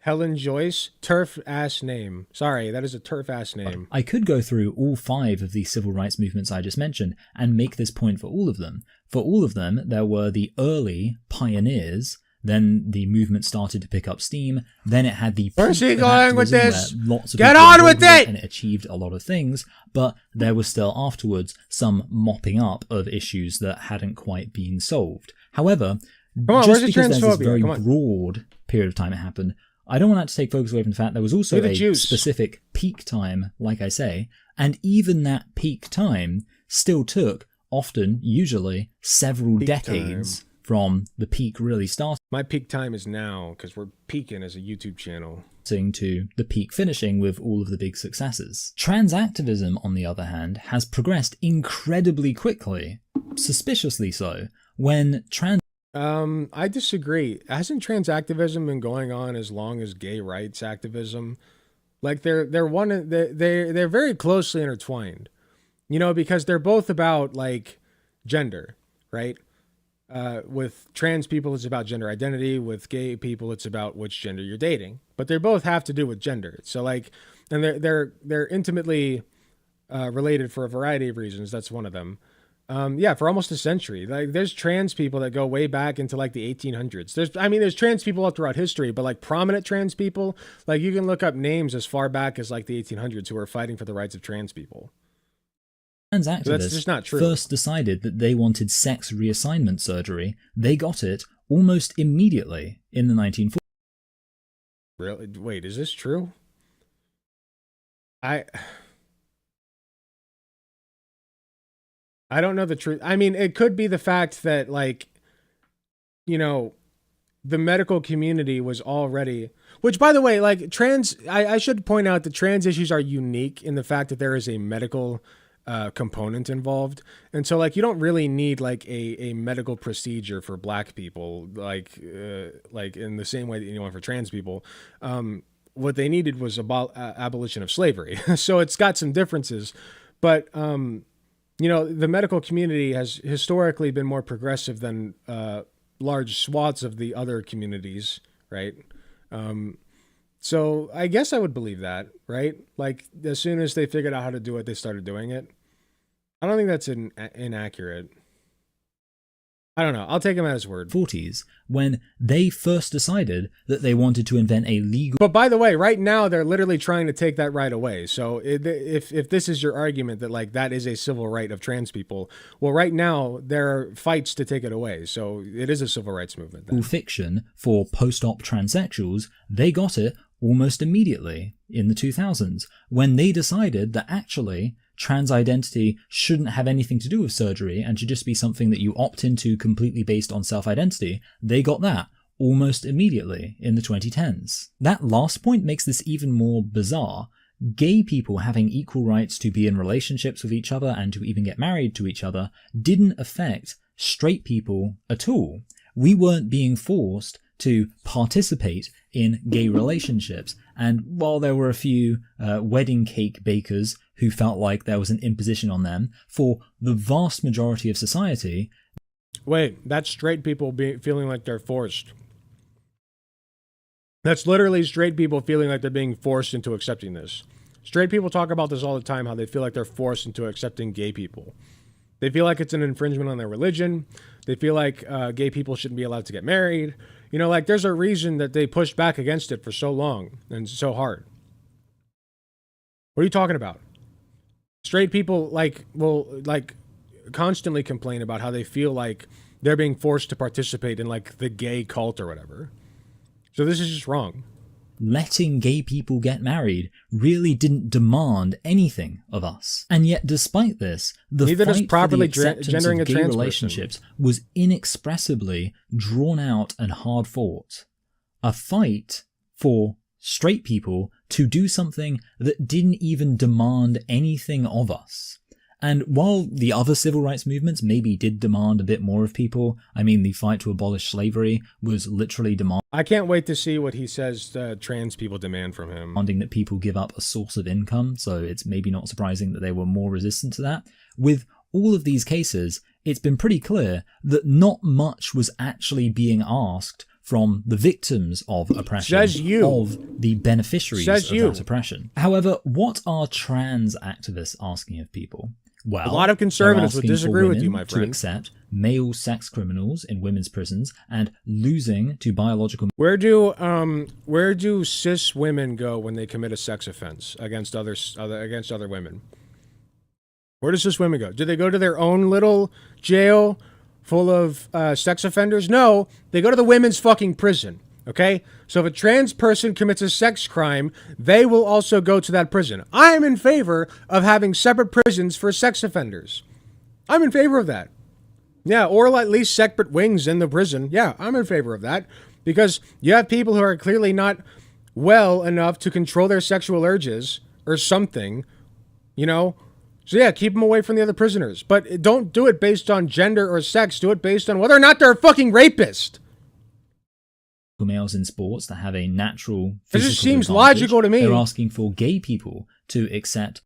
Helen Joyce, TERF-ass name. Sorry, that is a TERF-ass name. I could go through all 5 of the civil rights movements I just mentioned and make this point for all of them. For all of them, there were the early pioneers, then the movement started to pick up steam, then it had the Where's he going with this? Lots of Get on with it! And it achieved a lot of things, but there was still afterwards some mopping up of issues that hadn't quite been solved. However, just because there's this very broad period of time it happened, I don't want that to take focus away from the fact there was also a specific peak time, like I say, and even that peak time still took, often, usually, several decades from the peak really starting. My peak time is now, because we're peaking as a YouTube channel. To the peak finishing with all of the big successes. Trans activism, on the other hand, has progressed incredibly quickly, suspiciously so, when trans... I disagree. Hasn't trans activism been going on as long as gay rights activism? Like they're very closely intertwined, you know, because they're both about like gender, right? With trans people, it's about gender identity. With gay people, it's about which gender you're dating. But they both have to do with gender. So like, and they're intimately related for a variety of reasons. That's one of them. Yeah, for almost a century. Like, there's trans people that go way back into like the 1800s. There's trans people all throughout history, but like prominent trans people, like you can look up names as far back as like the 1800s who are fighting for the rights of trans people. Trans That's activists just not true. first decided that they wanted sex reassignment surgery. They got it almost immediately in the 1940s. Really? Wait, is this true? I don't know the truth. I mean, it could be the fact that, like, you know, the medical community was already, which, by the way, like, I should point out that trans issues are unique in the fact that there is a medical component involved. And so, like, you don't really need, like, a medical procedure for black people, like in the same way that you want for trans people. What they needed was abolition of slavery. So it's got some differences. But, you know, the medical community has historically been more progressive than large swaths of the other communities, right? So I guess I would believe that, right? Like, as soon as they figured out how to do it, they started doing it. I don't think that's inaccurate. I don't know. I'll take him at his word. 40s, when they first decided that they wanted to invent a legal But by the way, right now they're literally trying to take that right away. So if this is your argument that, like, that is a civil right of trans people, well, right now there are fights to take it away. So it is a civil rights movement then. fiction for post-op transsexuals, they got it almost immediately in the 2000s, when they decided that actually trans identity shouldn't have anything to do with surgery and should just be something that you opt into completely based on self-identity. They got that almost immediately in the 2010s. That last point makes this even more bizarre. Gay people having equal rights to be in relationships with each other and to even get married to each other didn't affect straight people at all. We weren't being forced to participate in gay relationships. And while there were a few wedding cake bakers who felt like there was an imposition on them, for the vast majority of society... Wait, that's straight people feeling like they're forced. That's literally straight people feeling like they're being forced into accepting this. Straight people talk about this all the time, how they feel like they're forced into accepting gay people. They feel like it's an infringement on their religion. They feel like gay people shouldn't be allowed to get married. You know, like, there's a reason that they pushed back against it for so long and so hard. What are you talking about? Straight people, like, will, like, constantly complain about how they feel like they're being forced to participate in, like, the gay cult or whatever. So this is just wrong. Letting gay people get married really didn't demand anything of us. And yet, despite this, the Neither does fight properly for the acceptance gendering of a gay trans relationships was inexpressibly drawn out and hard fought. A fight for straight people to do something that didn't even demand anything of us. And while the other civil rights movements maybe did demand a bit more of people, I mean, the fight to abolish slavery was literally I can't wait to see what he says trans people demand from him. demanding that people give up a source of income, so it's maybe not surprising that they were more resistant to that. With all of these cases, it's been pretty clear that not much was actually being asked from the victims of oppression, Says you. of the beneficiaries Says of you. that oppression. However, what are trans activists asking of people? Well, A lot of conservatives they're would asking for disagree with women you, my to friend. accept male sex criminals in women's prisons and losing to biological Where do cis women go when they commit a sex offense against other women? Where do cis women go? Do they go to their own little jail full of sex offenders? No, they go to the women's fucking prison. Okay? So if a trans person commits a sex crime, they will also go to that prison. I'm in favor of having separate prisons for sex offenders. I'm in favor of that. Yeah, or at least separate wings in the prison. Yeah, I'm in favor of that. Because you have people who are clearly not well enough to control their sexual urges or something, you know? So yeah, keep them away from the other prisoners. But don't do it based on gender or sex. Do it based on whether or not they're a fucking rapist. males in sports that have a natural It physical just seems advantage. logical to me. They're asking for gay people to accept.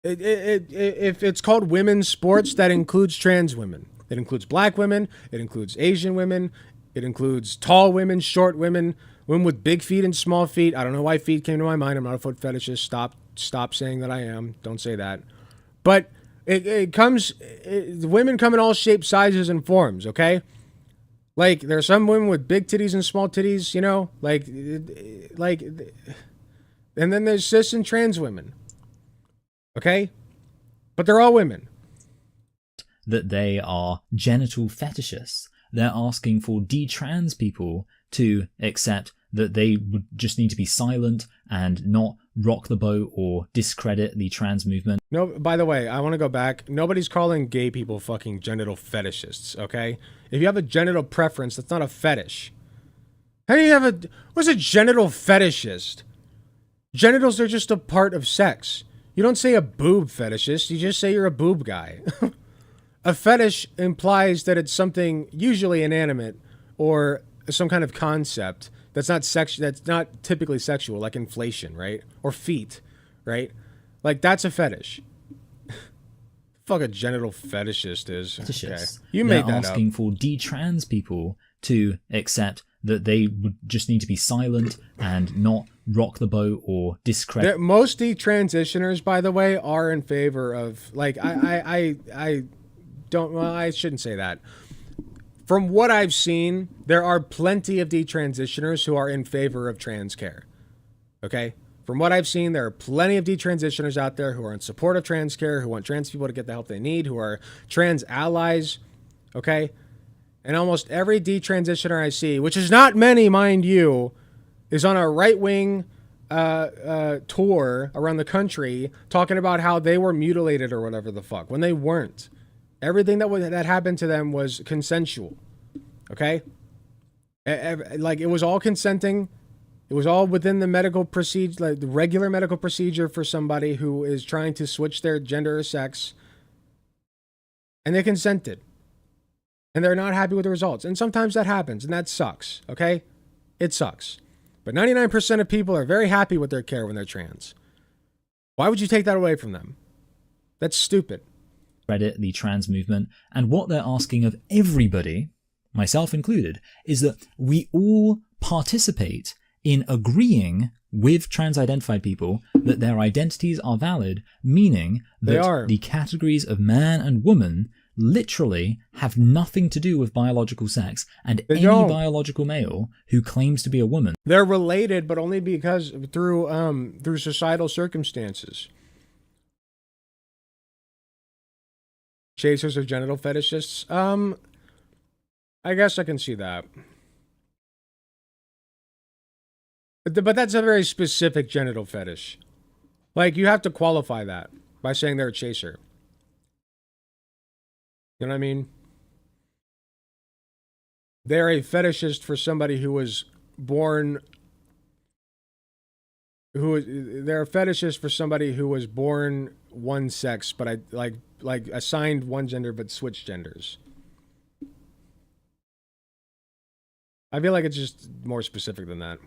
If it's called women's sports, that includes trans women. It includes black women. It includes Asian women. It includes tall women, short women, women with big feet and small feet. I don't know why feet came to my mind. I'm not a foot fetishist. Stop saying that I am. Don't say that. But Women come in all shapes, sizes, and forms, okay? Like, there are some women with big titties and small titties, you know? And then there's cis and trans women. Okay? But they're all women. That they are genital fetishists. They're asking for detrans people to accept that they would just need to be silent and not rock the boat or discredit the trans movement. No, by the way, I want to go back. Nobody's calling gay people fucking genital fetishists, okay? If you have a genital preference, that's not a fetish. How do you have what's a genital fetishist? Genitals are just a part of sex. You don't say a boob fetishist, you just say you're a boob guy. A fetish implies that it's something usually inanimate or some kind of concept that's not typically sexual, like inflation, right? Or feet, right? Like, that's a fetish. Fuck a genital fetishist is. Okay. You made that up. They're asking for detrans people to accept that they would just need to be silent and not rock the boat or discredit. Most detransitioners, by the way, are in favor of, like, I shouldn't say that. From what I've seen, there are plenty of detransitioners who are in favor of trans care. Okay? From what I've seen, there are plenty of detransitioners out there who are in support of trans care, who want trans people to get the help they need, who are trans allies. Okay? And almost every detransitioner I see, which is not many, mind you, is on a right-wing tour around the country talking about how they were mutilated or whatever the fuck, when they weren't. Everything that happened to them was consensual, okay? Like, it was all consenting. It was all within the medical procedure, like the regular medical procedure for somebody who is trying to switch their gender or sex. And they consented. And they're not happy with the results. And sometimes that happens, and that sucks, okay? It sucks. But 99% of people are very happy with their care when they're trans. Why would you take that away from them? That's stupid. Credit the trans movement, and what they're asking of everybody, myself included, is that we all participate in agreeing with trans-identified people that their identities are valid, meaning that the categories of man and woman literally have nothing to do with biological sex, and any biological male who claims to be a woman. They're related, but only because through societal circumstances. Chasers of genital fetishists? I guess I can see that. But that's a very specific genital fetish. Like, you have to qualify that by saying they're a chaser. You know what I mean? They're a fetishist for somebody who was born... They're a fetishist for somebody who was born one sex, but like assigned one gender but switched genders. I feel like it's just more specific than that.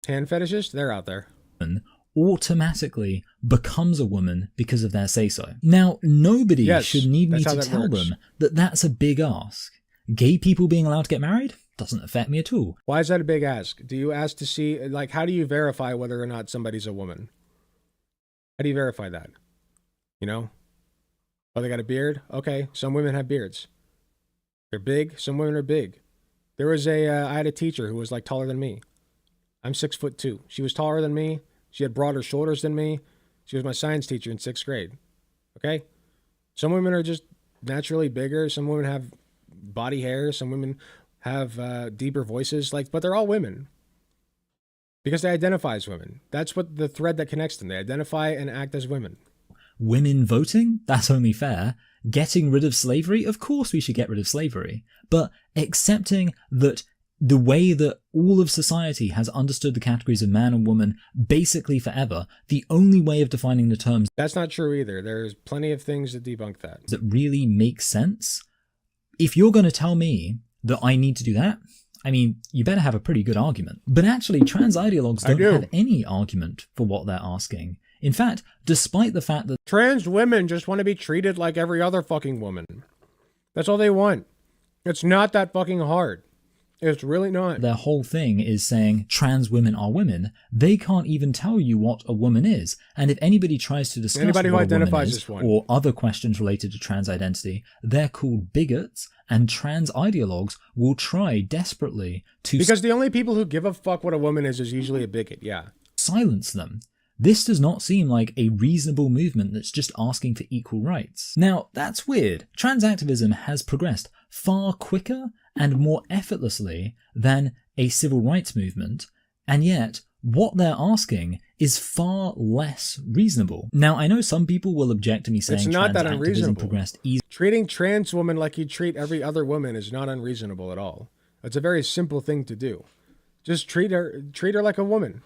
Hand fetishists? They're out there. Automatically becomes a woman because of their say-so. Now, nobody should need me to tell them that that's a big ask. Gay people being allowed to get married? Doesn't affect me at all. Why is that a big ask? Do you ask to see, like, how do you verify whether or not somebody's a woman? How do you verify that? You know? Oh, they got a beard? Okay, some women have beards. They're big, some women are big. There was I had a teacher who was, like, taller than me. I'm 6'2". She was taller than me. She had broader shoulders than me. She was my science teacher in 6th grade. Okay? Some women are just naturally bigger. Some women have body hair. Some women have deeper voices, but they're all women because they identify as women. That's what the thread that connects them. They identify and act as women. Women voting? That's only fair. Getting rid of slavery? Of course we should get rid of slavery. But accepting that the way that all of society has understood the categories of man and woman basically forever, the only way of defining the terms... That's not true either. There's plenty of things that debunk that. ...that really make sense. If you're going to tell me that I need to do that, I mean, you better have a pretty good argument. But actually, trans ideologues don't have any argument for what they're asking. In fact, despite the fact that... Trans women just want to be treated like every other fucking woman. That's all they want. It's not that fucking hard. It's really not. Their whole thing is saying trans women are women. They can't even tell you what a woman is. And if anybody tries to discuss Anybody who what a woman identifies is, as one. or other questions related to trans identity, they're called bigots, and trans ideologues will try desperately to Because the only people who give a fuck what a woman is usually a bigot, yeah. silence them. This does not seem like a reasonable movement that's just asking for equal rights. Now, that's weird. Trans activism has progressed far quicker and more effortlessly than a civil rights movement, and yet what they're asking is far less reasonable. Now, I know some people will object to me saying It's not trans that activism unreasonable. progressed easily. Treating trans women like you treat every other woman is not unreasonable at all. It's a very simple thing to do. Just treat her like a woman.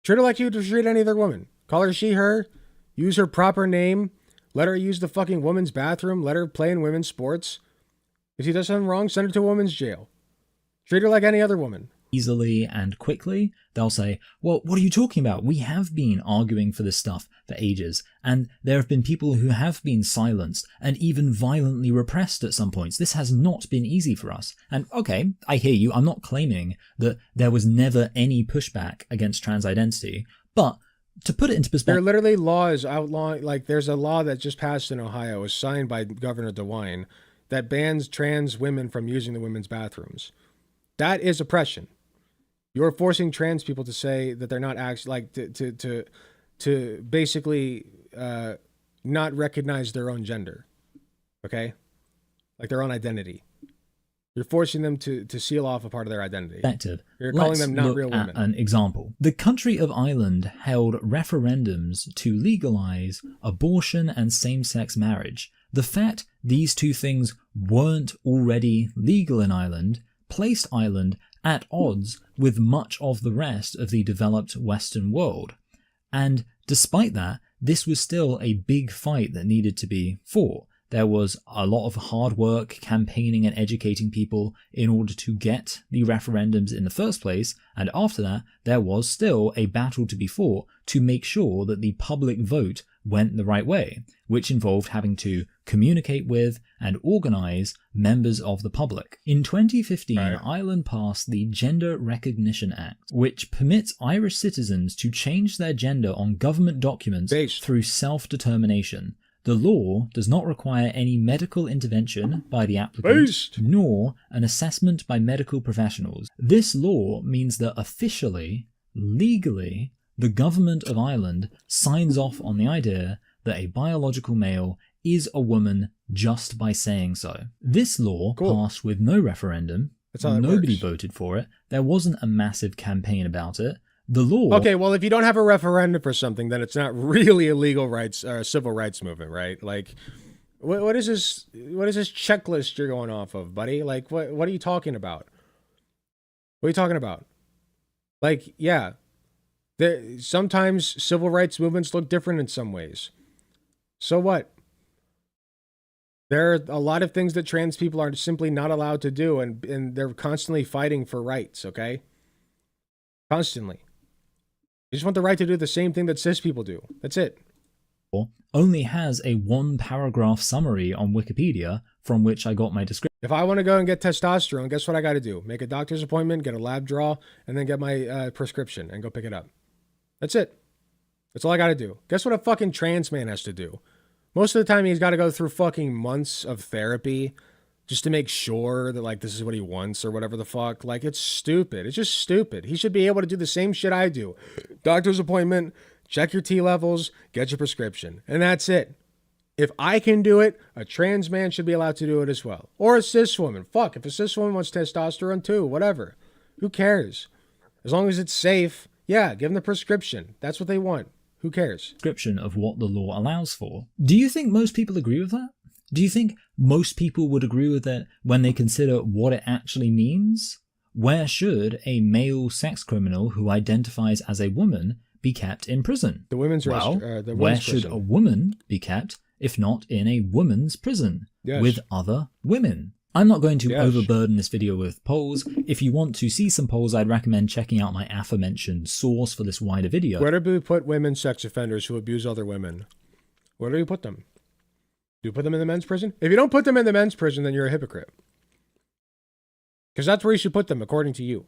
Treat her like you would treat any other woman. Call her she, her. Use her proper name. Let her use the fucking women's bathroom. Let her play in women's sports. If she does something wrong, send her to a women's jail. Treat her like any other woman. Easily and quickly, they'll say, well, what are you talking about? We have been arguing for this stuff for ages, and there have been people who have been silenced and even violently repressed at some points. This has not been easy for us. And okay, I hear you. I'm not claiming that there was never any pushback against trans identity, but to put it into There are perspective, literally laws outlawing, like there's a law that just passed in Ohio, it was signed by Governor DeWine, that bans trans women from using the women's bathrooms. That is oppression. You're forcing trans people to say that they're not actually like to basically not recognize their own gender, okay, like their own identity. You're forcing them to seal off a part of their identity. You're calling them not real women. An example. The country of Ireland held referendums to legalize abortion and same-sex marriage. The fact these two things weren't already legal in Ireland placed Ireland at odds with much of the rest of the developed Western world. And despite that, this was still a big fight that needed to be fought. There was a lot of hard work, campaigning and educating people in order to get the referendums in the first place, and after that, there was still a battle to be fought to make sure that the public vote went the right way, which involved having to communicate with and organize members of the public. In 2015, Ireland passed the Gender Recognition Act, which permits Irish citizens to change their gender on government documents through self-determination. The law does not require any medical intervention by the applicant, nor an assessment by medical professionals. This law means that officially, legally, the government of Ireland signs off on the idea that a biological male is a woman just by saying so. This law passed with no referendum. Nobody voted for it. There wasn't a massive campaign about it. The law... Okay, well, if you don't have a referendum for something, then it's not really a legal rights or a civil rights movement, right? Like, what is this? What is this checklist you're going off of, buddy? Like, what are you talking about? What are you talking about? Like, yeah, sometimes civil rights movements look different in some ways. So what? There are a lot of things that trans people are simply not allowed to do, and they're constantly fighting for rights, okay? Constantly. You just want the right to do the same thing that cis people do. That's it. Only has a one-paragraph summary on Wikipedia from which I got my description. If I want to go and get testosterone, guess what I got to do? Make a doctor's appointment, get a lab draw, and then get my prescription and go pick it up. That's it. That's all I got to do. Guess what a fucking trans man has to do? Most of the time, he's got to go through fucking months of therapy just to make sure that, like, this is what he wants or whatever the fuck. Like, it's stupid. It's just stupid. He should be able to do the same shit I do. Doctor's appointment, check your T levels, get your prescription. And that's it. If I can do it, a trans man should be allowed to do it as well. Or a cis woman. Fuck, if a cis woman wants testosterone too, whatever. Who cares? As long as it's safe, yeah, give them the prescription. That's what they want. Who cares? Description of what the law allows for. Do you think most people agree with that? Do you think most people would agree with it when they consider what it actually means? Where should a male sex criminal who identifies as a woman be kept in prison? The women's where should a woman be kept if not in a woman's prison with other women? I'm not going to overburden this video with polls. If you want to see some polls, I'd recommend checking out my aforementioned source for this wider video. Where do we put women sex offenders who abuse other women? Where do we put them? Do you put them in the men's prison? If you don't put them in the men's prison, then you're a hypocrite. Because that's where you should put them, according to you.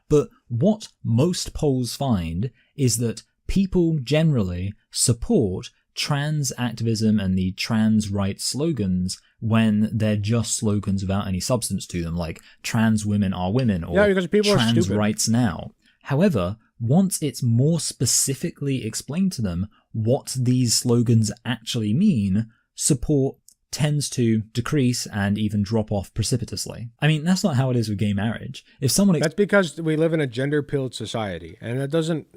But what most polls find is that people generally support trans activism and the trans rights slogans when they're just slogans without any substance to them, like trans women are women or because people are trans stupid. rights now. However, once it's more specifically explained to them what these slogans actually mean, support tends to decrease and even drop off precipitously. I mean, that's not how it is with gay marriage. If someone That's because we live in a gender-pilled society, and it doesn't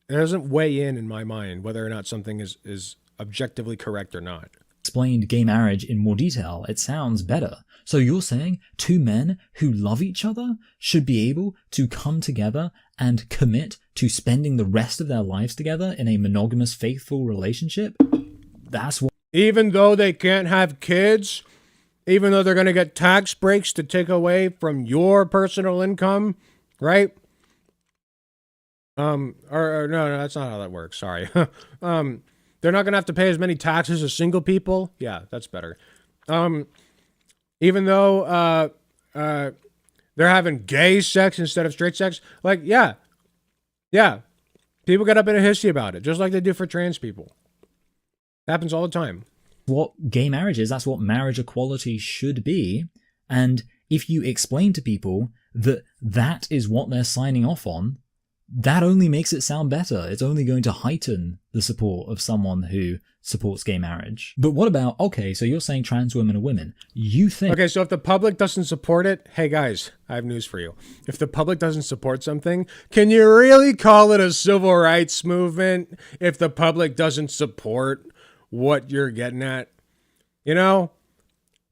weigh in my mind whether or not something is objectively correct or not. explained gay marriage in more detail, it sounds better. So you're saying two men who love each other should be able to come together and commit to spending the rest of their lives together in a monogamous, faithful relationship? That's what Even though they can't have kids, even though they're going to get tax breaks to take away from your personal income, right? Or no, that's not how that works. Sorry. They're not going to have to pay as many taxes as single people. Yeah, that's better. Even though they're having gay sex instead of straight sex, like, yeah. People get up in a hissy about it, just like they do for trans people. Happens all the time. what gay marriage is, that's what marriage equality should be. And if you explain to people that that is what they're signing off on, that only makes it sound better. It's only going to heighten the support of someone who supports gay marriage. But what about, okay, so you're saying trans women are women. You think... Okay, so if the public doesn't support it, hey guys, I have news for you. If the public doesn't support something, can you really call it a civil rights movement if the public doesn't support what you're getting at? You know?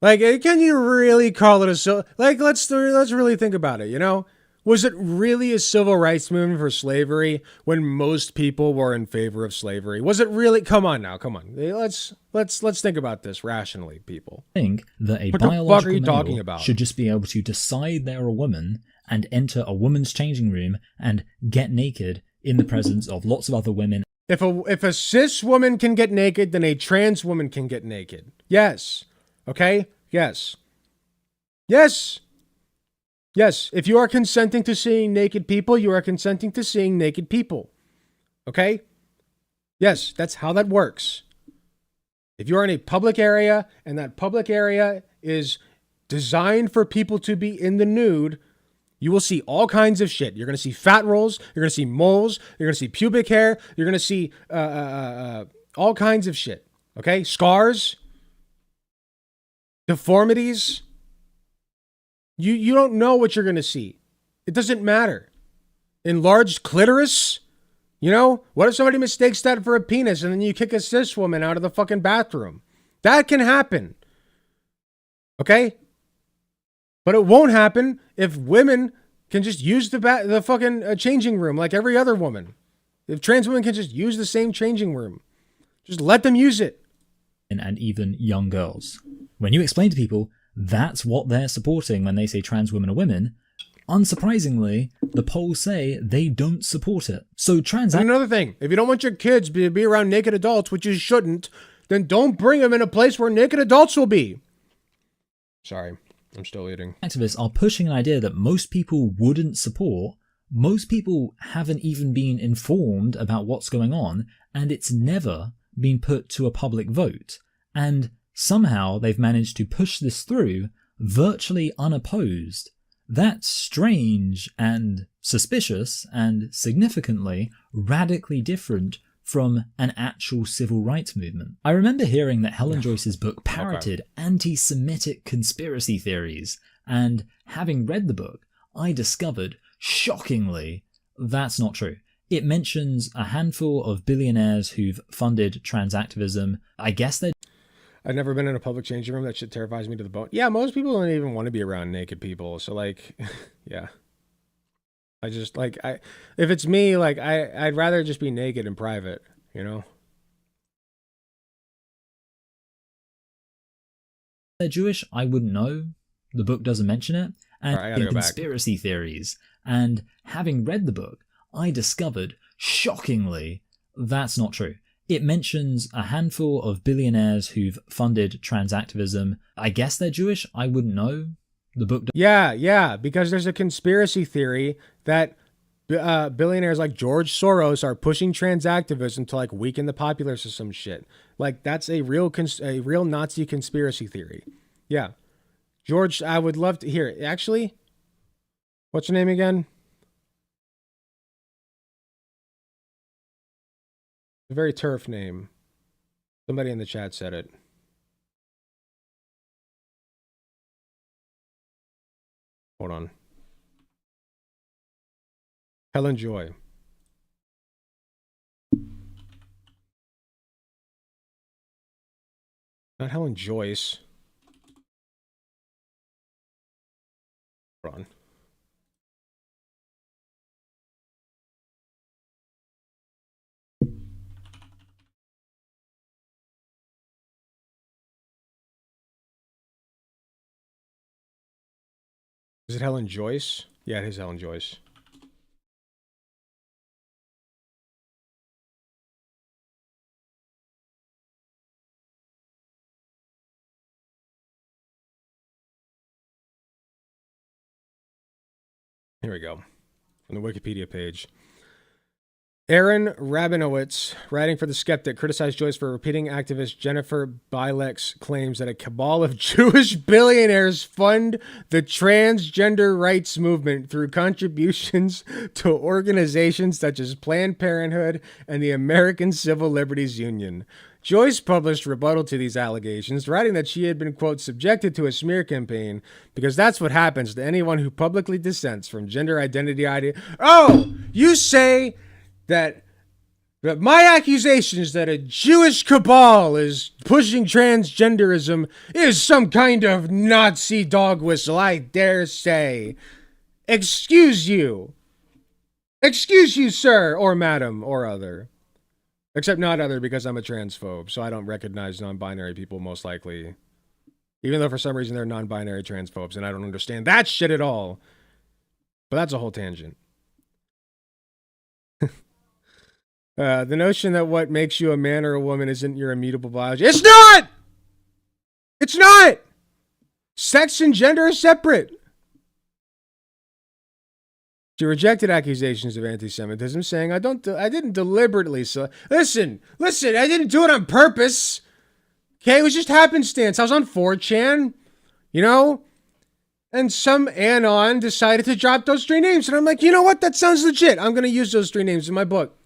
Like, can you really call it a like? Let's really think about it. You know, was it really a civil rights movement for slavery when most people were in favor of slavery? Was it really? Come on now, come on. Let's think about this rationally, people. Think that a What the fuck biological are you male talking about? should just be able to decide they're a woman and enter a woman's changing room and get naked in the presence of lots of other women. If a cis woman can get naked, then a trans woman can get naked. Yes. Okay? Yes. Yes. Yes. If you are consenting to seeing naked people, you are consenting to seeing naked people. Okay? Yes, that's how that works. If you are in a public area and that public area is designed for people to be in the nude, you will see all kinds of shit. You're going to see fat rolls. You're going to see moles. You're going to see pubic hair. You're going to see all kinds of shit. Okay? Scars. Deformities. You don't know what you're going to see. It doesn't matter. Enlarged clitoris. You know? What if somebody mistakes that for a penis and then you kick a cis woman out of the fucking bathroom? That can happen. Okay? But it won't happen if women can just use the fucking changing room like every other woman. If trans women can just use the same changing room. Just let them use it. And even young girls. When you explain to people that's what they're supporting when they say trans women are women, unsurprisingly, the polls say they don't support it. So And another thing, if you don't want your kids to be around naked adults, which you shouldn't, then don't bring them in a place where naked adults will be. Sorry, I'm still eating. activists are pushing an idea that most people wouldn't support. Most people haven't even been informed about what's going on, and it's never been put to a public vote. And somehow they've managed to push this through virtually unopposed. That's strange and suspicious and significantly radically different from an actual civil rights movement. I remember hearing that Helen Joyce's book parroted anti-Semitic conspiracy theories, and having read the book, I discovered, shockingly, that's not true. It mentions a handful of billionaires who've funded trans activism. I guess they're I've never been in a public changing room. That shit terrifies me to the bone. Yeah, most people don't even want to be around naked people. So like, yeah. I just like, if it's me, like I'd rather just be naked in private, you know? they're Jewish, I wouldn't know. The book doesn't mention it. And Alright, I gotta go back. conspiracy theories. And having read the book, I discovered, shockingly, that's not true. It mentions a handful of billionaires who've funded trans activism. I guess they're Jewish, I wouldn't know. The book Yeah, because there's a conspiracy theory that billionaires like George Soros are pushing trans activism to like weaken the populace or some shit. Like that's a real Nazi conspiracy theory. Yeah, George, I would love to hear it. Actually, what's your name again? A very turf name. Somebody in the chat said it. Hold on. Helen Joy. Not Helen Joyce. Hold on. Is it Helen Joyce? Yeah, it is Helen Joyce. Here we go. From the Wikipedia page. Aaron Rabinowitz, writing for The Skeptic, criticized Joyce for repeating activist Jennifer Bilek's claims that a cabal of Jewish billionaires fund the transgender rights movement through contributions to organizations such as Planned Parenthood and the American Civil Liberties Union. Joyce published rebuttal to these allegations, writing that she had been, quote, subjected to a smear campaign because that's what happens to anyone who publicly dissents from gender identity idea. Oh, you say that my accusations that a Jewish cabal is pushing transgenderism is some kind of Nazi dog whistle, I dare say. Excuse you. Excuse you, sir, or madam, or other. Except not other, because I'm a transphobe, so I don't recognize non-binary people most likely. Even though for some reason they're non-binary transphobes, and I don't understand that shit at all. But that's a whole tangent. The notion that what makes you a man or a woman isn't your immutable biology. It's not! It's not! Sex and gender are separate. She rejected accusations of anti-Semitism, saying, I didn't deliberately listen, I didn't do it on purpose. Okay, it was just happenstance. I was on 4chan, you know? And some anon decided to drop those 3 names. And I'm like, you know what? That sounds legit. I'm going to use those 3 names in my book.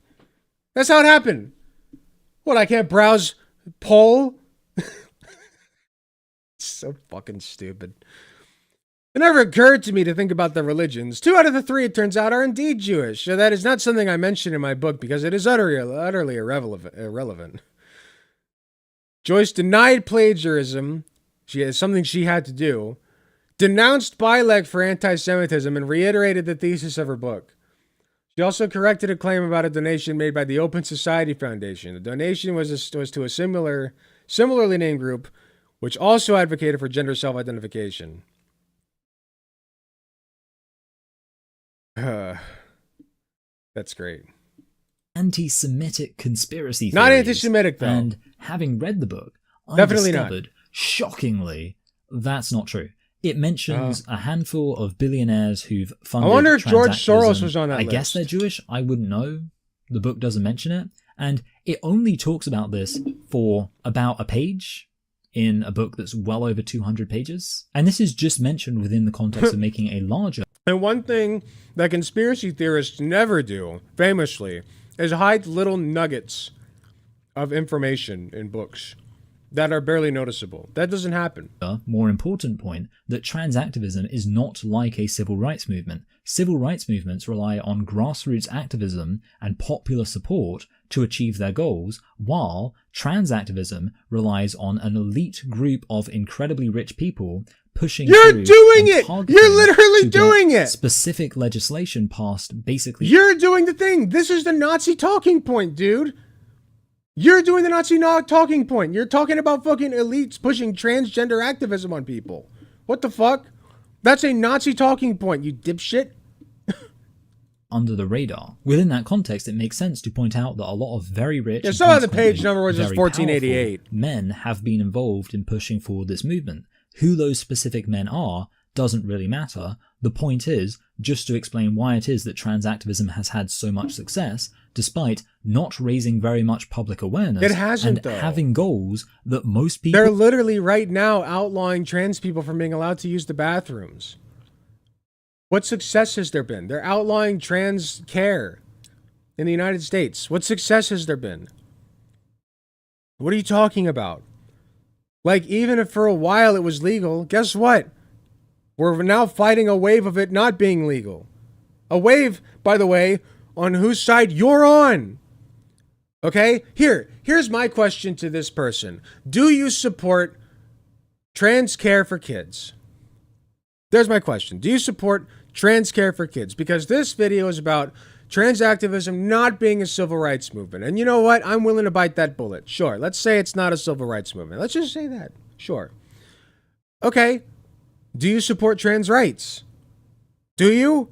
That's how it happened. What, I can't browse poll? So fucking stupid. It never occurred to me to think about the religions. 2 out of the 3, it turns out, are indeed Jewish. So that is not something I mentioned in my book because it is utterly irrelevant. Joyce denied plagiarism. She has something she had to do. Denounced Bilek for anti-Semitism and reiterated the thesis of her book. She also corrected a claim about a donation made by the Open Society Foundation. The donation was to a similarly named group, which also advocated for gender self-identification. That's great. Anti-Semitic conspiracy theories. Not anti-Semitic, though. And having read the book, I Definitely discovered, shockingly, that's not true. It mentions a handful of billionaires who've funded. I wonder if George transactivism. Soros was on that I list. guess they're Jewish. I wouldn't know. The book doesn't mention it. And it only talks about this for about a page in a book that's well over 200 pages. And this is just mentioned within the context of making a larger. And one thing that conspiracy theorists never do, famously, is hide little nuggets of information in books that are barely noticeable. That doesn't happen. More important point, that trans activism is not like a civil rights movement. Civil rights movements rely on grassroots activism and popular support to achieve their goals, while trans activism relies on an elite group of incredibly rich people pushing You're through doing and it! targeting You're literally to get doing it! specific legislation passed, basically. You're doing the thing. This is the Nazi talking point, dude. You're doing the Nazi talking point. You're talking about fucking elites pushing transgender activism on people. What the fuck? That's a Nazi talking point, you dipshit. Under the radar. Within that context, it makes sense to point out that a lot of very rich, Yeah, and some of the page consequently number was just very 1488. powerful men have been involved in pushing for this movement. Who those specific men are doesn't really matter. The point is just to explain why it is that trans activism has had so much success, despite not raising very much public awareness. It hasn't, and though. having goals that most people... They're literally right now outlawing trans people from being allowed to use the bathrooms. What success has there been? They're outlawing trans care in the United States. What success has there been? What are you talking about? Like, even if for a while it was legal, guess what? We're now fighting a wave of it not being legal. A wave, by the way, on whose side you're on. Okay? Here's my question to this person. Do you support trans care for kids? There's my question. Do you support trans care for kids? Because this video is about trans activism not being a civil rights movement. And you know what? I'm willing to bite that bullet. Sure. Let's say it's not a civil rights movement. Let's just say that. Sure. Okay. Do you support trans rights? Do you?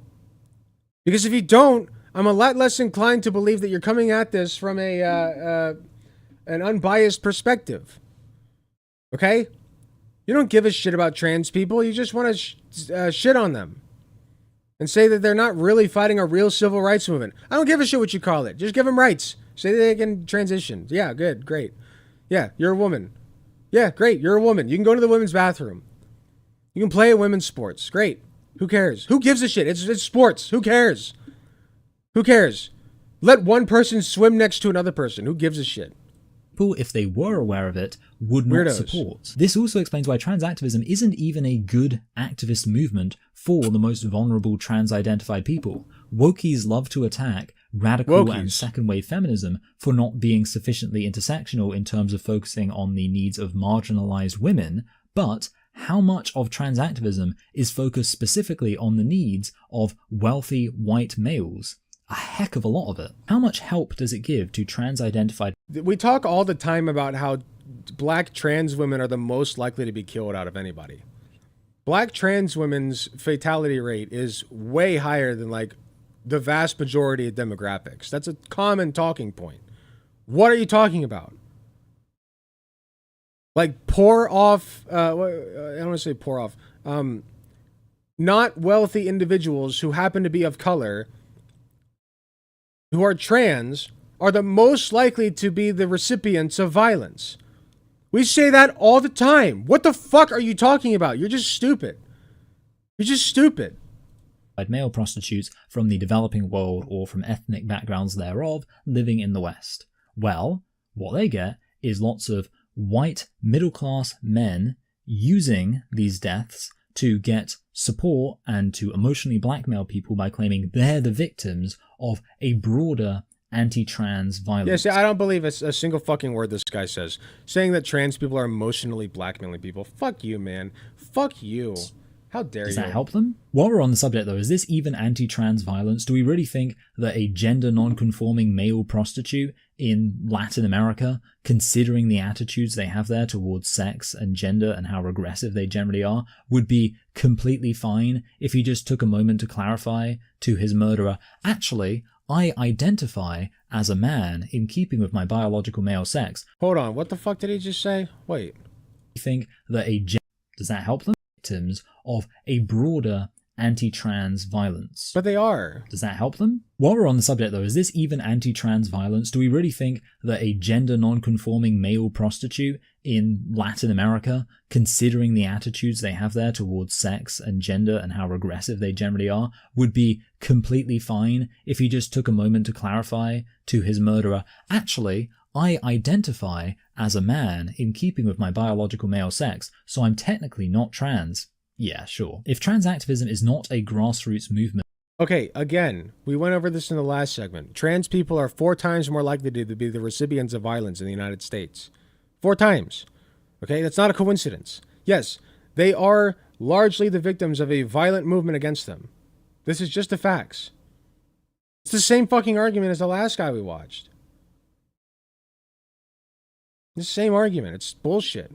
Because if you don't, I'm a lot less inclined to believe that you're coming at this from an unbiased perspective. Okay? You don't give a shit about trans people. You just want to shit on them and say that they're not really fighting a real civil rights movement. I don't give a shit what you call it. Just give them rights. Say that they can transition. Yeah, good, great. Yeah, you're a woman. Yeah, great, you're a woman. You can go to the women's bathroom. You can play at women's sports. Great. Who cares? Who gives a shit? It's sports. Who cares? Who cares? Let one person swim next to another person. Who gives a shit? People, if they were aware of it, would not Weirdos. support. This also explains why trans activism isn't even a good activist movement for the most vulnerable trans-identified people. Wokies love to attack radical and second-wave feminism for not being sufficiently intersectional in terms of focusing on the needs of marginalized women, but how much of trans activism is focused specifically on the needs of wealthy white males? A heck of a lot of it. How much help does it give to trans-identified... We talk all the time about how black trans women are the most likely to be killed out of anybody. Black trans women's fatality rate is way higher than like the vast majority of demographics. That's a common talking point. What are you talking about? Like poor off, I don't want to say poor off, not wealthy individuals who happen to be of color who are trans are the most likely to be the recipients of violence. We say that all the time. What the fuck are you talking about? You're just stupid. You're just stupid. Male prostitutes from the developing world or from ethnic backgrounds thereof living in the West. Well, what they get is lots of white middle-class men using these deaths to get support and to emotionally blackmail people by claiming they're the victims of a broader anti-trans violence. Yeah, see, I don't believe a single fucking word this guy says. Saying that trans people are emotionally blackmailing people. Fuck you, man. Fuck you. How dare you? Does that help them? While we're on the subject though, is this even anti-trans violence? Do we really think that a gender non-conforming male prostitute in Latin America, considering the attitudes they have there towards sex and gender and how regressive they generally are, would be completely fine if he just took a moment to clarify to his murderer, actually, I identify as a man in keeping with my biological male sex? Hold on, what the fuck did he just say? Wait. You think that does that help them? Victims of a broader anti-trans violence. But they are. Does that help them? While we're on the subject though, is this even anti-trans violence? Do we really think that a gender non-conforming male prostitute in Latin America, considering the attitudes they have there towards sex and gender and how regressive they generally are, would be completely fine if he just took a moment to clarify to his murderer, actually, I identify as a man in keeping with my biological male sex, so I'm technically not trans. Yeah, sure. If trans activism is not a grassroots movement... Okay, again, we went over this in the last segment. Trans people are 4 times more likely to be the recipients of violence in the United States. 4 times. Okay, that's not a coincidence. Yes, they are largely the victims of a violent movement against them. This is just the facts. It's the same fucking argument as the last guy we watched. The same argument. It's bullshit.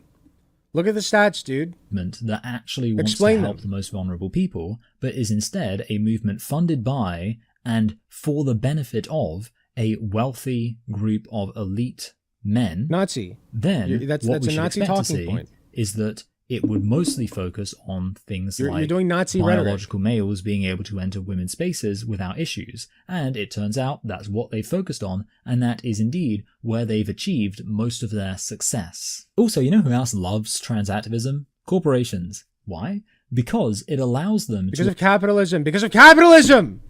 Look at the stats, dude. That actually wants to help the most vulnerable people, but is instead a movement funded by and for the benefit of a wealthy group of elite men. Nazi. Then that's what we a should Nazi expect to talking see point. Is that it would mostly focus on things You're like doing Nazi rhetoric. biological males being able to enter women's spaces without issues. And it turns out that's what they focused on, and that is indeed where they've achieved most of their success. Also, you know who else loves trans activism? Corporations. Why? Because it allows them Because of capitalism. Because of capitalism!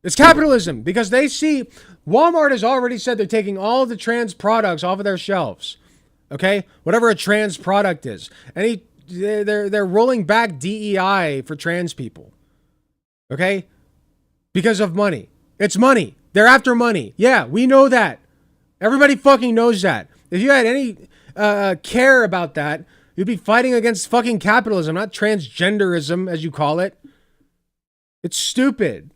It's capitalism. Because they see... Walmart has already said they're taking all of the trans products off of their shelves. Okay? Whatever a trans product is. They're rolling back DEI for trans people. Okay? Because of money. It's money. They're after money. Yeah, we know that. Everybody fucking knows that. If you had any care about that, you'd be fighting against fucking capitalism, not transgenderism, as you call it. It's stupid.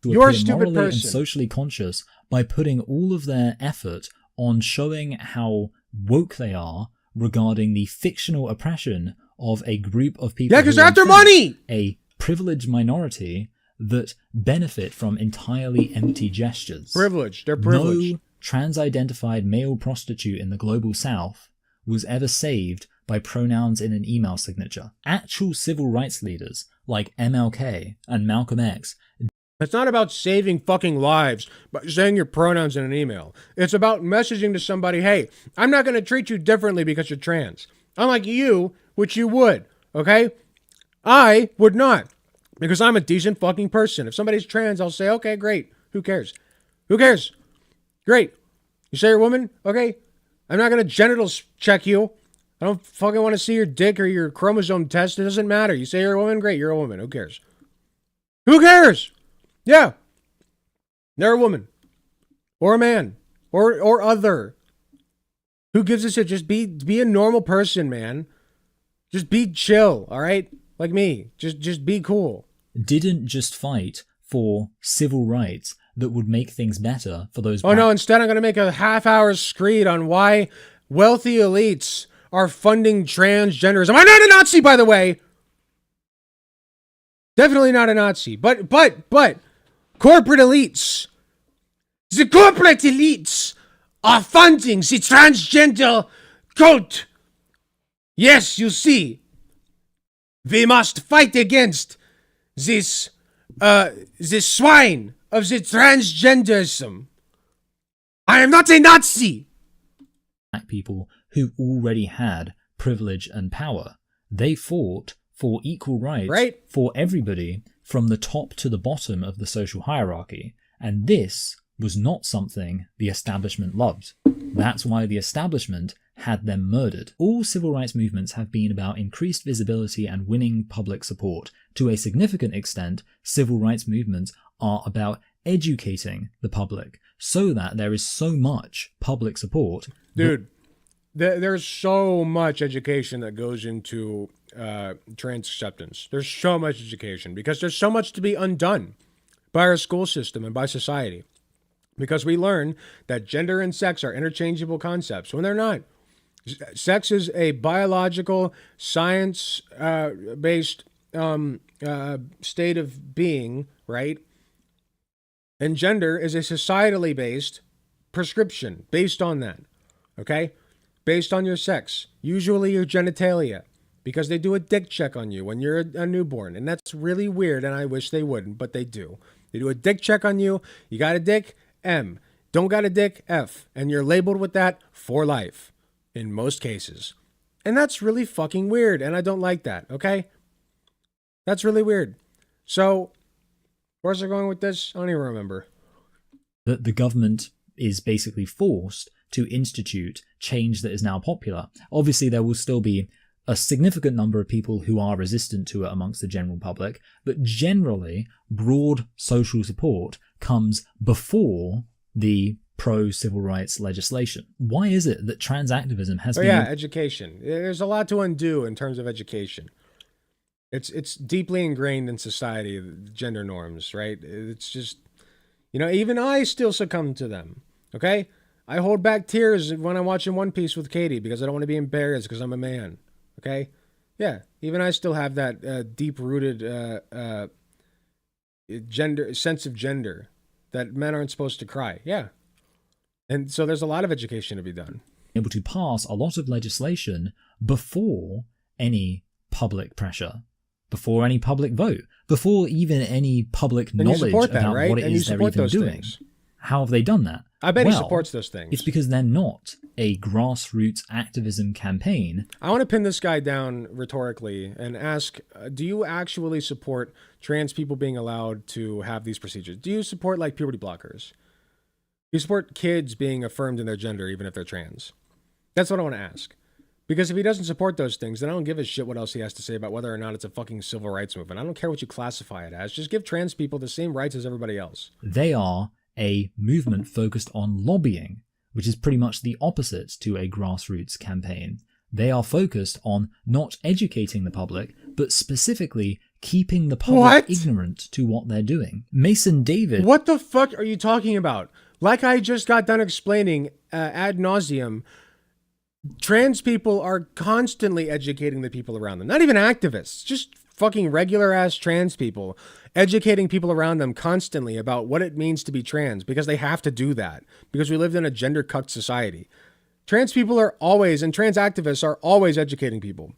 You're a stupid morally and person. socially conscious by putting all of their effort on showing how woke they are regarding the fictional oppression of a group of people. Yeah, because who they're are after in fact money! A privileged minority that benefit from entirely empty gestures. Privileged. They're privileged. No trans-identified male prostitute in the global south was ever saved by pronouns in an email signature. Actual civil rights leaders like MLK and Malcolm X. It's not about saving fucking lives by saying your pronouns in an email. It's about messaging to somebody, hey, I'm not going to treat you differently because you're trans. Unlike you, which you would, okay? I would not, because I'm a decent fucking person. If somebody's trans, I'll say, okay, great. Who cares? Who cares? Great. You say you're a woman? Okay. I'm not going to genitals check you. I don't fucking want to see your dick or your chromosome test. It doesn't matter. You say you're a woman? Great, you're a woman. Who cares? Who cares? Yeah. They're a woman. Or a man. Or other. Who gives a shit? Just be a normal person, man. Just be chill, all right? Like me. Just be cool. Didn't just fight for civil rights that would make things better for those. Oh no, instead I'm going to make a half-hour screed on why wealthy elites are funding transgenderism. I'm not a Nazi, by the way. Definitely not a Nazi. But corporate elites. The corporate elites are funding the transgender cult. Yes, you see. We must fight against this swine of the transgenderism. I am not a Nazi. People who already had privilege and power. They fought for equal rights for everybody from the top to the bottom of the social hierarchy. And this was not something the establishment loved. That's why the establishment had them murdered. All civil rights movements have been about increased visibility and winning public support. To a significant extent, civil rights movements are about educating the public so that there is so much public support. Dude, there's so much education that goes into trans acceptance. There's so much education because there's so much to be undone by our school system and by society. Because we learn that gender and sex are interchangeable concepts when they're not. Sex is a biological, science-based state of being, right? And gender is a societally based prescription based on that, okay? Based on your sex, usually your genitalia, because they do a dick check on you when you're a newborn. And that's really weird, and I wish they wouldn't, but they do. They do a dick check on you. You got a dick? M. Don't got a dick? F. And you're labeled with that for life, in most cases. And that's really fucking weird, and I don't like that, okay? That's really weird. So, where's it going with this? I don't even remember. The government is basically forced to institute change that is now popular. Obviously, there will still be a significant number of people who are resistant to it amongst the general public, but generally, broad social support comes before the pro-civil rights legislation. Why is it that trans activism has been... Yeah, education. There's a lot to undo in terms of education. It's deeply ingrained in society, gender norms, right? It's just, you know, even I still succumb to them, okay? I hold back tears when I'm watching One Piece with Katie because I don't want to be embarrassed because I'm a man, okay? Yeah, even I still have that deep-rooted gender sense of gender that men aren't supposed to cry, yeah. And so there's a lot of education to be done. Able to pass a lot of legislation before any public pressure, before any public vote, before even any public And you knowledge support that, about right? what it And you is they're support even those doing. things. How have they done that? I bet he Well, supports those things. It's because they're not a grassroots activism campaign. I want to pin this guy down rhetorically and ask, do you actually support trans people being allowed to have these procedures? Do you support like puberty blockers? Do you support kids being affirmed in their gender even if they're trans? That's what I want to ask. Because if he doesn't support those things, then I don't give a shit what else he has to say about whether or not it's a fucking civil rights movement. I don't care what you classify it as. Just give trans people the same rights as everybody else. They are a movement focused on lobbying, which is pretty much the opposite to a grassroots campaign. They are focused on not educating the public, but specifically keeping the public ignorant to what they're doing. Mason David. What the fuck are you talking about? Like I just got done explaining ad nauseum, trans people are constantly educating the people around them. Not even activists, just fucking regular ass trans people educating people around them constantly about what it means to be trans, because they have to do that because we live in a gender cucked society. Trans people are always, and trans activists are always educating people.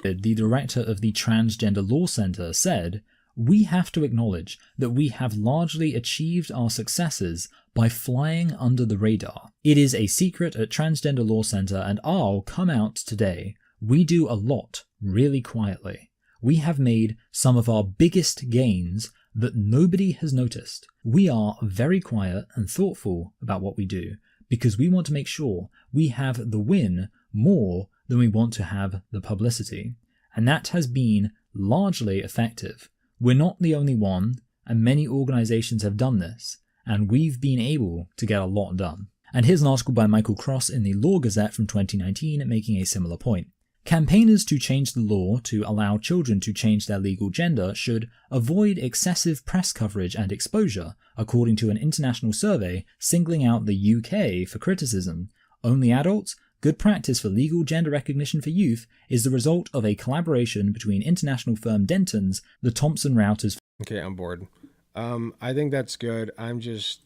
The director of the Transgender Law Center said, "We have to acknowledge that we have largely achieved our successes by flying under the radar. It is a secret at Transgender Law Center, and I'll come out today. We do a lot really quietly. We have made some of our biggest gains that nobody has noticed. We are very quiet and thoughtful about what we do because we want to make sure we have the win more than we want to have the publicity. And that has been largely effective. We're not the only one, and many organizations have done this, and we've been able to get a lot done." And here's an article by Michael Cross in the Law Gazette from 2019 making a similar point. Campaigners to change the law to allow children to change their legal gender should avoid excessive press coverage and exposure, according to an international survey singling out the UK for criticism. Only adults? Good practice for legal gender recognition for youth is the result of a collaboration between international firm Denton's, the Thomson Reuters. Okay, I'm bored. I think that's good. I'm just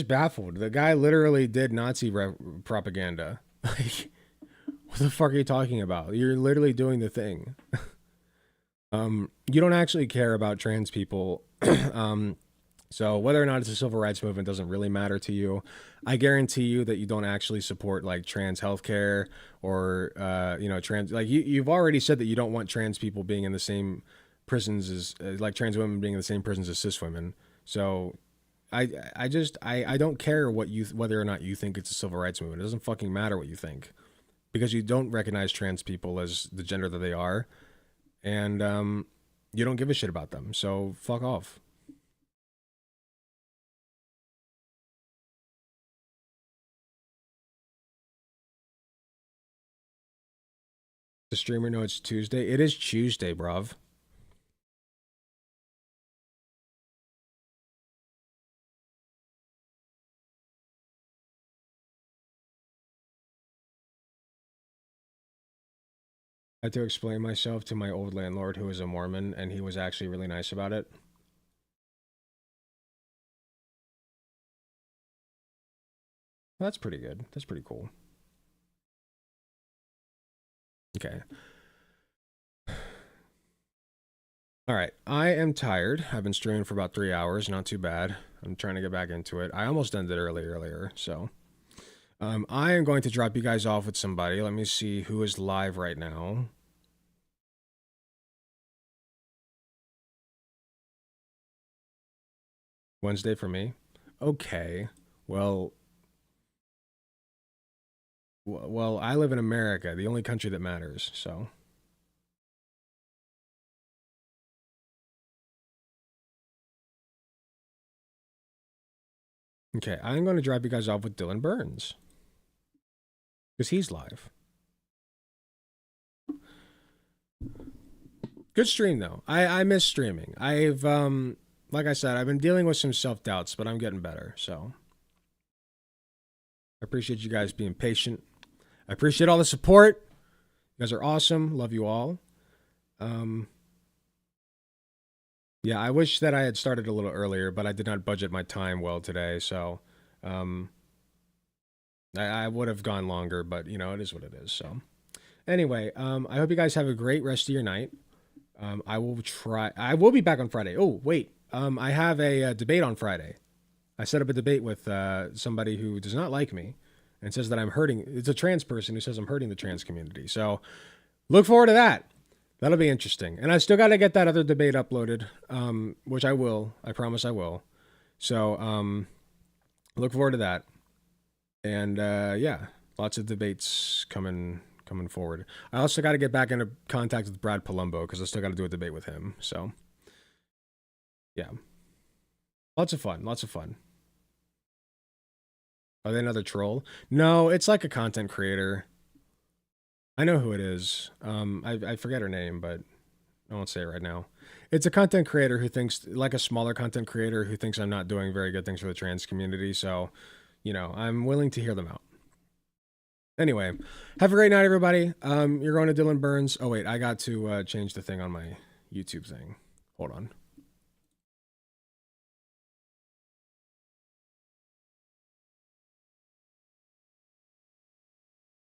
baffled. The guy literally did Nazi propaganda. Like, what the fuck are you talking about? You're literally doing the thing. You don't actually care about trans people. So whether or not it's a civil rights movement doesn't really matter to you. I guarantee you that you don't actually support like trans healthcare or trans. Like you've already said that you don't want trans people being in the same prisons as like trans women being in the same prisons as cis women. So I don't care whether or not you think it's a civil rights movement. It doesn't fucking matter what you think, because you don't recognize trans people as the gender that they are, and you don't give a shit about them. So fuck off. The streamer know it's Tuesday. It is Tuesday, bruv. I had to explain myself to my old landlord who is a Mormon, and he was actually really nice about it. Well, that's pretty good. That's pretty cool. Okay. All right. I am tired. I've been streaming for about 3 hours. Not too bad. I'm trying to get back into it. I almost ended earlier. So I am going to drop you guys off with somebody. Let me see who is live right now. Wednesday for me. Okay. Well, I live in America, the only country that matters, so. Okay, I'm going to drop you guys off with Dylan Burns, because he's live. Good stream, though. I miss streaming. I've, like I said, I've been dealing with some self-doubts, but I'm getting better, so. I appreciate you guys being patient. I appreciate all the support. You guys are awesome. Love you all. Yeah, I wish that I had started a little earlier, but I did not budget my time well today, so I would have gone longer, but you know, it is what it is. So anyway, I hope you guys have a great rest of your night. I will be back on Friday. Oh, wait. I have a debate on Friday. I set up a debate with somebody who does not like me and says that I'm hurting. It's a trans person who says I'm hurting the trans community. So look forward to that. That'll be interesting. And I still got to get that other debate uploaded, which I will. I promise I will. So look forward to that. And yeah, lots of debates coming forward. I also got to get back into contact with Brad Palumbo because I still got to do a debate with him. So yeah, lots of fun. Lots of fun. Are they another troll? No, it's like a content creator. I know who it is. I forget her name, but I won't say it right now. It's a content creator who thinks, like a smaller content creator who thinks I'm not doing very good things for the trans community. So, you know, I'm willing to hear them out. Anyway, have a great night, everybody. You're going to Dylan Burns. Oh, wait, I got to change the thing on my YouTube thing. Hold on.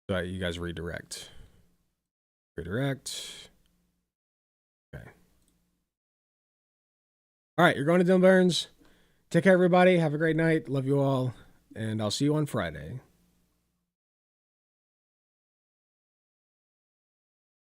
So you guys redirect. Redirect. Okay. All right, you're going to Dylan Burns. Take care, everybody. Have a great night. Love you all. And I'll see you on Friday.